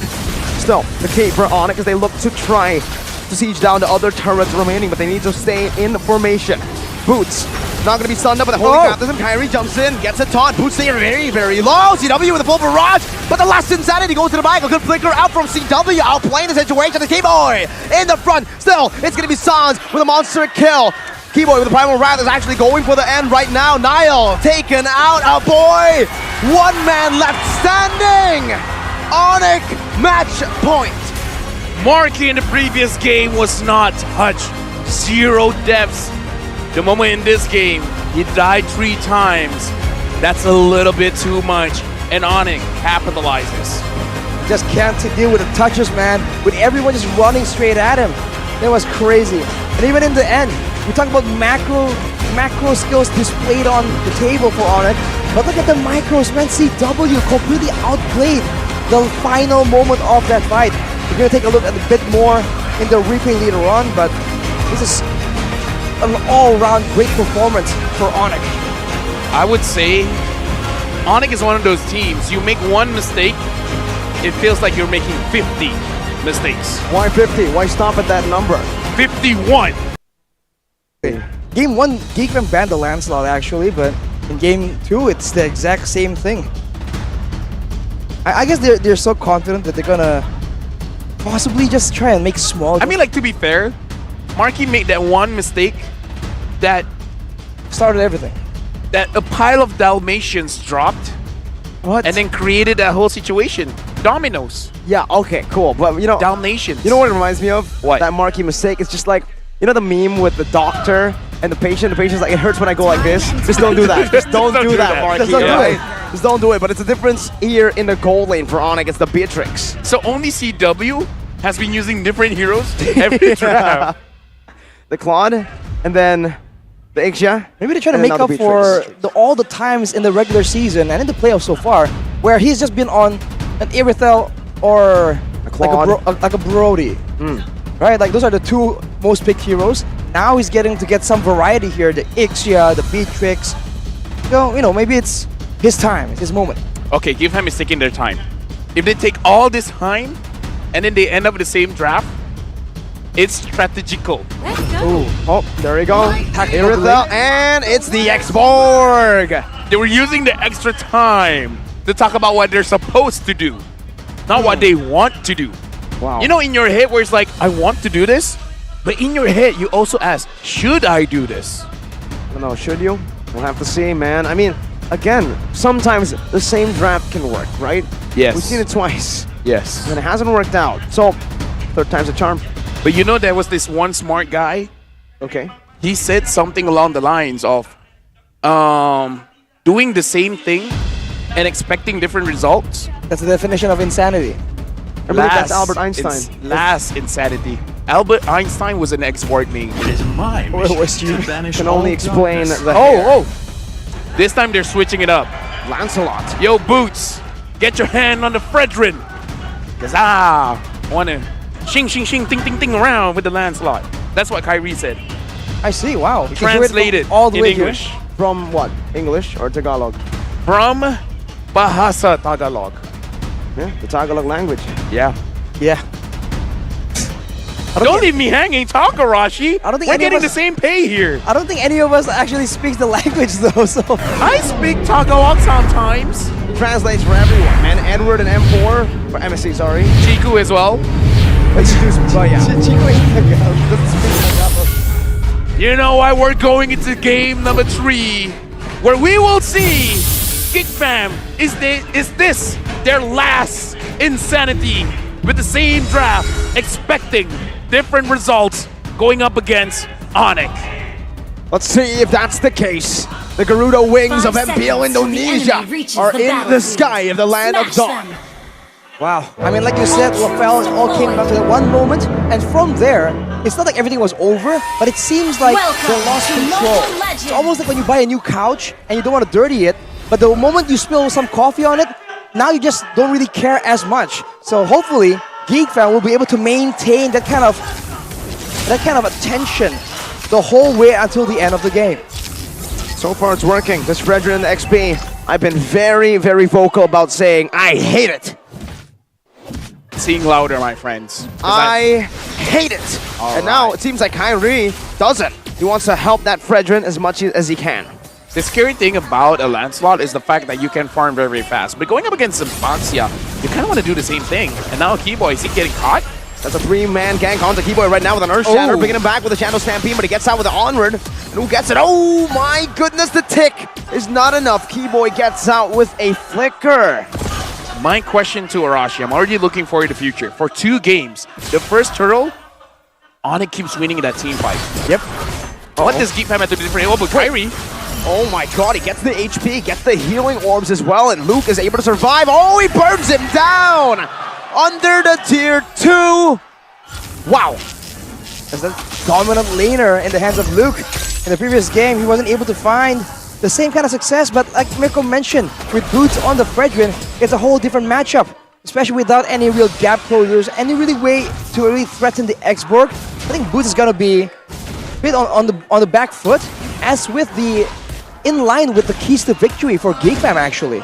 Still, the key for Onyx as they look to try to siege down the other turrets remaining, but they need to stay in formation. Boots, not going to be stunned up with a holy baptism. Kyrie jumps in, gets a taunt. Boots staying very, very low. CW with a full barrage, but the last insanity goes to the back. A good flicker out from CW, outplaying the situation. The Keyboy in the front. Still, it's going to be Sans with a monster kill. Keyboy with the Primal Wrath is actually going for the end right now. Niall taken out. A boy. One man left standing. Onyx match point. Marky in the previous game was not touched. 0 deaths. The moment in this game, he died 3 times. That's a little bit too much. And Onyx capitalizes. Just can't deal with the touches, man. With everyone just running straight at him. That was crazy. And even in the end, we talk about macro skills displayed on the table for Onyx. But look at the micros, man. CW completely outplayed the final moment of that fight. We're going to take a look at a bit more in the replay later on, but this is an all-round great performance for Onyx. I would say Onyx is one of those teams. You make one mistake, it feels like you're making 50 mistakes. Why 50? Why stop at that number? 51. Game 1, Geekman banned the Lancelot actually, but in Game 2, it's the exact same thing. I guess they're so confident that they're gonna possibly just try and make small. I mean, like, to be fair, Marky made that one mistake that started everything. that a pile of Dalmatians dropped What? and then created that whole situation. Dominoes. Yeah, okay, cool. But you know, Dalmatians. you know what it reminds me of? What? That Marky mistake. It's just like, you know the meme with the doctor and the patient? The patient's like, it hurts when I go like this. Just don't do that. Just don't do that, Marky. Just don't do right? it. Just don't do it. But it's a difference here in the gold lane for Onyx. It's the Beatrix. So only CW has been using different heroes every draft. The Claude, and then the Ixia. Maybe they're trying to and make another up for Beatrix. all the times in the regular season and in the playoffs so far where he's just been on an Irithel or Claude. like a Brody. Right? Like those are the two most picked heroes. Now he's getting to get some variety here. The Ixia, the Beatrix. So, you know, maybe it's his time. It's his moment. Okay, give him is taking their time. If they take all this time and then they end up with the same draft, it's strategical. Ooh. Oh, there we go. Irithel, and it's the X-Borg. They were using the extra time to talk about what they're supposed to do, not what they want to do. Wow. You know, in your head where it's like, I want to do this, but in your head you also ask, should I do this? I don't know, should you? We'll have to see, man. I mean, again, sometimes the same draft can work, right? Yes. We've seen it twice, Yes. and it hasn't worked out. So, third time's a charm. But you know, there was this one smart guy. Okay. He said something along the lines of doing the same thing and expecting different results. That's the definition of insanity. I believe that's Albert Einstein. Last insanity. Albert Einstein was an X-Borg name. It is my Or mission was you to banish Can all only explain darkness. the hair. Oh! This time they're switching it up. Lancelot. Yo, Boots, get your hand on the Fredrin. Cause I wanna shing shing shing ting ting ting around with the Lancelot. That's what Kyrie said. I see. Wow. You can hear it from Translated all the in way English. Here. From what? English or Tagalog? From Bahasa Tagalog. Yeah, the Tagalog language. Yeah. Yeah. Don't leave me hanging, talk, Arashi. I don't think we're any of getting the us- same pay here. I don't think any of us actually speaks the language though, so I speak Tagalog sometimes. Translates for everyone, man. Edward and M4, for MSC, sorry. Chiku as well. Excuse me. But yeah. Chico is doesn't speak Tagalog. You know why we're going into game number 3, where we will see Geek Fam is this their last insanity with the same draft, expecting different results going up against Onyx. Let's see if that's the case. The Garuda wings 5 of MPL seconds till the Indonesia enemy reaches are the in the battlefield. sky of the land of Smash dawn. them. Wow. I mean, like you said, Rafael, it all came down to that one moment, and from there, it's not like everything was over, but it seems like Welcome they lost to control. Mobile Legends. It's almost like when you buy a new couch and you don't want to dirty it, but the moment you spill some coffee on it, now you just don't really care as much. So hopefully, Geek Fan will be able to maintain that kind of attention the whole way until the end of the game. So far it's working. This Fredrin and the XP, I've been very, very vocal about saying, I hate it. Seeing louder, my friends. 'Cause I hate it. And now it seems like Kyrie doesn't. He wants to help that Fredrin as much as he can. The scary thing about a Lancelot is the fact that you can farm very, very fast. But going up against Sympaxia, you kind of want to do the same thing. And now Keyboy, is he getting caught? That's a 3-man gank onto Keyboy right now with an Earth Shatter, Oh. bringing him back with a Shadow Stampede, but he gets out with the Onward. And who gets it? Oh my goodness, the tick is not enough. Keyboy gets out with a Flicker. My question to Arashi, I'm already looking forward to the future. For 2 games, the first turtle, Onyx keeps winning in that team fight. Yep. What does Geek Fam have to do different? Oh, but Kyrie, Oh my god, he gets the HP, gets the healing orbs as well, and Luke is able to survive. Oh, he burns him down! Under the tier 2! Wow! As a dominant laner in the hands of Luke. In the previous game, he wasn't able to find the same kind of success, but like Mirko mentioned, with Boots on the Fredrin, it's a whole different matchup. Especially without any real gap closers, any really way to really threaten the X-Borg. I think Boots is gonna be a bit on the back foot, as with the in line with the keys to victory for Geek Fam actually.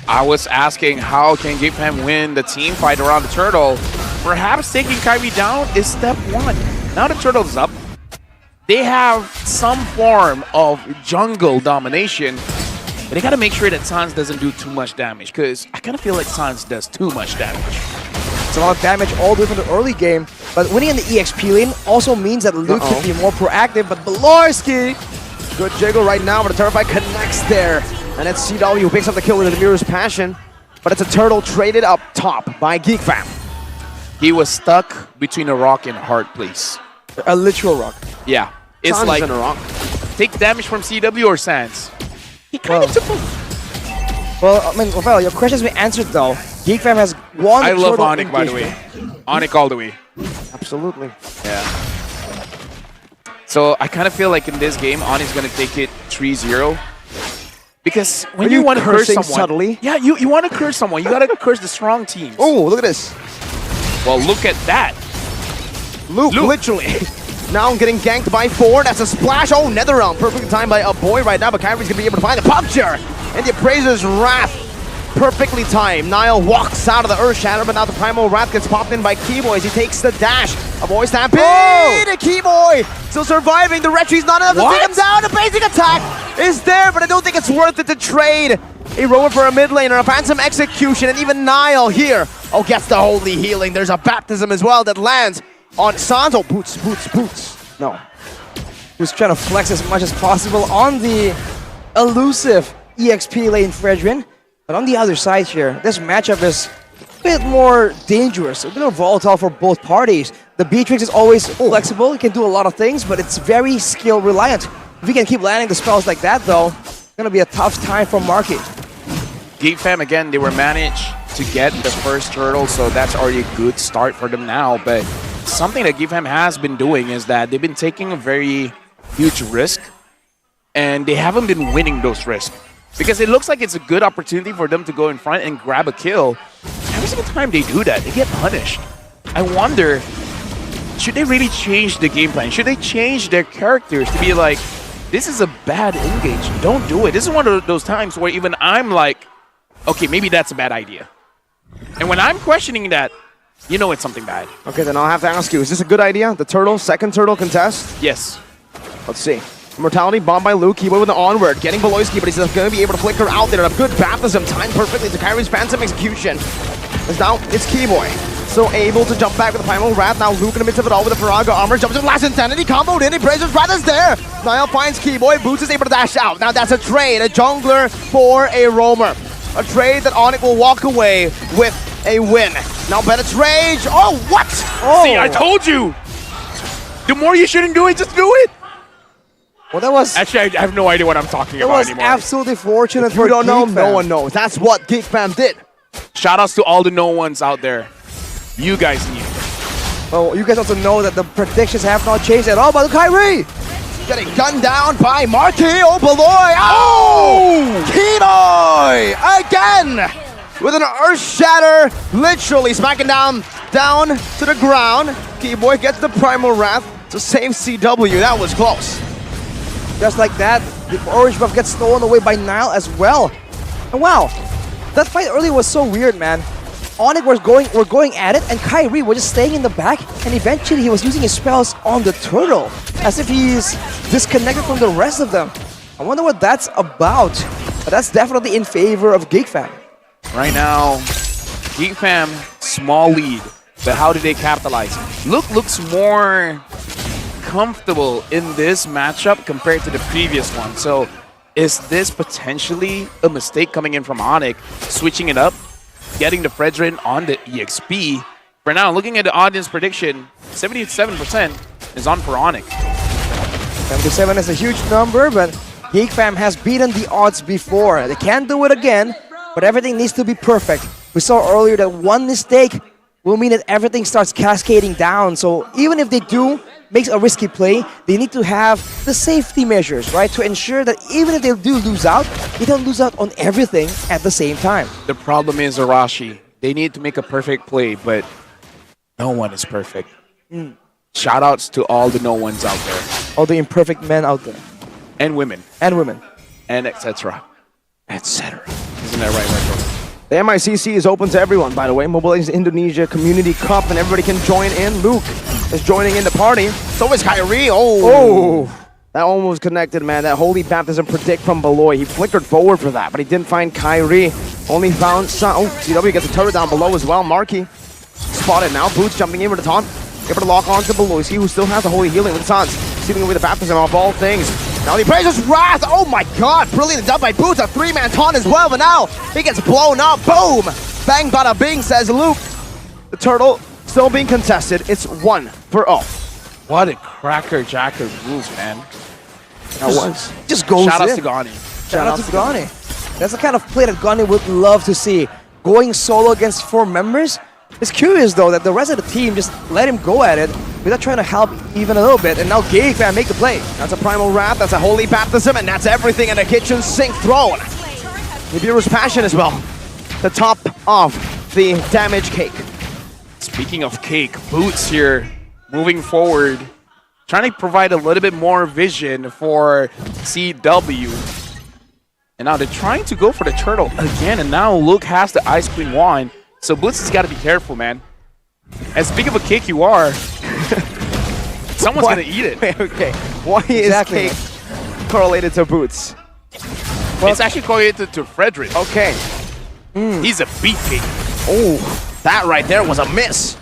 I was asking how can Geek Fam win the team fight around the turtle? Perhaps taking Kyrie down is step 1. Now the turtle's up. they have some form of jungle domination, but they gotta make sure that Sans doesn't do too much damage, because I kind of feel like Sans does too much damage. It's a lot of damage all the way from the early game, but winning in the EXP lane also means that Luke can be more proactive, but Belorski, Good jiggle right now, but the Terrify connects there. And it's CW who picks up the kill with the Mirror's Passion. But it's a turtle traded up top by GeekFam. He was stuck between a rock and a hard place. a literal rock. Yeah. It's Sans like, in a rock. take damage from CW or Sans. He kind of took him. Well, I mean, Rafael, your question has been answered though. GeekFam has won. I love turtle Onyx, by the way. engagement. Onyx all the way. Absolutely. Yeah. So I kind of feel like in this game, Onyx is going to take it 3-0. Because when you want to curse cursing someone, subtly? yeah, you want to curse someone, you got to curse the strong teams. Oh, look at this. Well, look at that. Luke. Literally. Now getting ganked by 4. That's a splash. Oh, Netherrealm. Perfect time by a boy right now, but Kyrie's going to be able to find the puncture. And the Appraiser's Wrath. Perfectly timed. Niall walks out of the Earth Shatter, but now the Primal Wrath gets popped in by Keyboy as he takes the dash. A boy stampede! Oh! Keyboy still surviving. The Retry's not enough to take him down. The basic attack is there, but I don't think it's worth it to trade. A rover for a mid laner, a Phantom Execution, and even Niall here. Oh, gets the Holy Healing. There's a Baptism as well that lands on Sans. Oh, boots. No. He was trying to flex as much as possible on the elusive EXP lane Fredrin. But on the other side here, this matchup is a bit more dangerous, a bit more volatile for both parties. The Beatrix is always flexible, it can do a lot of things, but it's very skill reliant. If we can keep landing the spells like that though, it's going to be a tough time for Market. GeekFam, again, they were managed to get the first turtle, so that's already a good start for them now. But something that GeekFam has been doing is that they've been taking a very huge risk, and they haven't been winning those risks. Because it looks like it's a good opportunity for them to go in front and grab a kill. Every single time they do that, they get punished. I wonder, should they really change the game plan? Should they change their characters to be like, this is a bad engage, don't do it. This is one of those times where even I'm like, okay, maybe that's a bad idea. And when I'm questioning that, you know it's something bad. Okay, then I'll have to ask you, is this a good idea? The turtle, second turtle contest? Yes. Let's see. Mortality bombed by Luke. Keyboy with the onward. Getting Beloyski, but he's going to be able to flicker out there. A good baptism timed perfectly to Kyrie's Phantom Execution. As now it's Keyboy. So able to jump back with the Primal Wrath. Now Luke in the midst of it all with the Faraga armor. Jumps in Last Insanity. Comboed in. Appraiser's Wrath is there. Niall finds Keyboy. Boots is able to dash out. Now that's a trade. A jungler for a roamer. A trade that Onyx will walk away with a win. Now Bennett's Rage. Oh, what? Oh. See, I told you. The more you shouldn't do it, just do it. Well, that was... Actually, I have no idea what I'm talking That about was anymore. absolutely fortunate If for you don't know, GeekFam. no one knows. That's what GeekFam did. Shoutouts to all the no ones out there. You guys need it. Well, you guys also know that the predictions have not changed at all, but Kyrie! Getting gunned down by Marquis. Oh, Beloy. Oh! Keyboy! Again! With an Earth Shatter. Literally smacking down to the ground. Keyboy gets the Primal Wrath to save CW. That was close. Just like that, the orange buff gets stolen away by Niall as well. And wow, that fight earlier was so weird, man. Onyx were going at it, and Kyrie was just staying in the back, and eventually he was using his spells on the turtle, as if he's disconnected from the rest of them. I wonder what that's about. But that's definitely in favor of GeekFam. Right now, GeekFam, small lead. But how do they capitalize? Luke looks more comfortable in this matchup compared to the previous one. So is this potentially a mistake coming in from Onyx, switching it up, getting the Fredrin on the EXP? For now, looking at the audience prediction, 77% is on for Onyx. 77 is a huge number, but GeekFam has beaten the odds before. They can't do it again, but everything needs to be perfect. We saw earlier that one mistake will mean that everything starts cascading down. So even if they do make a risky play, they need to have the safety measures, right? To ensure that even if they do lose out, they don't lose out on everything at the same time. The problem is Arashi. They need to make a perfect play, but no one is perfect. Shoutouts to all the no ones out there. All the imperfect men out there. And women. And women. And etc. Etc. Isn't that right, Michael? The MICC is open to everyone, by the way. Mobile Legends Indonesia Community Cup, and everybody can join in. Luke is joining in the party. So is Kyrie. Oh. That almost connected, man. That Holy Baptism predict from below. He flickered forward for that, but he didn't find Kyrie. Only found Sun. Oh, CW gets a turret down below as well. Marky spotted now. Boots jumping in with the taunt. Able to lock on to below. He who still has the Holy Healing with Suns. Sealing away the Baptism of all things. Now he praises Wrath. Oh my god. Brilliant done by Boots. A 3-man taunt as well, but now he gets blown up. Boom. Bang bada bing, says Luke. The turtle still being contested. It's 1-0. What a cracker jacker move, man. That was. Just goes Shout out in. to Gani. Shout out to Gani. That's the kind of play that Gani would love to see. Going solo against 4 members. It's curious though that the rest of the team just let him go at it without trying to help even a little bit. And now GigFam make the play. That's a Primal Wrath, that's a Holy Baptism, and that's everything in the kitchen sink throne. Nibiru's Passion as well. The top of the damage cake. Speaking of cake, Boots here moving forward, trying to provide a little bit more vision for CW. And now they're trying to go for the turtle again, and now Luke has the Ice Queen wand. So Boots has got to be careful, man. As big of a cake you are, someone's going to eat it. Okay, why is cake correlated to Boots? Well, it's actually correlated to Frederick. Okay. He's a beat cake. Oh, that right there was a miss.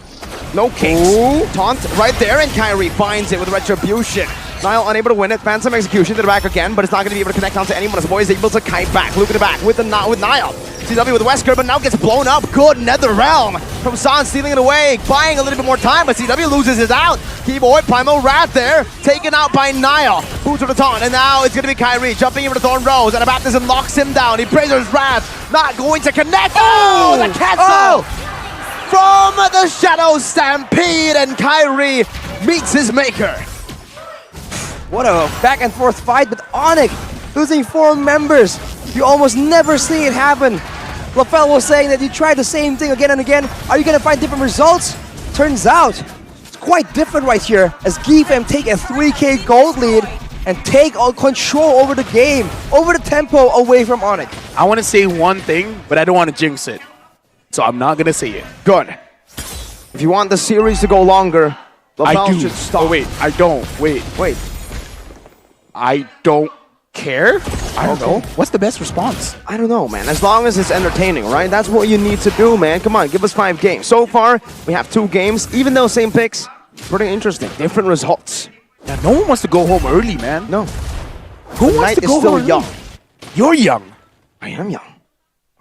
No cakes. Ooh. Taunt right there, and Kyrie finds it with Retribution. Niall unable to win it. Phantom Execution to the back again, but it's not going to be able to connect onto anyone as Boy is able to kite back. Luke in the back with Niall. CW with Wesker, but now gets blown up. Good Nether Realm from San, stealing it away, buying a little bit more time, but CW loses it out. Keyboy, Primal Wrath there, taken out by Niall. Boots with the taunt, and now it's going to be Kyrie jumping in with the Thorn Rose, and a Baptism locks him down. He praises Wrath, not going to connect. Oh, the cancel! From the Shadow Stampede, and Kyrie meets his maker. What a back and forth fight, but Onyx losing 4 members. You almost never see it happen. LaFell was saying that you tried the same thing again and again. Are you going to find different results? Turns out it's quite different right here as GFM take a 3K gold lead and take all control over the game, over the tempo away from Onyx. I want to say one thing, but I don't want to jinx it. So I'm not going to say it. Good. If you want the series to go longer, LaFell I do. should stop. Oh, wait, I don't. Wait. I don't care? I don't know. What's the best response? I don't know, man. As long as it's entertaining, right? That's what you need to do, man. Come on, give us 5 games. So far, we have 2 games. Even though same picks, pretty interesting. Different results. Yeah, no one wants to go home early, man. No. Who wants to go still home young. early? You're young. I am young.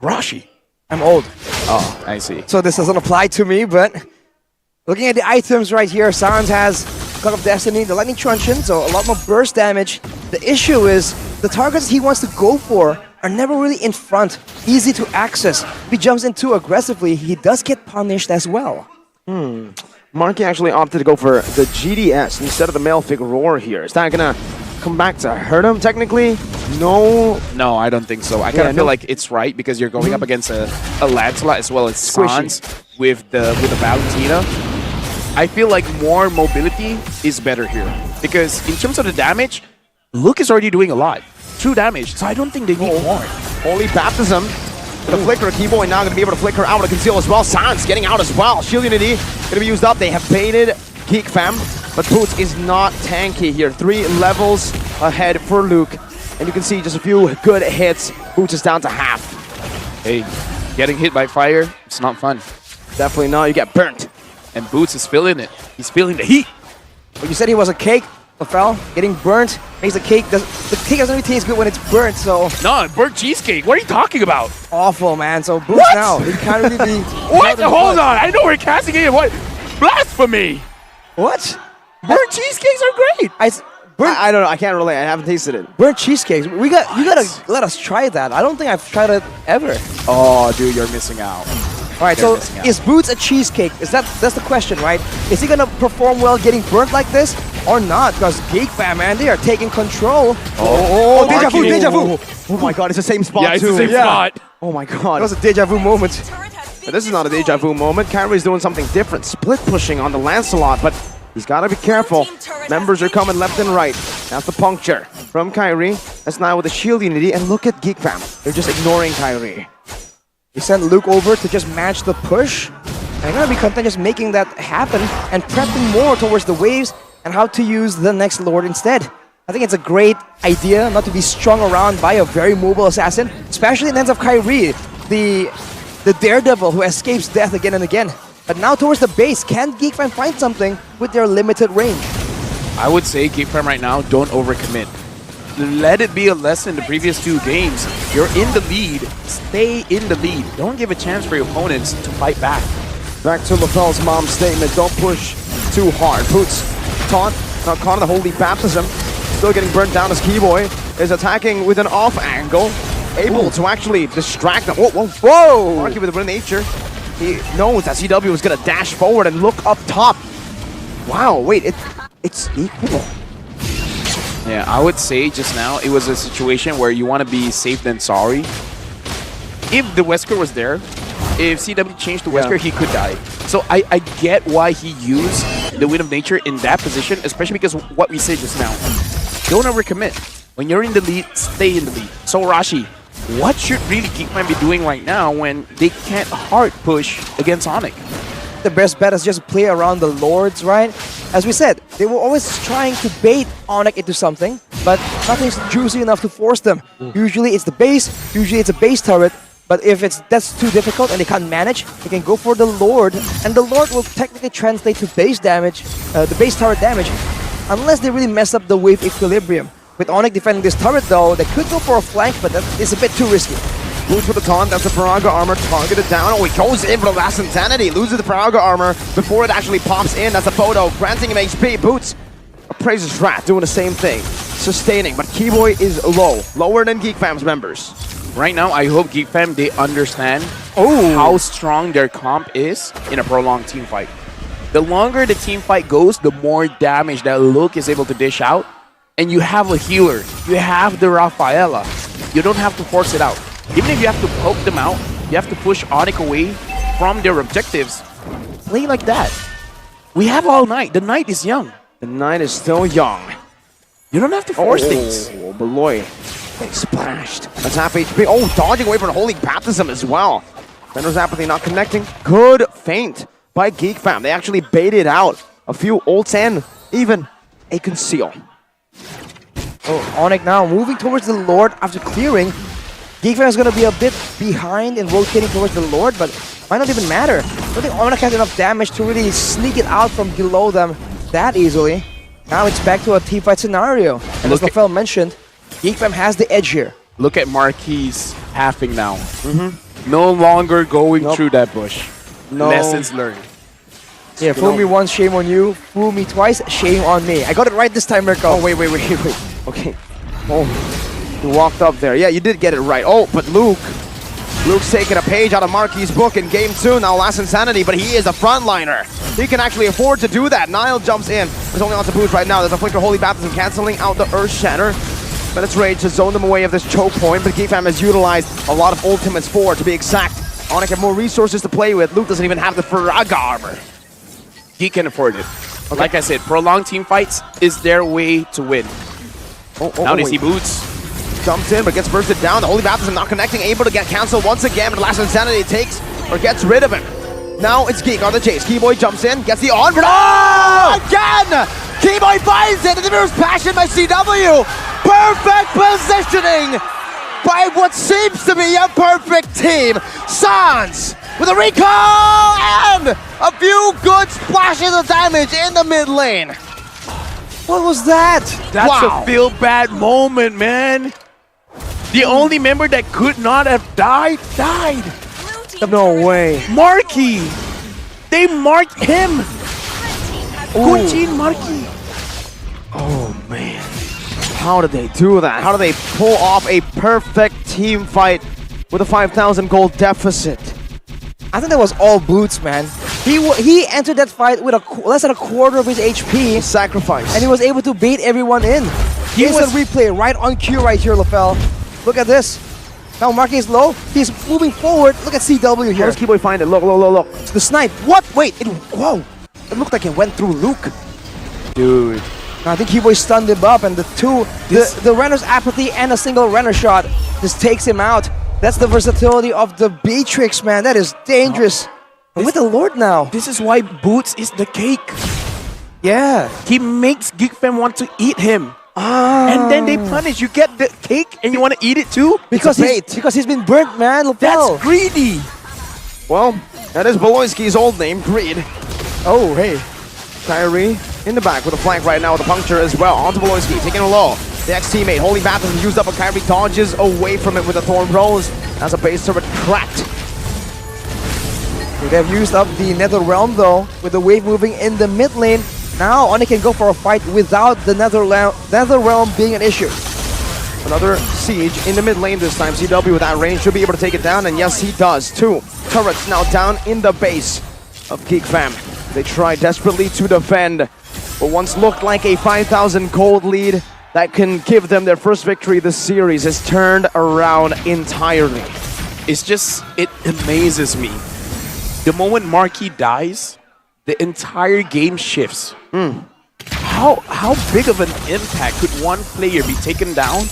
Rashi. I'm old. Oh, I see. So this doesn't apply to me, but looking at the items right here, Sans has Cup of Destiny, the Lightning Truncheon, so a lot more burst damage. The issue is the targets he wants to go for are never really in front, easy to access. If he jumps in too aggressively, he does get punished as well. Marky actually opted to go for the GDS instead of the Malefic Roar here. Is that gonna come back to hurt him technically? No. No, I don't think so. I kind of feel like it's right because you're going up against a Lancelot as well as Sans with the Valentina. I feel like more mobility is better here because in terms of the damage, Luke is already doing a lot. True damage, so I don't think they need more. Holy Baptism. The flicker, Keyboy now going to be able to flicker out of conceal as well. Sans getting out as well. Shield Unity going to be used up. They have baited Geek Fam, but Boots is not tanky here. 3 levels ahead for Luke. And you can see just a few good hits. Boots is down to half. Hey, getting hit by fire, it's not fun. Definitely not. You get burnt. And Boots is feeling it. He's feeling the heat. Well, you said he was a cake, LaFell. Getting burnt makes the cake doesn't really taste good when it's burnt, so No, burnt cheesecake. What are you talking about? awful, man. So Boots now, he can't really be. What? Hold on. I know we're casting it. What? Blasphemy. What? Burnt cheesecakes are great. I don't know. I can't relate. I haven't tasted it. Burnt cheesecakes. You gotta let us try that. I don't think I've tried it ever. Oh, dude, you're missing out. All right, so is Boots a cheesecake? That's the question, right? Is he gonna perform well getting burnt like this or not? Because Geek Fam, man, they are taking control. Oh, deja vu. Oh my god, it's the same spot Yeah, it's too. the same spot. Oh my god. That was a deja vu moment. But this is not a deja vu moment. Kyrie's doing something different. Split pushing on the Lancelot, but he's got to be careful. Members are coming left and right. That's the puncture from Kyrie. That's now with the Shield Unity. And look at Geek Fam. They're just ignoring Kyrie. He sent Luke over to just match the push. I'm gonna be content just making that happen and prepping more towards the waves and how to use the next Lord instead. I think it's a great idea not to be strung around by a very mobile assassin, especially in the hands of Kyrie, the daredevil who escapes death again and again. But now towards the base, can Geekfam find something with their limited range? I would say Geekfam right now, don't overcommit. Let it be a lesson the previous 2 games. You're in the lead, stay in the lead. Don't give a chance for your opponents to fight back. Back to LaFell's mom's statement, don't push too hard. Boots taunt, not caught in the holy baptism. Still getting burnt down as Keyboy is attacking with an off angle. Able to actually distract them. Whoa, whoa, whoa! Marky with a nature. He knows that CW is gonna dash forward and look up top. Wow, wait, it's equal. Yeah, I would say just now it was a situation where you want to be safe than sorry. If the Wesker was there, if CW changed to Wesker, he could die. So I get why he used the Wind of Nature in that position, especially because what we said just now. Don't overcommit. When you're in the lead, stay in the lead. So Rashi, what should really Geekman be doing right now when they can't hard push against Onyx? The best bet is just play around the Lords, right? As we said, they were always trying to bait Onyx into something, but nothing's juicy enough to force them. Usually it's the base, usually it's a base turret, but if that's too difficult and they can't manage, they can go for the Lord, and the Lord will technically translate to base damage, the base turret damage, unless they really mess up the wave equilibrium. With Onyx defending this turret though, they could go for a flank, but that is a bit too risky. Boots with the taunt, that's the Paraga armor targeted down. Oh, he goes in for the last insanity. Loses the Paraga armor before it actually pops in. That's a photo, granting him HP. Boots appraises Rat, doing the same thing. Sustaining, but Keyboy is low. Lower than Geekfam's members. Right now, I hope Geekfam, they understand how strong their comp is in a prolonged team fight. The longer the team fight goes, the more damage that Luke is able to dish out. And you have a healer. You have the Rafaela. You don't have to force it out. Even if you have to poke them out, you have to push Onyx away from their objectives. Play like that. We have all night. The night is young. The night is still young. You don't have to force things. Oh, Beloy getting splashed. That's half HP. Oh, dodging away from the Holy Baptism as well. Fender's Apathy not connecting. Good feint by Geekfam. They actually baited out a few ults and even a conceal. Oh, Onyx now moving towards the Lord after clearing. Geekfam is going to be a bit behind in rotating towards the Lord, but might not even matter. I don't think Onyx has enough damage to really sneak it out from below them that easily. Now it's back to a team fight scenario. And as LaFell mentioned, Geekfam has the edge here. Look at Marquis halving now. No longer going through that bush. No. Lessons learned. Yeah, fool me once, shame on you. Fool me twice, shame on me. I got it right this time, Mirko. Oh, wait. Okay. Oh. You walked up there. Yeah, you did get it right. Oh, but Luke's taking a page out of Marquis' book in Game 2. Now Last Insanity, but he is a frontliner. He can actually afford to do that. Nile jumps in. There's only on to boost right now. There's a Flicker Holy Baptism canceling out the Earth Shatter. But it's Rage to zone them away of this choke point. But Geekfam has utilized a lot of ultimates for, to be exact. Onyx have more resources to play with. Luke doesn't even have the Faraga armor. He can afford it. Okay. Like I said, prolonged team fights is their way to win. Now they see Boots. Jumps in, but gets bursted down. The Holy Baptism not connecting, able to get canceled once again, but Last Insanity takes or gets rid of him. Now it's Geek on the chase. Keyboy jumps in, gets the on. Oh! Again! Keyboy finds it, and the mirror's passion by CW. Perfect positioning by what seems to be a perfect team. Sans with a recall and a few good splashes of damage in the mid lane. What was that? That's a feel-bad moment, man. The only member that could not have died. No way. Marquis. They marked him. Kuchin Marquis. Oh, man. How did they do that? How did they pull off a perfect team fight with a 5,000 gold deficit? I think that was all Boots, man. He entered that fight with less than a quarter of his HP. Sacrifice. And he was able to bait everyone in. Here's a replay right on cue right here, LaFell. Look at this. Now Marquis is low. He's moving forward. Look at CW here. How does Keyboy find it? Look. It's the snipe. What? Wait. Whoa. It looked like it went through Luke. Dude. I think Keyboy stunned him up, and the Renner's Apathy and a single Renner shot just takes him out. That's the versatility of the Beatrix, man. That is dangerous. But with the Lord now. This is why Boots is the cake. Yeah. He makes GeekFam want to eat him. And then they punish. You get the cake and you want to eat it too? Because he's been burnt, man. Lapel. That's greedy. Well, that is Beloyski's old name, Greed. Oh, hey. Kyrie in the back with a flank right now with a puncture as well. On to Beloyski, taking a low. The ex-teammate, Holy Baptism, used up, but Kyrie dodges away from it with a Thorn Rose as a base turret cracked. They have used up the Nether Realm though, with the wave moving in the mid lane. Now Oni can go for a fight without the Nether Realm being an issue. Another siege in the mid lane this time. CW with that range should be able to take it down, and yes, he does. 2 turrets now down in the base of GeekFam. They try desperately to defend, but once looked like a 5,000 gold lead that can give them their first victory this series has turned around entirely. It's just, it amazes me. The moment Marquis dies, the entire game shifts. How big of an impact could one player be taken down,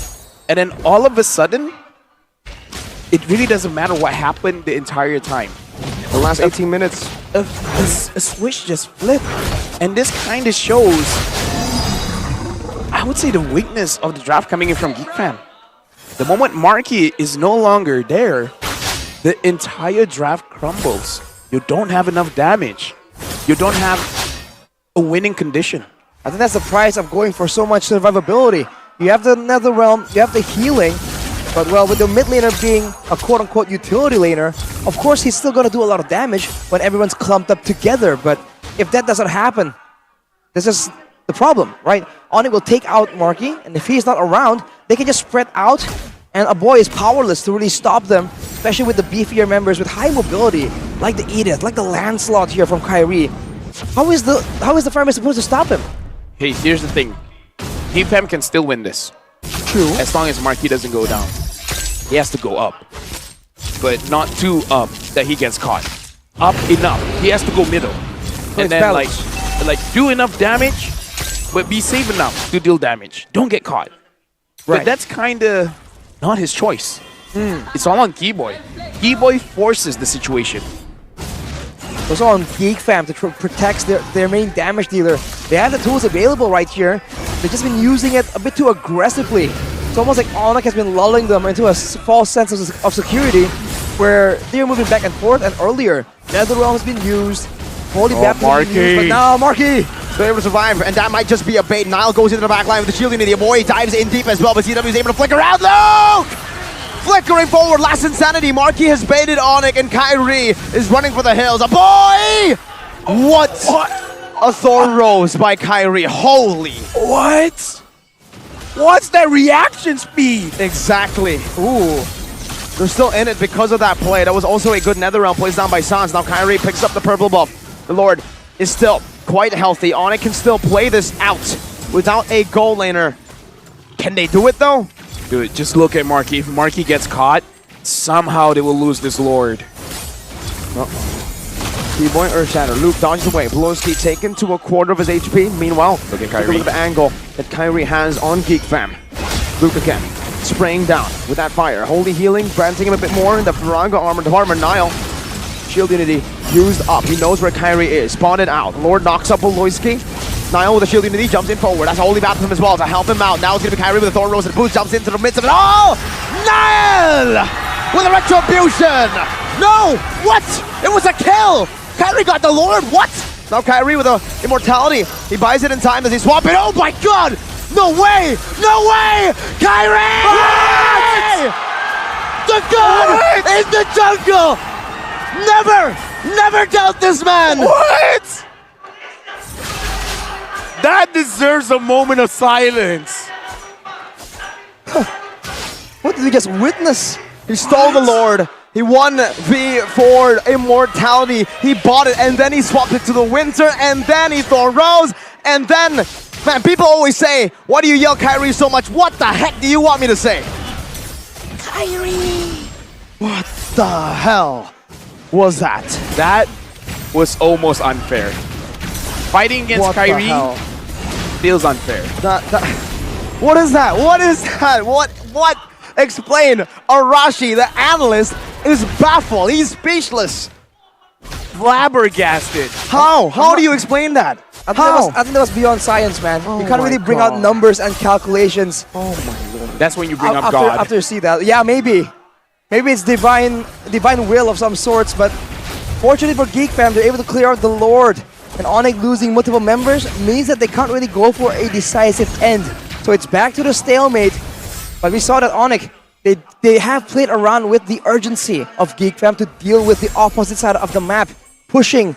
and then all of a sudden, it really doesn't matter what happened the entire time. The last 18 minutes. A switch just flipped. And this kind of shows, I would say, the weakness of the draft coming in from GeekFam. The moment Marquis is no longer there, the entire draft crumbles. You don't have enough damage. You don't have a winning condition. I think that's the price of going for so much survivability. You have the Nether Realm, you have the healing, but well, with the mid laner being a quote-unquote utility laner, of course he's still going to do a lot of damage when everyone's clumped up together, but if that doesn't happen, this is the problem, right? Oni will take out Marquis, and if he's not around, they can just spread out, and a boy is powerless to really stop them, especially with the beefier members with high mobility, like the Edith, like the Lancelot here from Kyrie. How is the Fireman supposed to stop him? Hey, here's the thing. GeekFam can still win this. True. As long as Marquis doesn't go down. He has to go up. But not too up that he gets caught. Up enough. He has to go middle. And then like do enough damage, but be safe enough to deal damage. Don't get caught. Right. But that's kind of not his choice. It's all on Keyboy. Keyboy forces the situation. Also on GeekFam to protect their main damage dealer. They have the tools available right here. They've just been using it a bit too aggressively. It's almost like Onyx has been lulling them into a false sense of security where they're moving back and forth, and earlier Nether Realm has been used, Holy Baptism has been used, but now Marquis! They're able to survive, and that might just be a bait. Nile goes into the back line with the shield unity. Boy dives in deep as well, but CW is able to flicker out. Luke! Flickering forward, last insanity. Marquis has baited Onyx, and Kyrie is running for the hills. A boy! What? A Thorn Rose by Kyrie. Holy. What? What's that reaction speed? Exactly. Ooh. They're still in it because of that play. That was also a good Nether Realm plays down by Sans. Now Kyrie picks up the purple buff. The Lord is still quite healthy. Onyx can still play this out without a goal laner. Can they do it though? Dude, just look at Marquis. If Marquis gets caught, somehow they will lose this Lord. Keyboy Earthshatter. Luke dodges away. Beloyski taken to a quarter of his HP. Meanwhile, Look at Kyrie. look at the angle that Kyrie has on GeekFam. Luke again, spraying down with that fire. Holy healing, granting him a bit more in the Faranga armor department. Nile, shield unity used up. He knows where Kyrie is. Spotted out. Lord knocks up Beloyski. Nile with a shield unity jumps in forward. That's a Holy Baptism as well to help him out. Now it's going to be Kyrie with a Thorn Rose and Boots jumps into the midst of it all. Nile with a Retribution. No, what? It was a kill. Kyrie got the Lord. What? Now Kyrie with a Immortality. He buys it in time as he swap it. Oh my God! No way! No way! Kyrie! What? The God in the jungle. Never doubt this man. What? That deserves a moment of silence. What did we just witness? He stole the Lord. He won V4 Immortality. He bought it and then he swapped it to the Winter and then he Thorn Rose and then, man, people always say, why do you yell Kyrie so much? What the heck do you want me to say? Kyrie! What the hell was that? That was almost unfair. Fighting against What the Kyrie hell? feels unfair. What is that? What is that? What? Explain. Arashi, the analyst, is baffled. He's speechless. flabbergasted. How? How do you explain that? I think that was beyond science, man. Oh you can't my really bring out God. numbers and calculations Oh my lord. That's when you bring up after, God. after you see that. Yeah, maybe. Maybe it's divine will of some sorts, but fortunately for Geek Fam, they're able to clear out the Lord. And Onyx losing multiple members means that they can't really go for a decisive end. So it's back to the stalemate. But we saw that Onyx, they have played around with the urgency of Geek Fam to deal with the opposite side of the map, pushing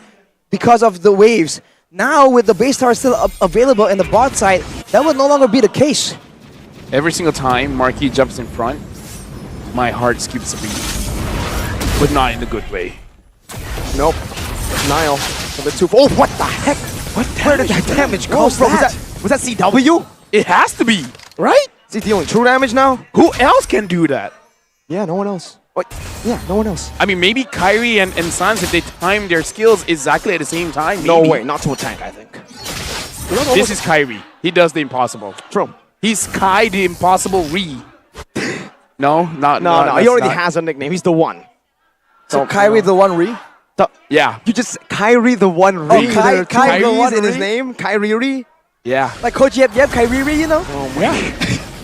because of the waves. Now with the base tower still available in the bot side, that would no longer be the case. Every single time Marquis jumps in front, my heart skips a beat. But not in a good way. Nope. Niall. Number 2. Oh, what the heck? Where did that damage come from? Was that CW? It has to be, right? Is he dealing true damage now? Who else can do that? Yeah, no one else. What? Yeah, no one else. I mean, maybe Kyrie and Sans, if they time their skills exactly at the same time, maybe. No way, not to a tank, I think. This is Kyrie. He does the impossible. True. He's Kai the Impossible Re. No, not No, that's he already not. has a nickname. He's the one. So Kyrie the one re? Yeah, You just Kyrie the one Re. Oh, There are two Kyrie the Re's one in his Re? name. Kyrie Re. yeah. Like Coach Yep, Kyrie, you know?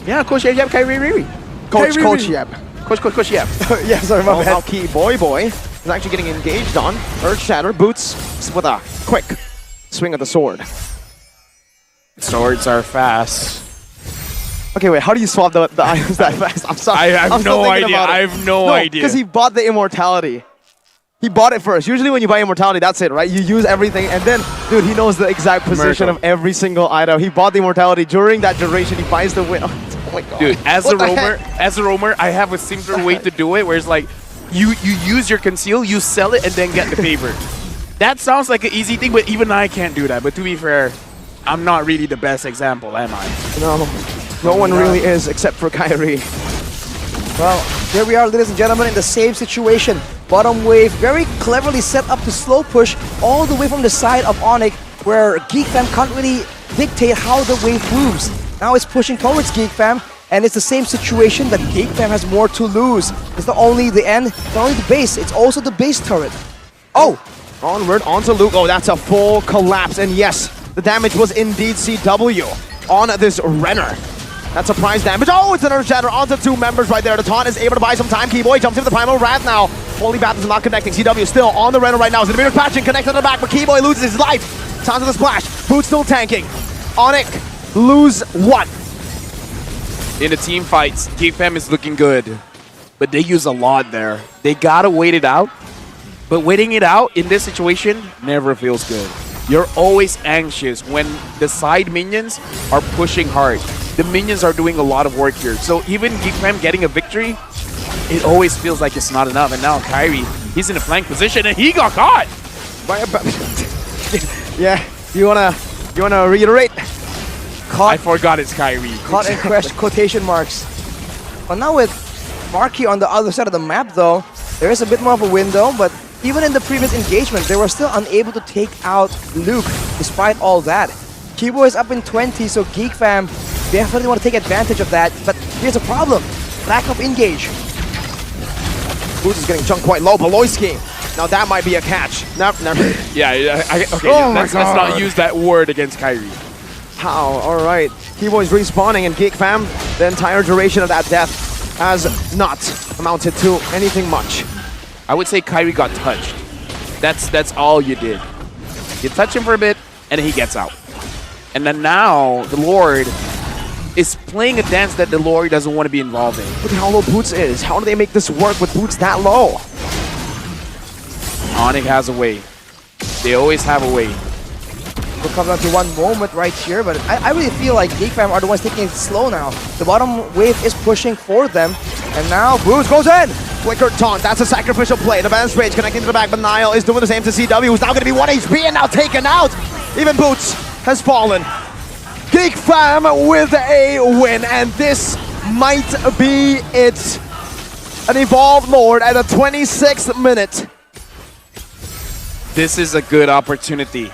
Yeah, Coach Yep, Kyrie Riri. Coach Yep. Coach Yep. Yeah, sorry, my Oh, bad. now Key Boy is actually getting engaged on. Earth Shatter boots with a quick swing of the sword. Swords are fast. Okay, wait, how do you swap the items that fast? I'm sorry. I have I'm still no thinking idea. about it. I have no idea. Because he bought the immortality. He bought it first. Usually when you buy immortality, that's it, right? You use everything, and then, dude, he knows the exact position Miracle. of every single item. He bought the immortality. During that duration, he buys the win. Oh my god. Dude, as What a the roamer, heck? I have a simpler way to do it, where it's like, you use your conceal, you sell it, and then get the favor. That sounds like an easy thing, but even I can't do that. But to be fair, I'm not really the best example, am I? No one really is except for Kyrie. Well, here we are, ladies and gentlemen, in the same situation. Bottom wave very cleverly set up to slow push all the way from the side of Onyx, where Geek Fam can't really dictate how the wave moves. Now it's pushing towards Geek Fam, and it's the same situation that Geek Fam has more to lose. It's not only the end, not only the base, it's also the base turret. Oh! Onward, onto Luke. Oh, that's a full collapse. And yes, the damage was indeed CW on this Renner. That's surprise damage. Oh, it's an Earth Shatter onto 2 members right there. The taunt is able to buy some time. Keyboy jumps into the Primal Wrath now. Holy Bath is not connecting. CW still on the Renner right now. Zidimir patching, connected to the back, but Keyboy loses his life. Sounds of the splash. Boot still tanking. Onyx lose 1. In the team fights, Geek Fam is looking good, but they use a lot there. They gotta wait it out, but waiting it out in this situation never feels good. You're always anxious when the side minions are pushing hard. The minions are doing a lot of work here. So even Geek Fam getting a victory, it always feels like it's not enough. And now Kyrie, he's in a flank position and he got caught. Yeah, you wanna reiterate? I forgot it's Kyrie. Caught in quotation marks. But now with Marquis on the other side of the map though, there is a bit more of a window, but even in the previous engagement, they were still unable to take out Luke despite all that. Kibo is up in 20, so Geek Fam definitely want to take advantage of that, but here's a problem. Lack of engage. Boots is getting chunked quite low. Poloisky. Now that might be a catch. Never. Yeah, okay, Oh my let's not God. use that word against Kyrie. How? Alright. Keyboy's respawning, and Geek Fam, the entire duration of that death has not amounted to anything much. I would say Kyrie got touched. That's all you did. You touch him for a bit, and he gets out. And then now, the Lord is playing a dance that the Lord doesn't want to be involved in. Look at how low Boots is. How do they make this work with Boots that low? Onyx has a way. They always have a way. We'll come down to one moment right here, but I really feel like Geek Fam are the ones taking it slow now. The bottom wave is pushing for them, and now Boots goes in! Flicker taunt, that's a sacrificial play. The Advanced Rage connecting to the back, but Niall is doing the same to CW, who's now going to be 1 HP and now taken out. Even Boots has fallen. Geek Fam with a win, and this might be it. An Evolved Lord at the 26th minute. This is a good opportunity.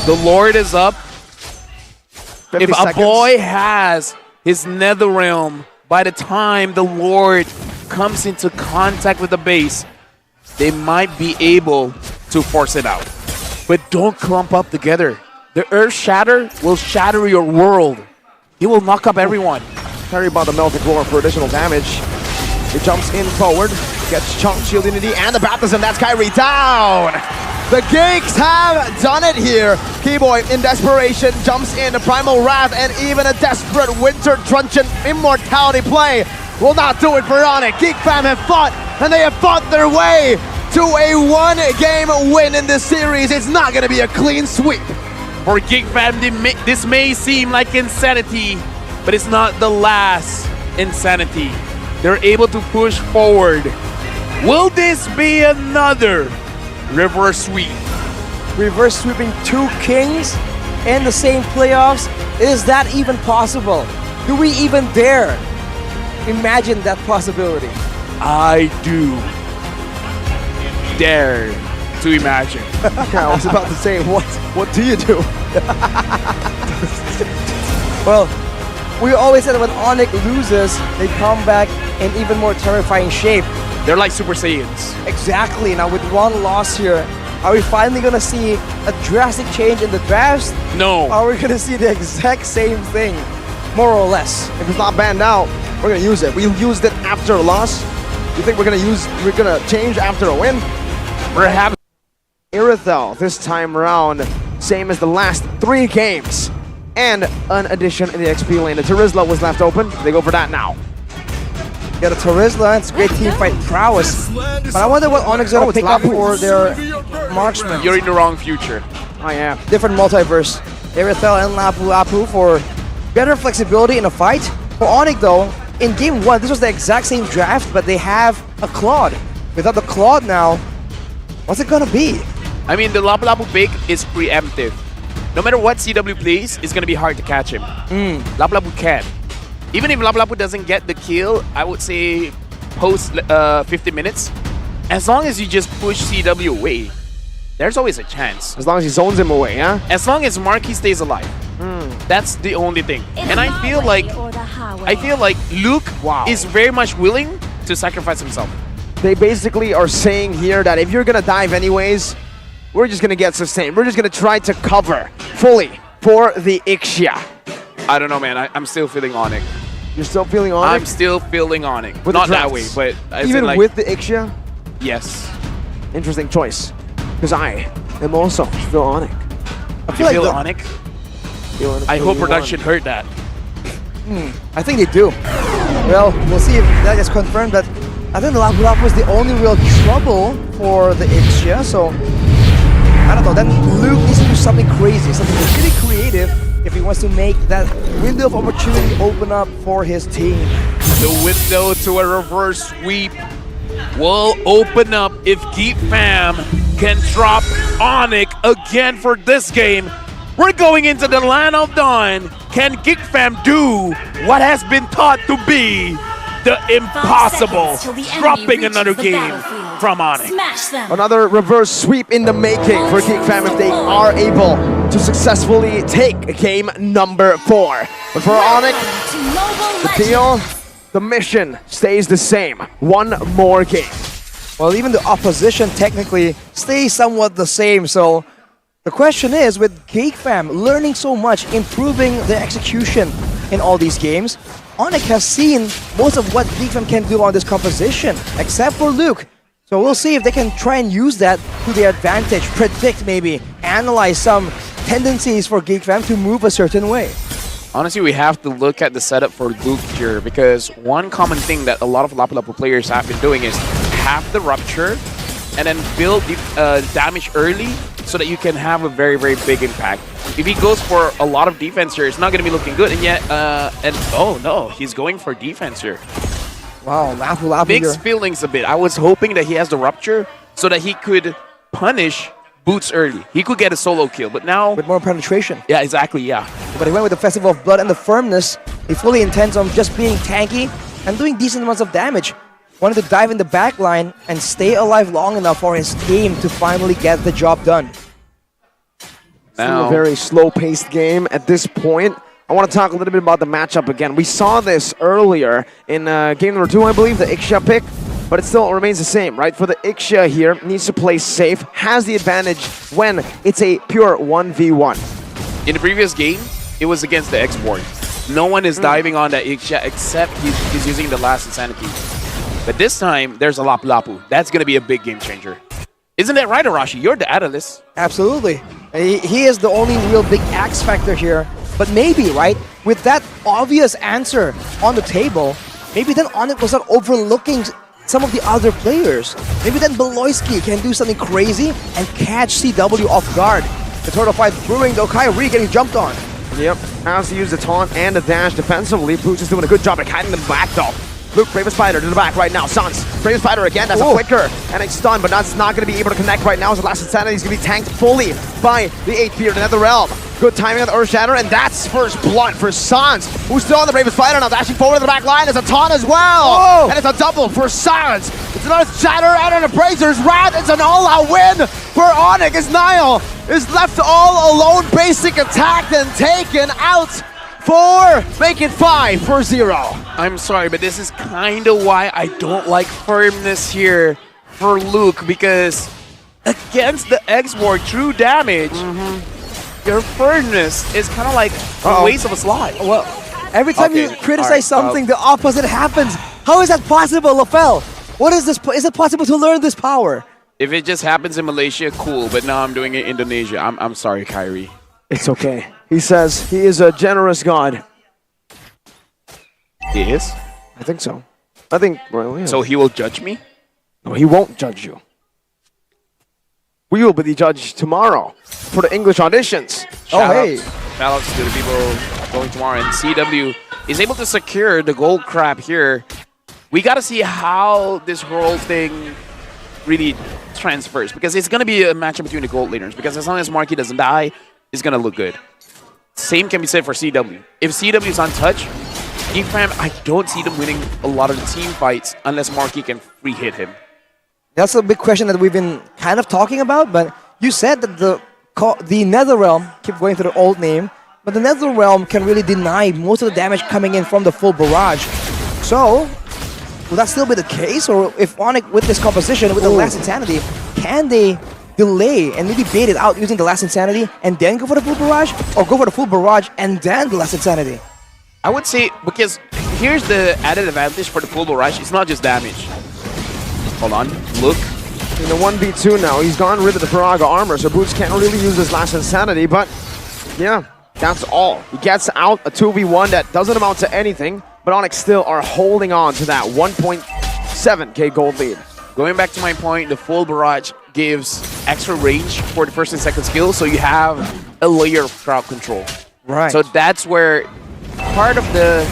The Lord is up. 50 If a seconds. boy has his nether realm, by the time the Lord comes into contact with the base, they might be able to force it out. But don't clump up together. The Earth Shatter will shatter your world. He will knock up everyone. Carry by the melting core for additional damage. He jumps in forward, gets Chunk Shield Unity and the baptism. That's Kyrie down. The Geeks have done it here. Keyboy in desperation jumps in, a Primal Wrath and even a desperate Winter Truncheon Immortality play will not do it for Onyx. Geek Fam have fought, and they have fought their way to a one-game win in this series. It's not going to be a clean sweep. For Geek Fam, this may seem like insanity, but it's not the last insanity. They're able to push forward. Will this be another reverse sweep? Reverse sweeping 2 kings in the same playoffs? Is that even possible? Do we even dare imagine that possibility? I do dare to imagine. Yeah, I was about to say, what do you do? Well, we always said that when Onyx loses, they come back in even more terrifying shape. They're like Super Saiyans. Exactly. Now with one loss here, are we finally going to see a drastic change in the drafts? No. Are we going to see the exact same thing, more or less? If it's not banned out, we're gonna use it. We used it after a loss. You think we're gonna change after a win? We're having Irithel this time around, same as the last 3 games. And an addition in the XP lane. The Terizla was left open. They go for that now. Yeah, the Terizla, it's great team fight prowess. But I wonder what Onyx is going to pick up for their marksman. You're in the wrong future. I am. Different multiverse. Irithel and Lapu Lapu for better flexibility in a fight. For Onyx though, in game 1, this was the exact same draft, but they have a Claude. Without the Claude now, what's it gonna be? I mean, the Lapu Lapu pick is preemptive. No matter what CW plays, it's gonna be hard to catch him. Lapu Lapu can. Even if Lapu Lapu doesn't get the kill, I would say post 50 minutes, as long as you just push CW away, there's always a chance. As long as he zones him away, huh? As long as Marky stays alive. That's the only thing. And I feel like Luke is very much willing to sacrifice himself. They basically are saying here that if you're gonna dive anyways, we're just gonna get sustained. We're just gonna try to cover fully for the Ixia. I don't know, man. I'm still feeling Onyx. You're still feeling on I'm it? still feeling Onyx. With Not the that way, drafts? but as Even in, like, with the Ixia? yes. Interesting choice. Because I am also still on it. I You feel like feel the- Onyx? I hope production heard that. I think they do. Well, we'll see if that is confirmed, but I think the Lapu Lapu was the only real trouble for the Ixia, so I don't know. Then Luke needs to do something crazy, something really creative if he wants to make that window of opportunity open up for his team. The window to a reverse sweep will open up if Geek Fam can drop Onyx again for this game. We're going into the land of dawn. Can Geek Fam do what has been taught to be the impossible? Dropping another game from Onyx. Smash them. Another reverse sweep in the making for Geek Fam if they are able to successfully take game number 4. But for Onyx, To Mobile the Legends. deal, the mission stays the same. One more game. Well, even the opposition technically stays somewhat the same, so the question is, with Geek Fam learning so much, improving their execution in all these games, Onyx has seen most of what Geek Fam can do on this composition, except for Luke. So we'll see if they can try and use that to their advantage, predict maybe, analyze some tendencies for Geek Fam to move a certain way. Honestly, we have to look at the setup for Luke here, because one common thing that a lot of Lapu Lapu players have been doing is have the Rupture and then build damage early so that you can have a very, very big impact. If he goes for a lot of defense here, it's not going to be looking good. And yet, oh no, he's going for defense here. Wow, Lapu Lapu Mixed feelings a bit. I was hoping that he has the Rupture so that he could punish Boots early. He could get a solo kill, but now... with more penetration. Yeah, exactly, yeah. But he went with the Festival of Blood and the firmness. He fully intends on just being tanky and doing decent amounts of damage. Wanted to dive in the back line and stay alive long enough for his team to finally get the job done. Still a very slow-paced game at this point. I want to talk a little bit about the matchup again. We saw this earlier in game number 2, I believe, the Ixia pick. but it still remains the same, right? For the Ixia here, needs to play safe, has the advantage when it's a pure 1v1. In the previous game, it was against the X-Board. No one is diving on that Ixia except he's using the last Insanity. But this time, there's a Lapu Lapu. That's going to be a big game changer. Isn't that right, Arashi? You're the analyst. Absolutely. He is the only real big X factor here. But maybe, right, with that obvious answer on the table, maybe then Onyx was not overlooking some of the other players. Maybe then Beloyski can do something crazy and catch CW off guard. The turtle fight brewing though, Kyrie getting jumped on. Yep, has to use the taunt and the dash defensively. Boots is doing a good job at hiding them back though. Luke, Brave Spider to the back right now. Sans, Brave Spider again, that's a flicker and a stun, but that's not going to be able to connect right now. So Last Insanity is going to be tanked fully by the 8th Beard in the Realm. Good timing on the Earth Shatter, and that's first blood for Sans, who's still on the Brave Spider now, dashing forward to the back line. There's a taunt as well, and it's a double for Sans. It's an Earth Shatter and an Appraiser's Wrath. It's an all-out win for Onyx as Niall is left all alone, basic attacked and taken out. 4, make it 5 for 0. I'm sorry, but this is kind of why I don't like firmness here for Luke, because against the X-Board, true damage, your firmness is kind of like a waste of a slot. Well, every time you criticize something, the opposite happens. How is that possible, LaFell? What is this? Is it possible to learn this power? If it just happens in Malaysia, cool, but now I'm doing it in Indonesia. I'm sorry, Kyrie. It's okay. He says he is a generous god. He is? I think so. I think, well, yeah. So he will judge me? No, he won't judge you. We will be the judge tomorrow for the English auditions. Shout outs to the people going tomorrow. And CW is able to secure the gold crab here. We got to see how this whole thing really transfers, because it's going to be a matchup between the gold laners, because as long as Marky doesn't die, it's going to look good. Same can be said for CW. If CW is untouched, GigFam, I don't see them winning a lot of the team fights unless Marky can free hit him. That's a big question that we've been kind of talking about, but you said that the Netherrealm, keep going to the old name, but the Netherrealm can really deny most of the damage coming in from the full barrage. So, will that still be the case? Or if Onyx, with this composition, with the Last Insanity, can they delay and maybe bait it out using the Last Insanity and then go for the full barrage? Or go for the full barrage and then the Last Insanity? I would say, because here's the added advantage for the full barrage, it's not just damage. Hold on, look. In the 1v2 now, he's gone rid of the Paraga armor, so Boots can't really use his Last Insanity, but yeah, that's all. He gets out a 2v1 that doesn't amount to anything, but Onyx still are holding on to that 1.7k gold lead. Going back to my point, the full barrage gives extra range for the first and second skill, so you have a layer of crowd control. Right. So that's where part of the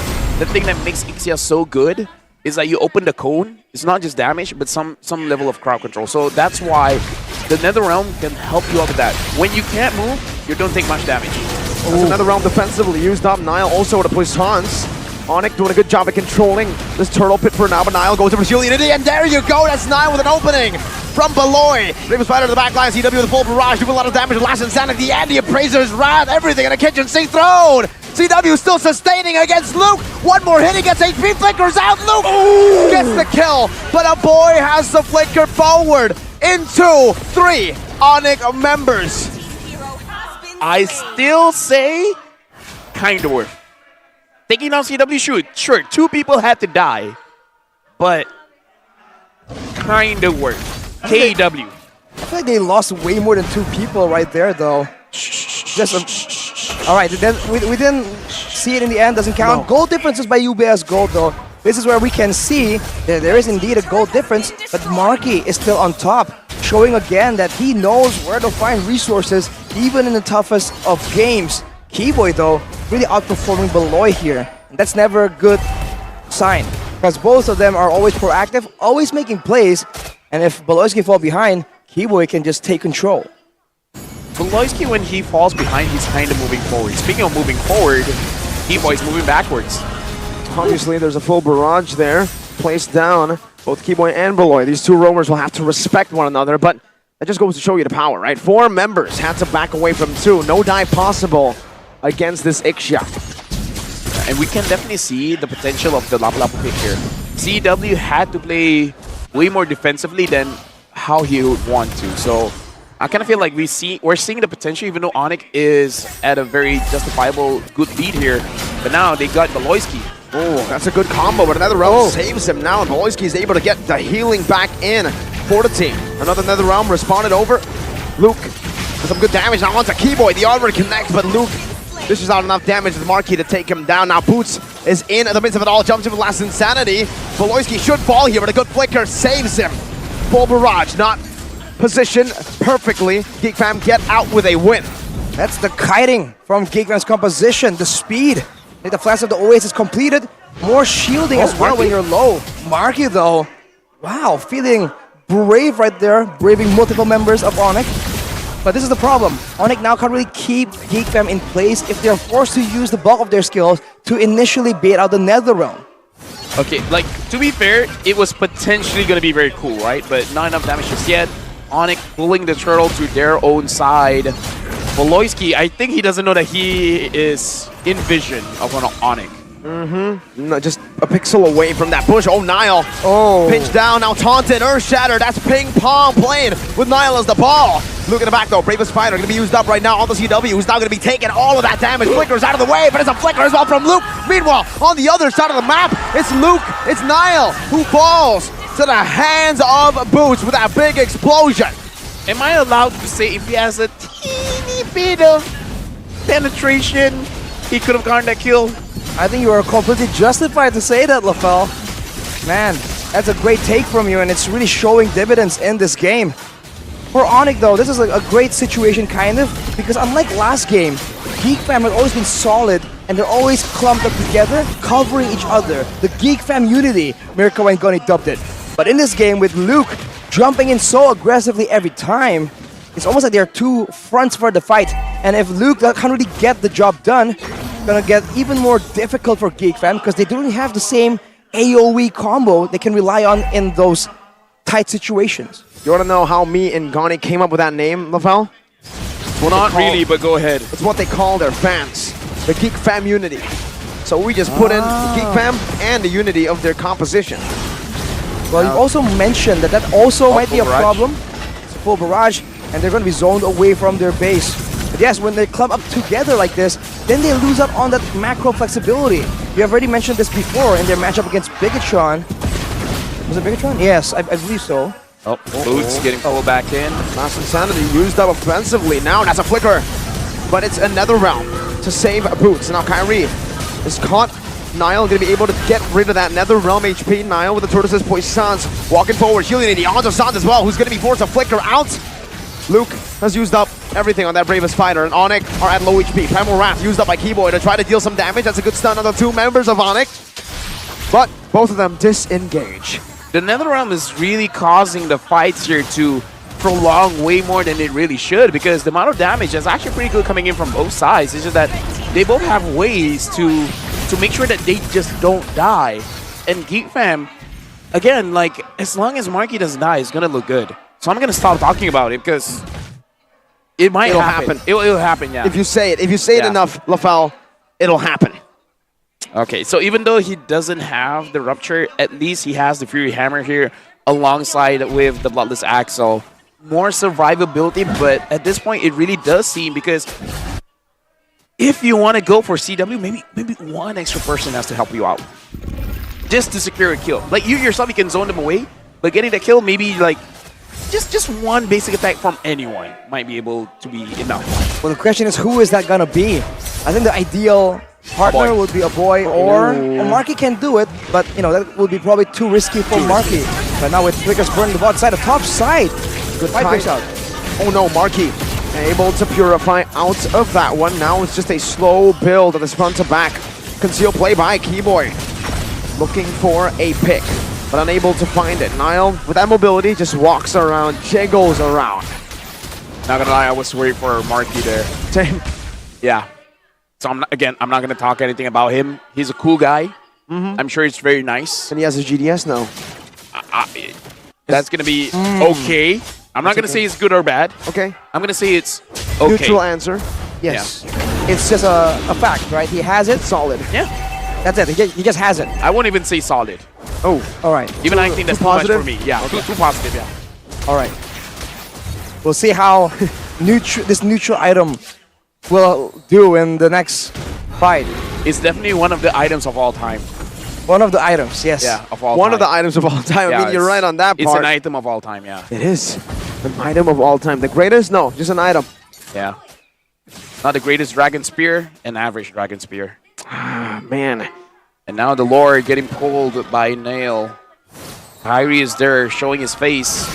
thing that makes Ixia so good is that you open the cone. It's not just damage, but some level of crowd control. So that's why the Netherrealm can help you out with that. When you can't move, you don't take much damage. That's another realm defensively used up. Nile also to push Hans. Onyx doing a good job at controlling this turtle pit for now, but Nile goes to pursue Unity, and there you go! That's Nile with an opening from Beloy. Raven Spider to the back line, CW with a full barrage, doing a lot of damage. Last Insanity, and the Appraiser's Wrath, everything in the kitchen sink thrown! CW still sustaining against Luke. One more hit, he gets HP, flickers out. Luke gets the kill, but a boy has the flicker forward into 3 Onyx members. I still say kind of worth. Taking down CW, sure, 2 people had to die, but kind of worth. KW. I feel like they lost way more than 2 people right there, though. All right, then we didn't see it in the end, doesn't count. No. Gold differences by UBS Gold, though. This is where we can see that there is indeed a gold difference, but Marky is still on top, showing again that he knows where to find resources, even in the toughest of games. Keyboy, though, really outperforming Beloy here. And that's never a good sign, because both of them are always proactive, always making plays, and if Beloyski fall behind, Keyboy can just take control. Beloyski, when he falls behind, he's kind of moving forward. Speaking of moving forward, Keyboy's moving backwards. Obviously, there's a full barrage there, placed down, both Keyboy and Beloy. These 2 roamers will have to respect one another, but that just goes to show you the power, right? 4 members had to back away from 2. No dive possible against this Ixia. And we can definitely see the potential of the Lapu Lapu pick here. CW had to play way more defensively than how he would want to. So I kind of feel like we're seeing the potential, even though Onyx is at a very justifiable good lead here. But now they got Beloyski. Oh, that's a good combo, but another realm saves him now, and Beloyski is able to get the healing back in for the team. Another nether realm responded over. Luke with some good damage now onto Keyboy. The armor connects, but Luke dishes out enough damage to the Marquis to take him down. Now Boots is in the midst of it all, jumps in with last Insanity. Beloyski should fall here, but a good flicker saves him. Full barrage, not positioned perfectly. GeekFam get out with a win. That's the kiting from GeekFam's composition, the speed. Like the flash of the Oasis completed. More shielding as well when you're low. Marky though, wow, feeling brave right there, braving multiple members of Onyx. But this is the problem. Onyx now can't really keep GeekFam in place if they're forced to use the bulk of their skills to initially bait out the Nether Realm. Okay, like, to be fair, it was potentially going to be very cool, right? But not enough damage just yet. Onyx pulling the turtle to their own side. Beloyski, I think he doesn't know that he is in vision of an Onyx. No, just a pixel away from that bush. Oh, Nile. Oh. Pinch down, now taunted, earth shatter. That's ping pong playing with Nile as the ball. Look at the back though, Bravest Fighter going to be used up right now on the CW, who's now going to be taking all of that damage. Flickers out of the way, but it's a flicker as well from Luke. Meanwhile, on the other side of the map, it's Luke, it's Nile who falls to the hands of Boots with that big explosion. Am I allowed to say if he has a teeny bit of penetration, he could have gotten that kill? I think you are completely justified to say that, LaFell. Man, that's a great take from you, and it's really showing dividends in this game. For Onyx, though, this is a great situation, kind of, because unlike last game, GeekFam has always been solid, and they're always clumped up together, covering each other. The GeekFam unity, Mirko and Gunny dubbed it. But in this game, with Luke jumping in so aggressively every time, it's almost like there are two fronts for the fight. And if Luke can't really get the job done, it's gonna get even more difficult for GeekFam because they don't have the same AoE combo they can rely on in those tight situations. You want to know how me and Gonny came up with that name, LaFell? Well, not really, but go ahead. It's what they call their fans, the GeekFam unity. So we just put in the GeekFam and the unity of their composition. Well, you also mentioned that also might be a problem. It's a full barrage, and they're going to be zoned away from their base. But yes, when they clump up together like this, then they lose out on that macro flexibility. You have already mentioned this before in their matchup against Bigatron. Was it Bigatron? Yes, I believe so. Oh, Boots getting pulled back in. Last Insanity used up offensively. Now that's a flicker. But it's another round to save Boots. Now Kyrie is caught. Nile going to be able to get rid of that Nether Realm HP. Nile with the Tortoises Poissons walking forward, shielding the onto Sans as well, who's going to be forced to flicker out. Luke has used up everything on that Bravest Fighter, and Onyx are at low HP. Primal Wrath used up by Keyboy to try to deal some damage. That's a good stun on the two members of Onyx. But both of them disengage. The Nether Realm is really causing the fights here to prolong way more than it really should, because the amount of damage is actually pretty good coming in from both sides. It's just that they both have ways to make sure that they just don't die. And GeekFam, again, like, as long as Marky doesn't die, it's gonna look good. So I'm gonna stop talking about it because it might happen. It'll happen, yeah. If you say it enough, LaFell, it'll happen. Okay, so even though he doesn't have the Rupture, at least he has the Fury Hammer here alongside with the Bloodless Axe. So more survivability, but at this point it really does seem, because if you want to go for CW, maybe one extra person has to help you out just to secure a kill. Like, you yourself, you can zone them away, but getting the kill, maybe like just one basic attack from anyone might be able to be enough. Well, the question is, who is that gonna be? I think the ideal partner would be a boy, or Marky can do it, but you know that would be probably too risky for Marky. But now with Flickers burning the bot side, the top side, good fight breaks out. Oh no, Marky able to purify out of that one. Now it's just a slow build of this front to back. Concealed play by Keyboy. Looking for a pick, but unable to find it. Nile, with that mobility, just walks around, jiggles around. Not gonna lie, I was worried for Marky there. Yeah. So I'm not gonna talk anything about him. He's a cool guy. I'm sure it's very nice. And he has a GDS now. That's gonna be okay. I'm not gonna say it's good or bad. Okay. I'm gonna say it's okay. Neutral answer. Yes. Yeah. It's just a fact, right? He has it. Solid. Yeah. That's it. He just has it. I won't even say solid. Oh, All right. Even I think that's too much positive? for me. Yeah, too positive, yeah. All right. We'll see how this neutral item will do in the next fight. It's definitely one of the items of all time. One of the items, yes. Yeah, of all one time. of the items of all time. I mean, you're it's- right on that It's part. an item of all time, yeah. It is an item of all time. The greatest? No, just an item. Yeah. Not the greatest Dragon Spear, an average Dragon Spear. Ah, man. And now the Lord getting pulled by Nail. Kyrie is there showing his face.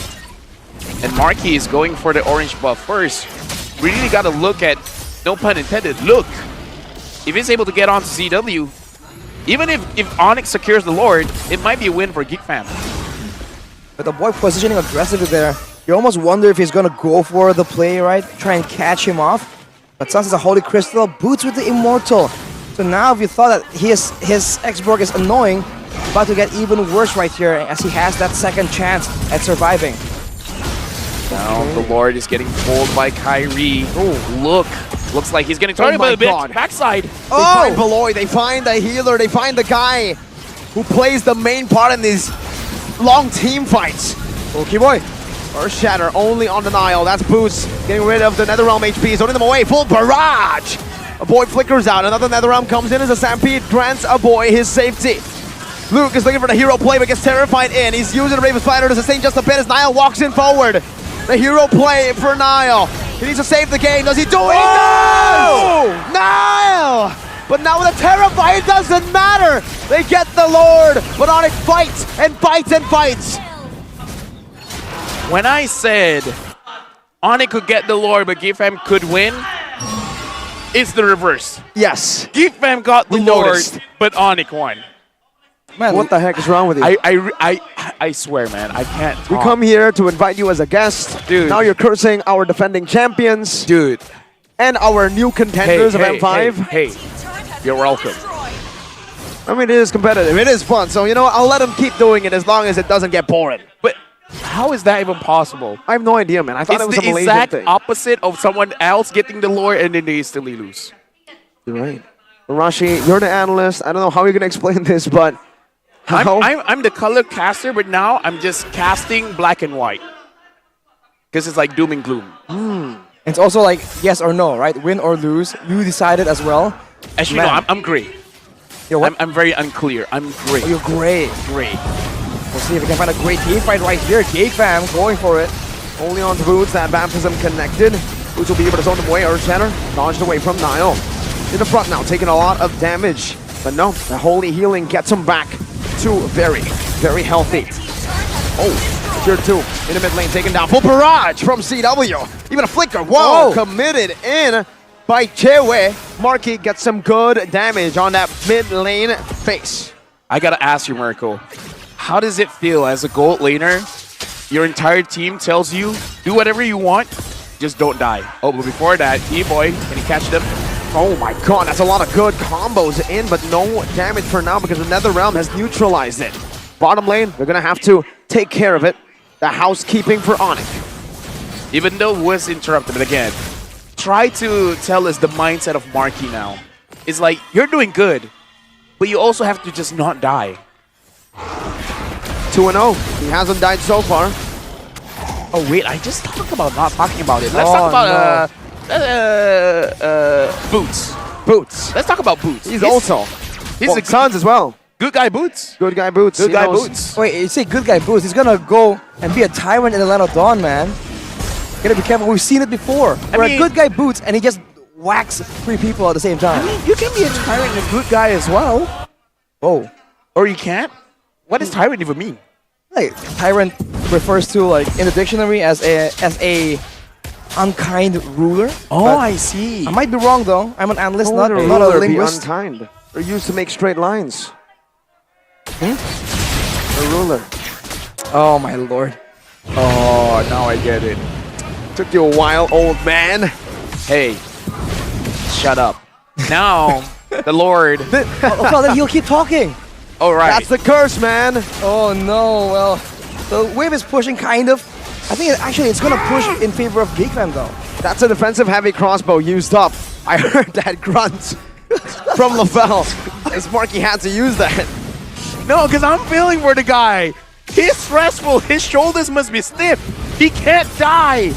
And Marky is going for the orange buff first. We really got to look at, no pun intended, look. If he's able to get onto CW, even if Onyx secures the Lord, it might be a win for Geek Fam. But the boy positioning aggressively there. You almost wonder if he's going to go for the play, right? Try and catch him off. But since it's a Holy Crystal, boots with the Immortal. So now if you thought that his X-Borg is annoying, it's about to get even worse right here as he has that second chance at surviving. Now the Lord is getting pulled by Kyrie. Oh, look. Looks like he's getting targeted my by a bit. God. Backside. They find Beloy, they find the healer, they find the guy who plays the main part in these long team fights. Okay, boy. Earth Shatter only on denial. That's Boost getting rid of the Netherrealm HP, zoning them away. Full barrage. A boy flickers out. Another Netherrealm comes in as a Stampede grants a boy his safety. Luke is looking for the hero play, but gets terrified in. He's using the Raven Spider to sustain just a bit as Niall walks in forward. The hero play for Niall. He needs to save the game. Does he do it? He does! Niall! But now with a Terrify, it doesn't matter. They get the Lord, but Onyx fights and bites and bites. When I said Onyx could get the Lord, but Geek Fam could win, it's the reverse. Yes. Geek Fam got the We Lord, noticed. but Onyx won. Man, What the heck is wrong with you? I swear, man, I can't We talk. come here to invite you as a guest. Dude. Now you're cursing our defending champions Dude. and our new contenders of M5. Hey, you're welcome. I mean, it is competitive. It is fun. So, you know what? I'll let them keep doing it as long as it doesn't get boring. But how is that even possible? I have no idea, man. I thought It's it was the a Malaysian exact thing. opposite of someone else getting the Lord and then they instantly lose. You're right. Rashi, you're the analyst. I don't know how you're going to explain this, but how? I'm the color caster, but now I'm just casting black and white. Because it's like doom and gloom. it's also like yes or no, right? Win or lose. You decided as well. As you know, Man. I'm gray. Yo, what? I'm very unclear. I'm gray. Oh, you're great. Gray. We'll see if we can find a great team fight right here. Geek Fam going for it. Only on Boots, that baptism connected. Boots will be able to zone them away. Earth Shatter launched away from Niall. In the front now, taking a lot of damage. But no, the Holy Healing gets him back to very, very healthy. Oh, tier 2 in the mid lane, taken down. Full barrage from CW. Even a flicker. Whoa, committed in by Chewe. Marky gets some good damage on that mid lane face. I gotta ask you, Marco. How does it feel as a gold laner? Your entire team tells you, do whatever you want, just don't die. Oh, but before that, E-Boy, can he catch them? Oh my god, that's a lot of good combos in, but no damage for now because the Netherrealm has neutralized it. Bottom lane, they're gonna have to take care of it. The housekeeping for Onyx. Even though it was interrupted, but again, try to tell us the mindset of Marky now. It's like, you're doing good, but you also have to just not die. 2-0. He hasn't died so far. Oh wait, I just talked about not talking about it. Let's Oh, talk about Boots. Boots. Let's talk about Boots. He's also. He's Well, a Sons as well. good guy Boots. Good guy Boots. Good He guy knows- Boots. Wait, you say good guy Boost. He's gonna go and be a tyrant in the Land of Dawn, man. Gotta be careful. We've seen it before. Where mean- a good guy Boots and he just whacks 3 people at the same time. I mean, you can be a tyrant and a good guy as well. Oh. Or you can't. What does tyrant even mean? Like, tyrant refers to, like, in the dictionary as a unkind ruler. But I see. I might be wrong, though. I'm an analyst, Not not a ruler, be linguist. unkind. They're used to make straight lines. A ruler. Oh, my lord. Oh, now I get it. Took you a while, old man. Hey, shut up. Now, the Lord. Oh, well, then he'll keep talking. All right. That's the curse, man. Oh, no. Well, the wave is pushing, kind of. I think it's going to push in favor of Geek Fam, though. That's a defensive heavy crossbow used up. I heard that grunt from Lavelle. As Marky had to use that. No, because I'm feeling for the guy. He's stressful. His shoulders must be stiff. He can't die.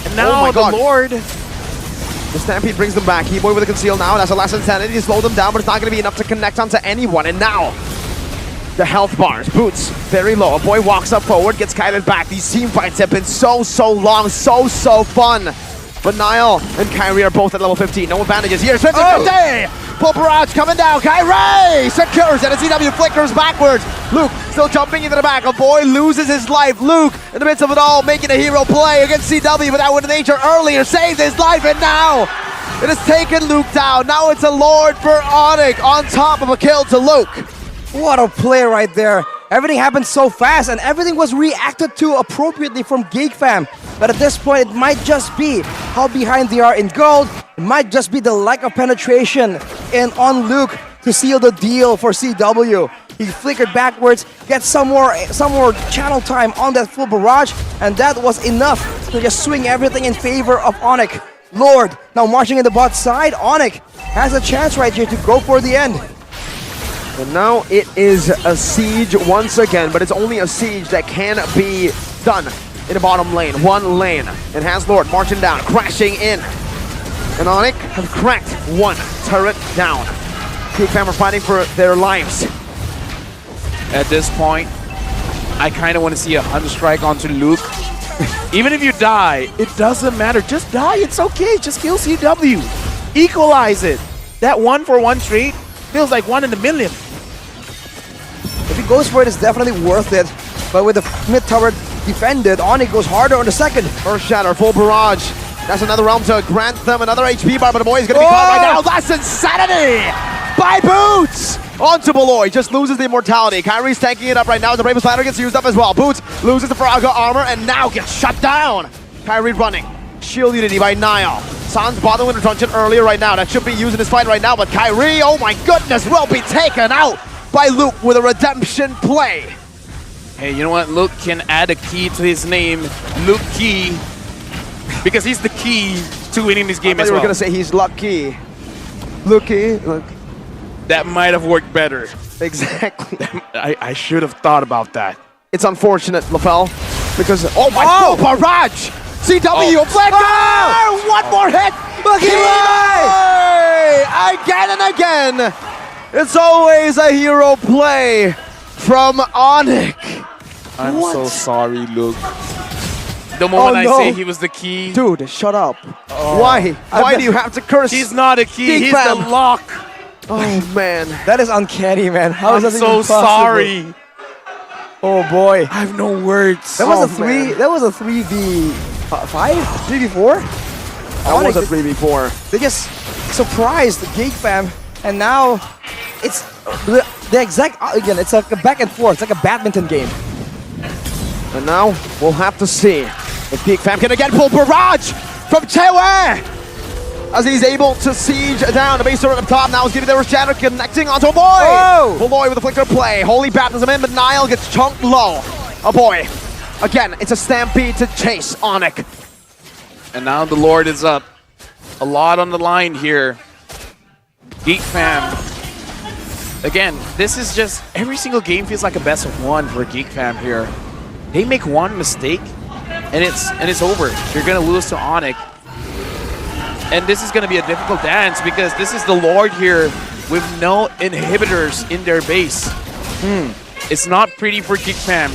And now my God. the Lord. The Stampede brings them back. He-Boy with a conceal now. That's a last insanity to slow them down, but it's not going to be enough to connect onto anyone. And now, the health bars. Boots, very low. A boy walks up forward, gets kited back. These team fights have been so long, so fun. But Niall and Kyrie are both at level 15. No advantages here. 50-50! Full barrage coming down. Kyrie secures it. And CW flickers backwards. Luke still jumping into the back. A boy loses his life. Luke, in the midst of it all, making a hero play against CW, but that with nature earlier saved his life, and now it has taken Luke down. Now it's a Lord for Onyx on top of a kill to Luke. What a play right there. Everything happened so fast and everything was reacted to appropriately from GeekFam. But at this point, it might just be how behind they are in gold. It might just be the lack of penetration on Luke to seal the deal for CW. He flickered backwards, gets some more channel time on that full barrage, and that was enough to just swing everything in favor of Onyx. Lord now marching in the bot side. Onyx has a chance right here to go for the end. And now it is a siege once again, but it's only a siege that can be done in the bottom lane. One lane. It has Lord marching down, crashing in. And Onyx have cracked one turret down. GeekFam are fighting for their lives. At this point, I kind of want to see a 100 strike onto Luke. Even if you die, it doesn't matter. Just die. It's okay. Just kill CW. Equalize it. That 1-for-1 trade feels like 1 in a million. If he goes for it, it's definitely worth it. But with the mid tower defended, Onyx goes harder on the second. First shatter, full barrage. That's another realm to grant them another HP bar, but the boy is going to be caught right now. That's insanity by Boots! Onto Beloy, just loses the immortality. Kyrie's tanking it up right now. The Bravest Ladder gets used up as well. Boots loses the Faraga armor and now gets shut down. Kyrie running. Shield unity by Niall. Sans bothering with the truncheon earlier right now. That should be used in this fight right now, but Kyrie, oh my goodness, will be taken out by Luke with a redemption play. Hey, you know what? Luke can add a key to his name, Luke Key, because he's the key to winning this game as You well. were going to say he's lucky. Lucky. Look. That might have worked better. Exactly. I should have thought about that. It's unfortunate, LaFell, because oh my full barrage! CW flicker! One more hit! Again and again! It's always a hero play from Onyx. I'm so sorry, Luke. The moment I say he was the key. Dude, shut up. Why? Why do you have to curse? He's not a key, he's the GeekFam. lock. Oh man. That is uncanny, man. How is I'm that so even possible? sorry. Oh boy. I have no words. That was a man. That was a 3v5? 3v4? That was a 3v4. They just surprised the GeekFam, and now it's the exact again. It's like a back and forth. It's like a badminton game. And now we'll have to see if GeekFam can again pull barrage from Tewe as he's able to siege down the base turret up top. Now he's giving their shatter connecting onto a boy. Oh! Boy with a flicker play. Holy baptism in, but Niall gets chunked low. A boy. Again, it's a stampede to chase Onyx. And now the Lord is up. A lot on the line here. GeekFam. Again, this is just, every single game feels like a best of one for GeekFam here. They make one mistake, and it's over. You're gonna lose to Onyx. And this is gonna be a difficult dance because this is the Lord here with no inhibitors in their base. It's not pretty for GeekFam.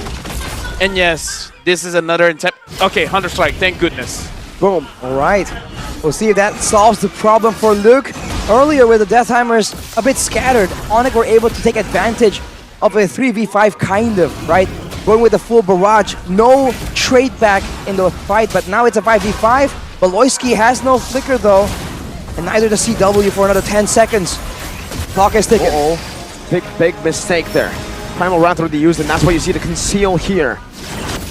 And yes, this is another okay, 100 strike, thank goodness. Boom. All right. We'll see if that solves the problem for Luke. Earlier with the Deathhammers a bit scattered, Onyx were able to take advantage of a 3v5 kind of, right? Going with the full barrage, no trade back in the fight, but now it's a 5v5. Beloyski has no flicker though, and neither does CW for another 10 seconds. Clock is ticking. Big mistake there. Primal Wrath already used, and that's why you see the conceal here.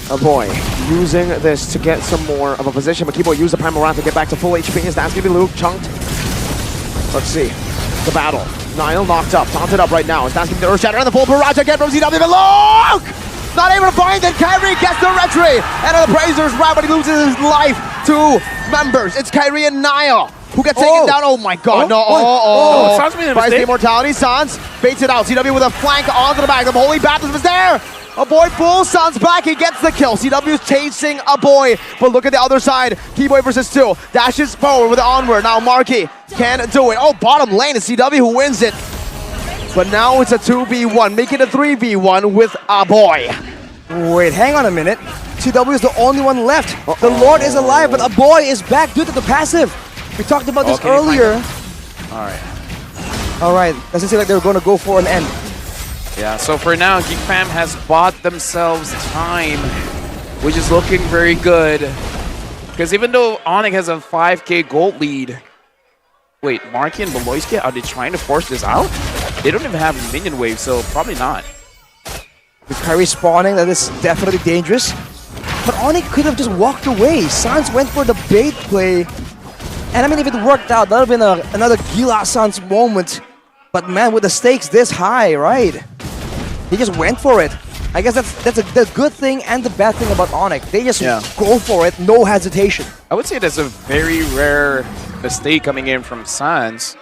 A boy using this to get some more of a position, but Kibo used the Primal Wrath to get back to full HP. That's gonna be Luke chunked. Let's see the battle. Niall knocked up, taunted up right now. It's asking the Earth Shatter and the full barrage again from CW. Luke not able to find it. Kyrie gets the retry, and the Brazers round, but he loses his life to members. It's Kyrie and Niall Who gets taken down? Oh my god, no. Oh, Sans made a Buys the mistake. immortality. Sans baits it out. CW with a flank onto the back. The Holy Baptism is there. A boy pulls Sans back. He gets the kill. CW's chasing a boy. But look at the other side. Keyboy versus 2. Dashes forward with the onward. Now Marky can do it. Oh, bottom lane is CW who wins it. But now it's a 2v1. Making a 3v1 with a boy. Wait, hang on a minute. CW is the only one left. The Lord is alive, but a boy is back due to the passive. We talked about this Okay, earlier. Alright. Alright, doesn't seem like they're going to go for an end. Yeah, so for now, Geek Fam has bought themselves time, which is looking very good. Because even though Onyx has a 5k gold lead, wait, Marky and Beloyski, are they trying to force this out? They don't even have minion wave, so probably not. With Kyrie spawning, that is definitely dangerous. But Onyx could have just walked away. Sans went for the bait play. And I mean, if it worked out, that would have been another Gila Sans moment. But man, with the stakes this high, right? He just went for it. I guess that's the good thing and the bad thing about Onyx. They just go for it, no hesitation. I would say that's a very rare mistake coming in from Sans.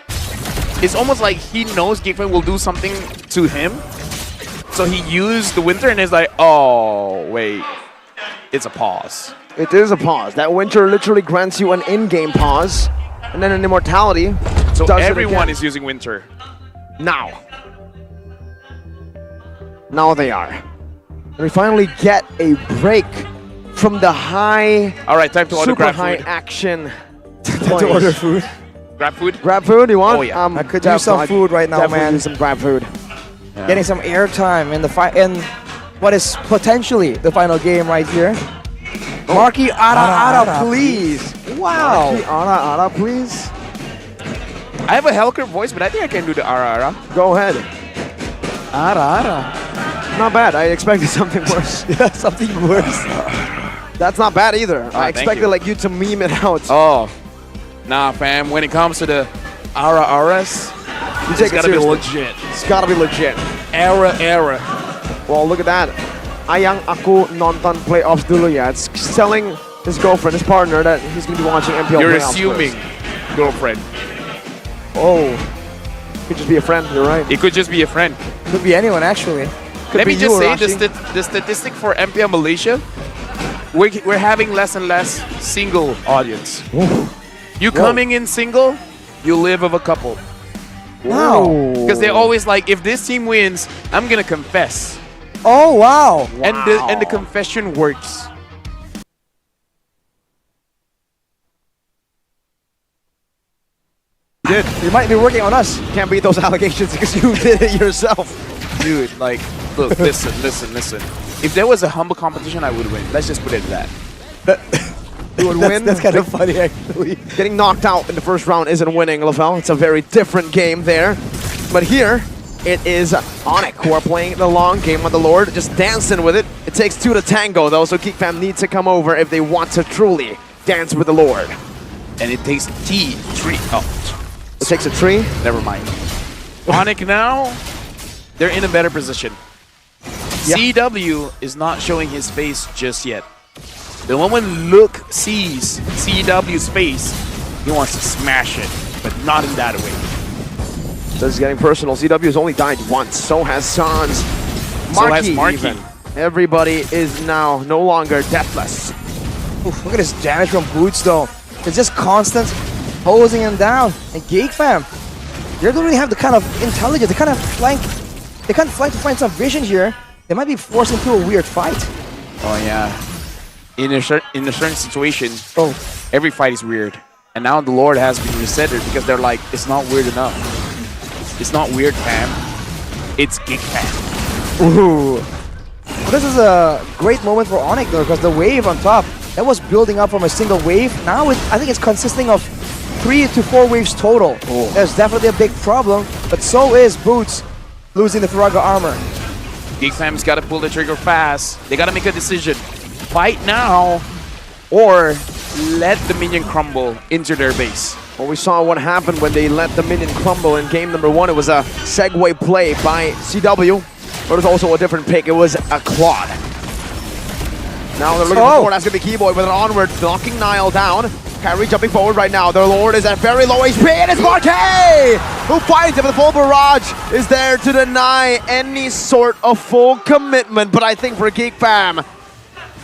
It's almost like he knows Geek Fam will do something to him. So he used the winter and is like, oh, wait, it's a pause. It is a pause. That winter literally grants you an in-game pause. And then an immortality. So does it everyone again. is using winter. Now. Now they are. And we finally get a break from the high, All right, time to order super grab high food. action. To order food. Grab food? Grab food, you want? Oh, yeah. I could use some food right now, definitely man. use some grab food. Yeah. Getting some airtime in the fight in what is potentially the final game right here. Marky Ara, please. Wow. Marky Ara, please. I have a Helker voice, but I think I can do the ara ara. Go ahead. Ara. Not bad. I expected something worse. Yeah, something worse. That's not bad either. I thank expected you. like you to meme it out. Oh, nah, fam. When it comes to the ara aras, you it's take it gotta be seriously. legit. It's gotta be legit. Era. Well, look at that. Ayang aku nonton playoffs dulu ya. It's telling his girlfriend, his partner, that he's gonna be watching MPL You're playoffs assuming, first. girlfriend. Oh, could just be a friend. You're right. It could just be a friend. Could be anyone actually. Could Let be me just you, say Rashi. the statistic for MPL Malaysia, we're having less and less single audience. You coming in single, you live with a couple. Wow. Because they're always like, if this team wins, I'm gonna confess. Oh wow. And the confession works. Did. You might be working on us. Can't beat those allegations because you did it yourself. Dude, like, look, listen. If there was a humble competition, I would win. Let's just put it at that. You would win. That's kind of funny actually. Getting knocked out in the first round isn't winning, Lavelle. It's a very different game there. But here, it is Onyx who are playing the long game on the Lord, just dancing with it. It takes 2 to tango, though, so Geek Fam needs to come over if they want to truly dance with the Lord. And it takes T3. Oh, It takes a tree. never mind. Onyx now, they're in a better position. Yeah. CW is not showing his face just yet. The moment Luke sees CW's face, he wants to smash it, but not in that way. So it's getting personal. CW has only died once. So has Sans. So has Marky. Even. Everybody is now no longer deathless. Oof, look at this damage from Boots though. It's just constant hosing him down. And Geek Fam, they don't really have the kind of intelligence. They can't flank to find some vision here. They might be forced into a weird fight. Oh yeah. In a certain situation, every fight is weird. And now the Lord has been resetted because they're like, it's not weird enough. It's not weird, fam. It's Geek Fam. Ooh. Well, this is a great moment for Onyx though, because the wave on top, that was building up from a single wave. Now I think it's consisting of 3 to 4 waves total. There's definitely a big problem, but so is Boots losing the Thraga armor. Geek Fam's got to pull the trigger fast. They got to make a decision. Fight now, or let the minion crumble into their base. Well, we saw what happened when they let the minion crumble in game number 1. It was a segue play by CW, but it was also a different pick. It was a Claude. Now they're looking for that's going to be Keyboy with an onward, knocking Nile down. Kyrie jumping forward right now. Their Lord is at very low HP, and it's Marquet who fights him. The full barrage is there to deny any sort of full commitment. But I think for Geek Fam,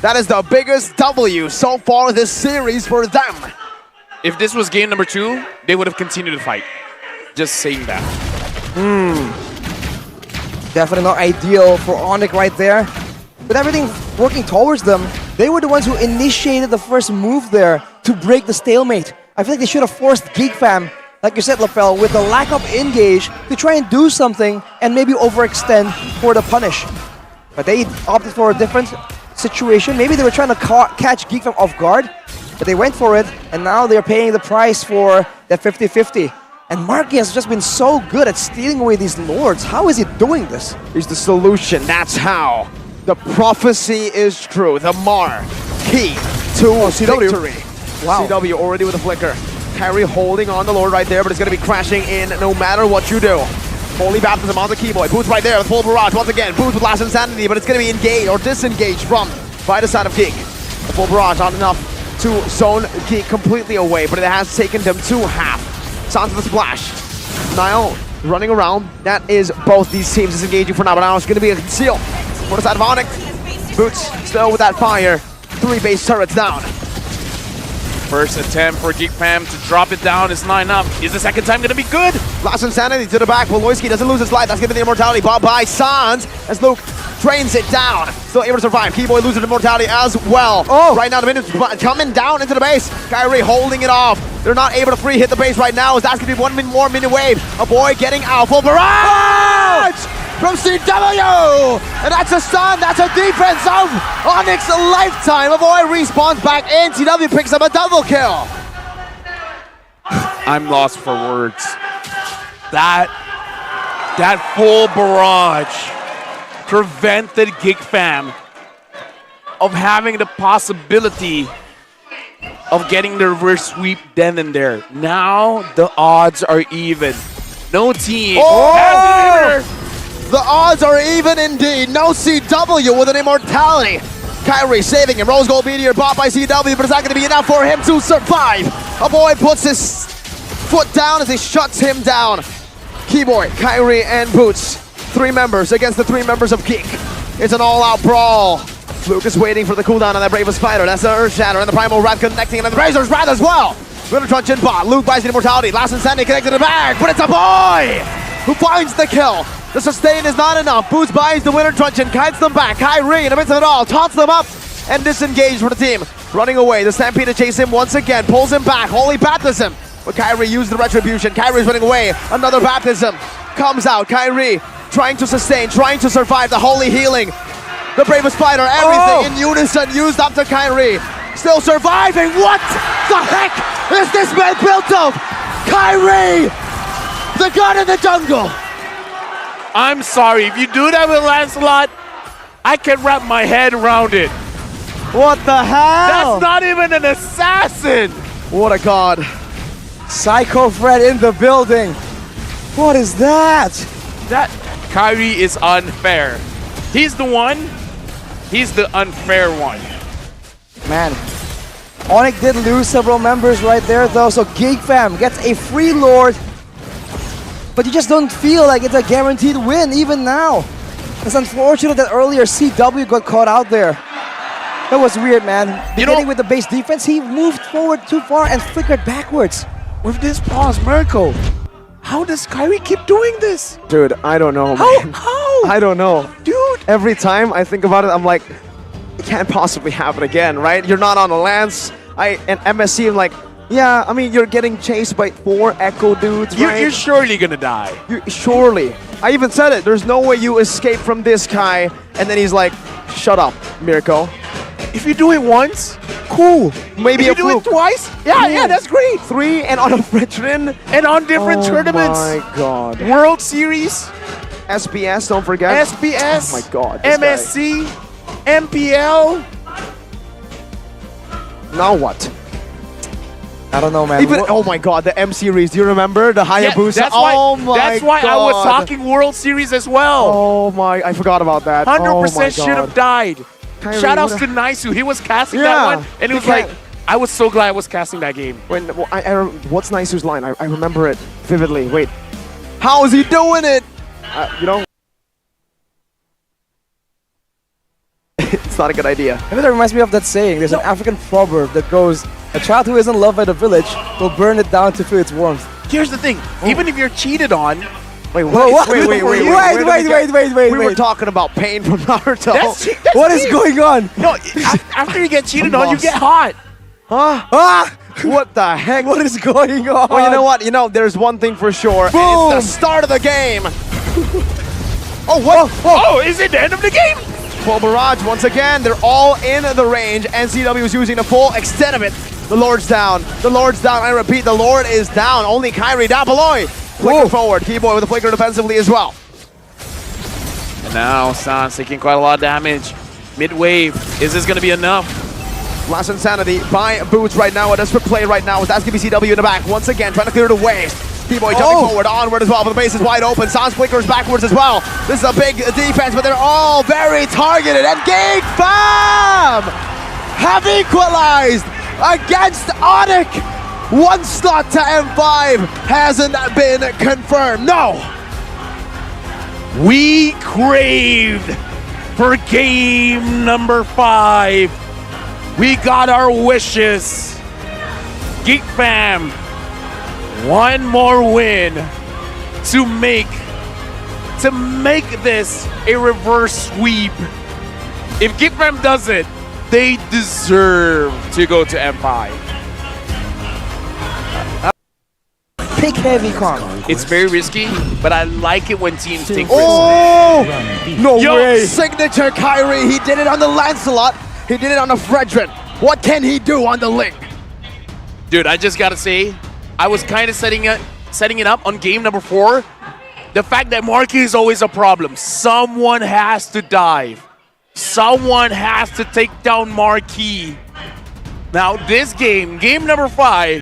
that is the biggest W so far this series for them. If this was game number 2, they would have continued to fight. Just saying that. Definitely not ideal for Onyx right there. With everything working towards them, they were the ones who initiated the first move there to break the stalemate. I feel like they should have forced Geek Fam, like you said, Lafell, with the lack of engage to try and do something and maybe overextend for the punish. But they opted for a different situation. Maybe they were trying to catch Geek Fam off guard, but they went for it, and now they're paying the price for that 50-50. And Marky has just been so good at stealing away these Lords. How is he doing this? Here's the solution. That's how. The prophecy is true. The Mar key to victory. Wow. CW already with a flicker. Kyrie holding on the Lord right there, but it's going to be crashing in no matter what you do. Holy Baptism on the Keyboy. Boots right there with full barrage once again. Boots with last insanity, but it's going to be engaged or disengaged from by the side of Geek. The full barrage not enough to zone Geek completely away, but it has taken them to half. Sounds of the splash. Nile running around. That is both these teams disengaging for now, but now it's going to be a conceal for the side of Onyx. Boots still with that fire. 3 base turrets down. First attempt for Geek Fam to drop it down is not enough. Is the second time going to be good? Last insanity to the back. Woloyski doesn't lose his life. That's going to be the immortality bought by Sans as Luke drains it down. Still able to survive. Keyboy loses immortality as well. Oh. Right now the minions coming down into the base. Kyrie holding it off. They're not able to free hit the base right now as that's going to be one more mini wave. A boy getting out. Full barrage from CW. And that's a stun. That's a defense of Onyx a lifetime. A boy respawns back in. CW picks up a double kill. I'm lost for words. That full barrage prevented Geek Fam of having the possibility of getting the reverse sweep then and there. Now the odds are even. No team has an The odds are even indeed. No CW with an immortality. Kyrie saving him. Rose Gold Meteor bought by CW, but it's not going to be enough for him to survive. A boy puts his foot down as he shuts him down. Keyboy, Kyrie, and Boots. 3 members against the 3 members of Geek. It's an all-out brawl. Luke is waiting for the cooldown on that Bravest Spider. That's the Earth Shatter and the Primal Wrath connecting, and then the Razor's Wrath as well. Winter Truncheon bot. Luke buys the immortality. Last Insanity connected to the bag, but it's a boy who finds the kill. The sustain is not enough. Boots buys the Winter Truncheon, kites them back. Kyrie in the midst of it all, taunts them up, and disengaged for the team. Running away. The Stampede to chase him once again. Pulls him back. Holy Baptism. But Kyrie used the Retribution. Kyrie's running away. Another Baptism comes out. Kyrie trying to sustain, trying to survive the Holy Healing. The Bravest Spider, everything in unison used up to Kyrie. Still surviving. What the heck is this man built of? Kyrie, the god in the jungle. I'm sorry, if you do that with Lancelot, I can wrap my head around it. What the hell? That's not even an assassin. What a god. Psycho Fred in the building. What is that? That Kyrie is unfair. He's the one. He's the unfair one. Man, Onyx did lose several members right there though, so Geek Fam gets a free Lord. But you just don't feel like it's a guaranteed win even now. It's unfortunate that earlier CW got caught out there. That was weird, man. Beginning with the base defense, he moved forward too far and flickered backwards. With this pause, Mirko, how does Kyrie keep doing this? Dude, I don't know, man. How? I don't know. Dude. Every time I think about it, I'm like, it can't possibly happen again, right? You're not on a lance. And MSC, I'm like, yeah, I mean, you're getting chased by 4 Echo dudes, right? You're surely gonna die. Surely. I even said it. There's no way you escape from this guy. And then he's like, shut up, Mirko. If you do it once, Cool. Maybe if you do it twice, yeah, that's great. 3 and on a veteran. And on different tournaments. Oh my god. World Series, SBS, don't forget. SBS, Oh my god. this MSC, MPL. guy. Now what? I don't know, man. Even oh my god, the M series. Do you remember the Hayabusa? that's why, oh my that's why god. I was talking World Series as well. Oh my, I forgot about that. 100% should have died. Kyrie, Shout outs what to Naisu. He was casting Yeah, that one, and he he was like, I was so glad I was casting that game. What's Nisu's line? I remember it vividly. Wait, how is he doing it? You know, it's not a good idea. Maybe that reminds me of that saying. There's an African proverb that goes, "A child who isn't loved by the village will burn it down to feel its warmth." Here's the thing. Even if you're cheated on, Wait, Wait, wait. We were talking about pain from Naruto. What is going on? no, after you get cheated on, you get hot. Huh? Ah! What the heck? What is going on? Well, you know what? You know, there's one thing for sure. Boom! And it's the start of the game. Oh, what? Oh, is it the end of the game? Full barrage once again. They're all in the range. NCW is using the full extent of it. The Lord's down. The Lord's down. I repeat, the Lord is down. Only Kyrie down below. Flicker forward. Keyboy with a flicker defensively as well. And now Sans taking quite a lot of damage. Mid-wave. Is this going to be enough? Last Insanity by Boots right now. A desperate play right now with SKBCW in the back. Once again, trying to clear the waves. Keyboy jumping forward, onward as well, but the base is wide open. Sans flickers backwards as well. This is a big defense, but they're all very targeted. And Geek Fam have equalized against Onic. One slot to M5 hasn't been confirmed. No! We craved for game number 5. We got our wishes. Geek Fam, one more win to make this a reverse sweep. If Geek Fam does it, they deserve to go to M5. Pick heavy con. It's very risky, but I like it when teams take risks. Oh! No way. Signature Kyrie. He did it on the Lancelot. He did it on the Fredrin. What can he do on the Link? Dude, I just gotta say, I was kind of setting it up on game number 4. The fact that Marquee is always a problem. Someone has to dive. Someone has to take down Marquee. Now this game number 5,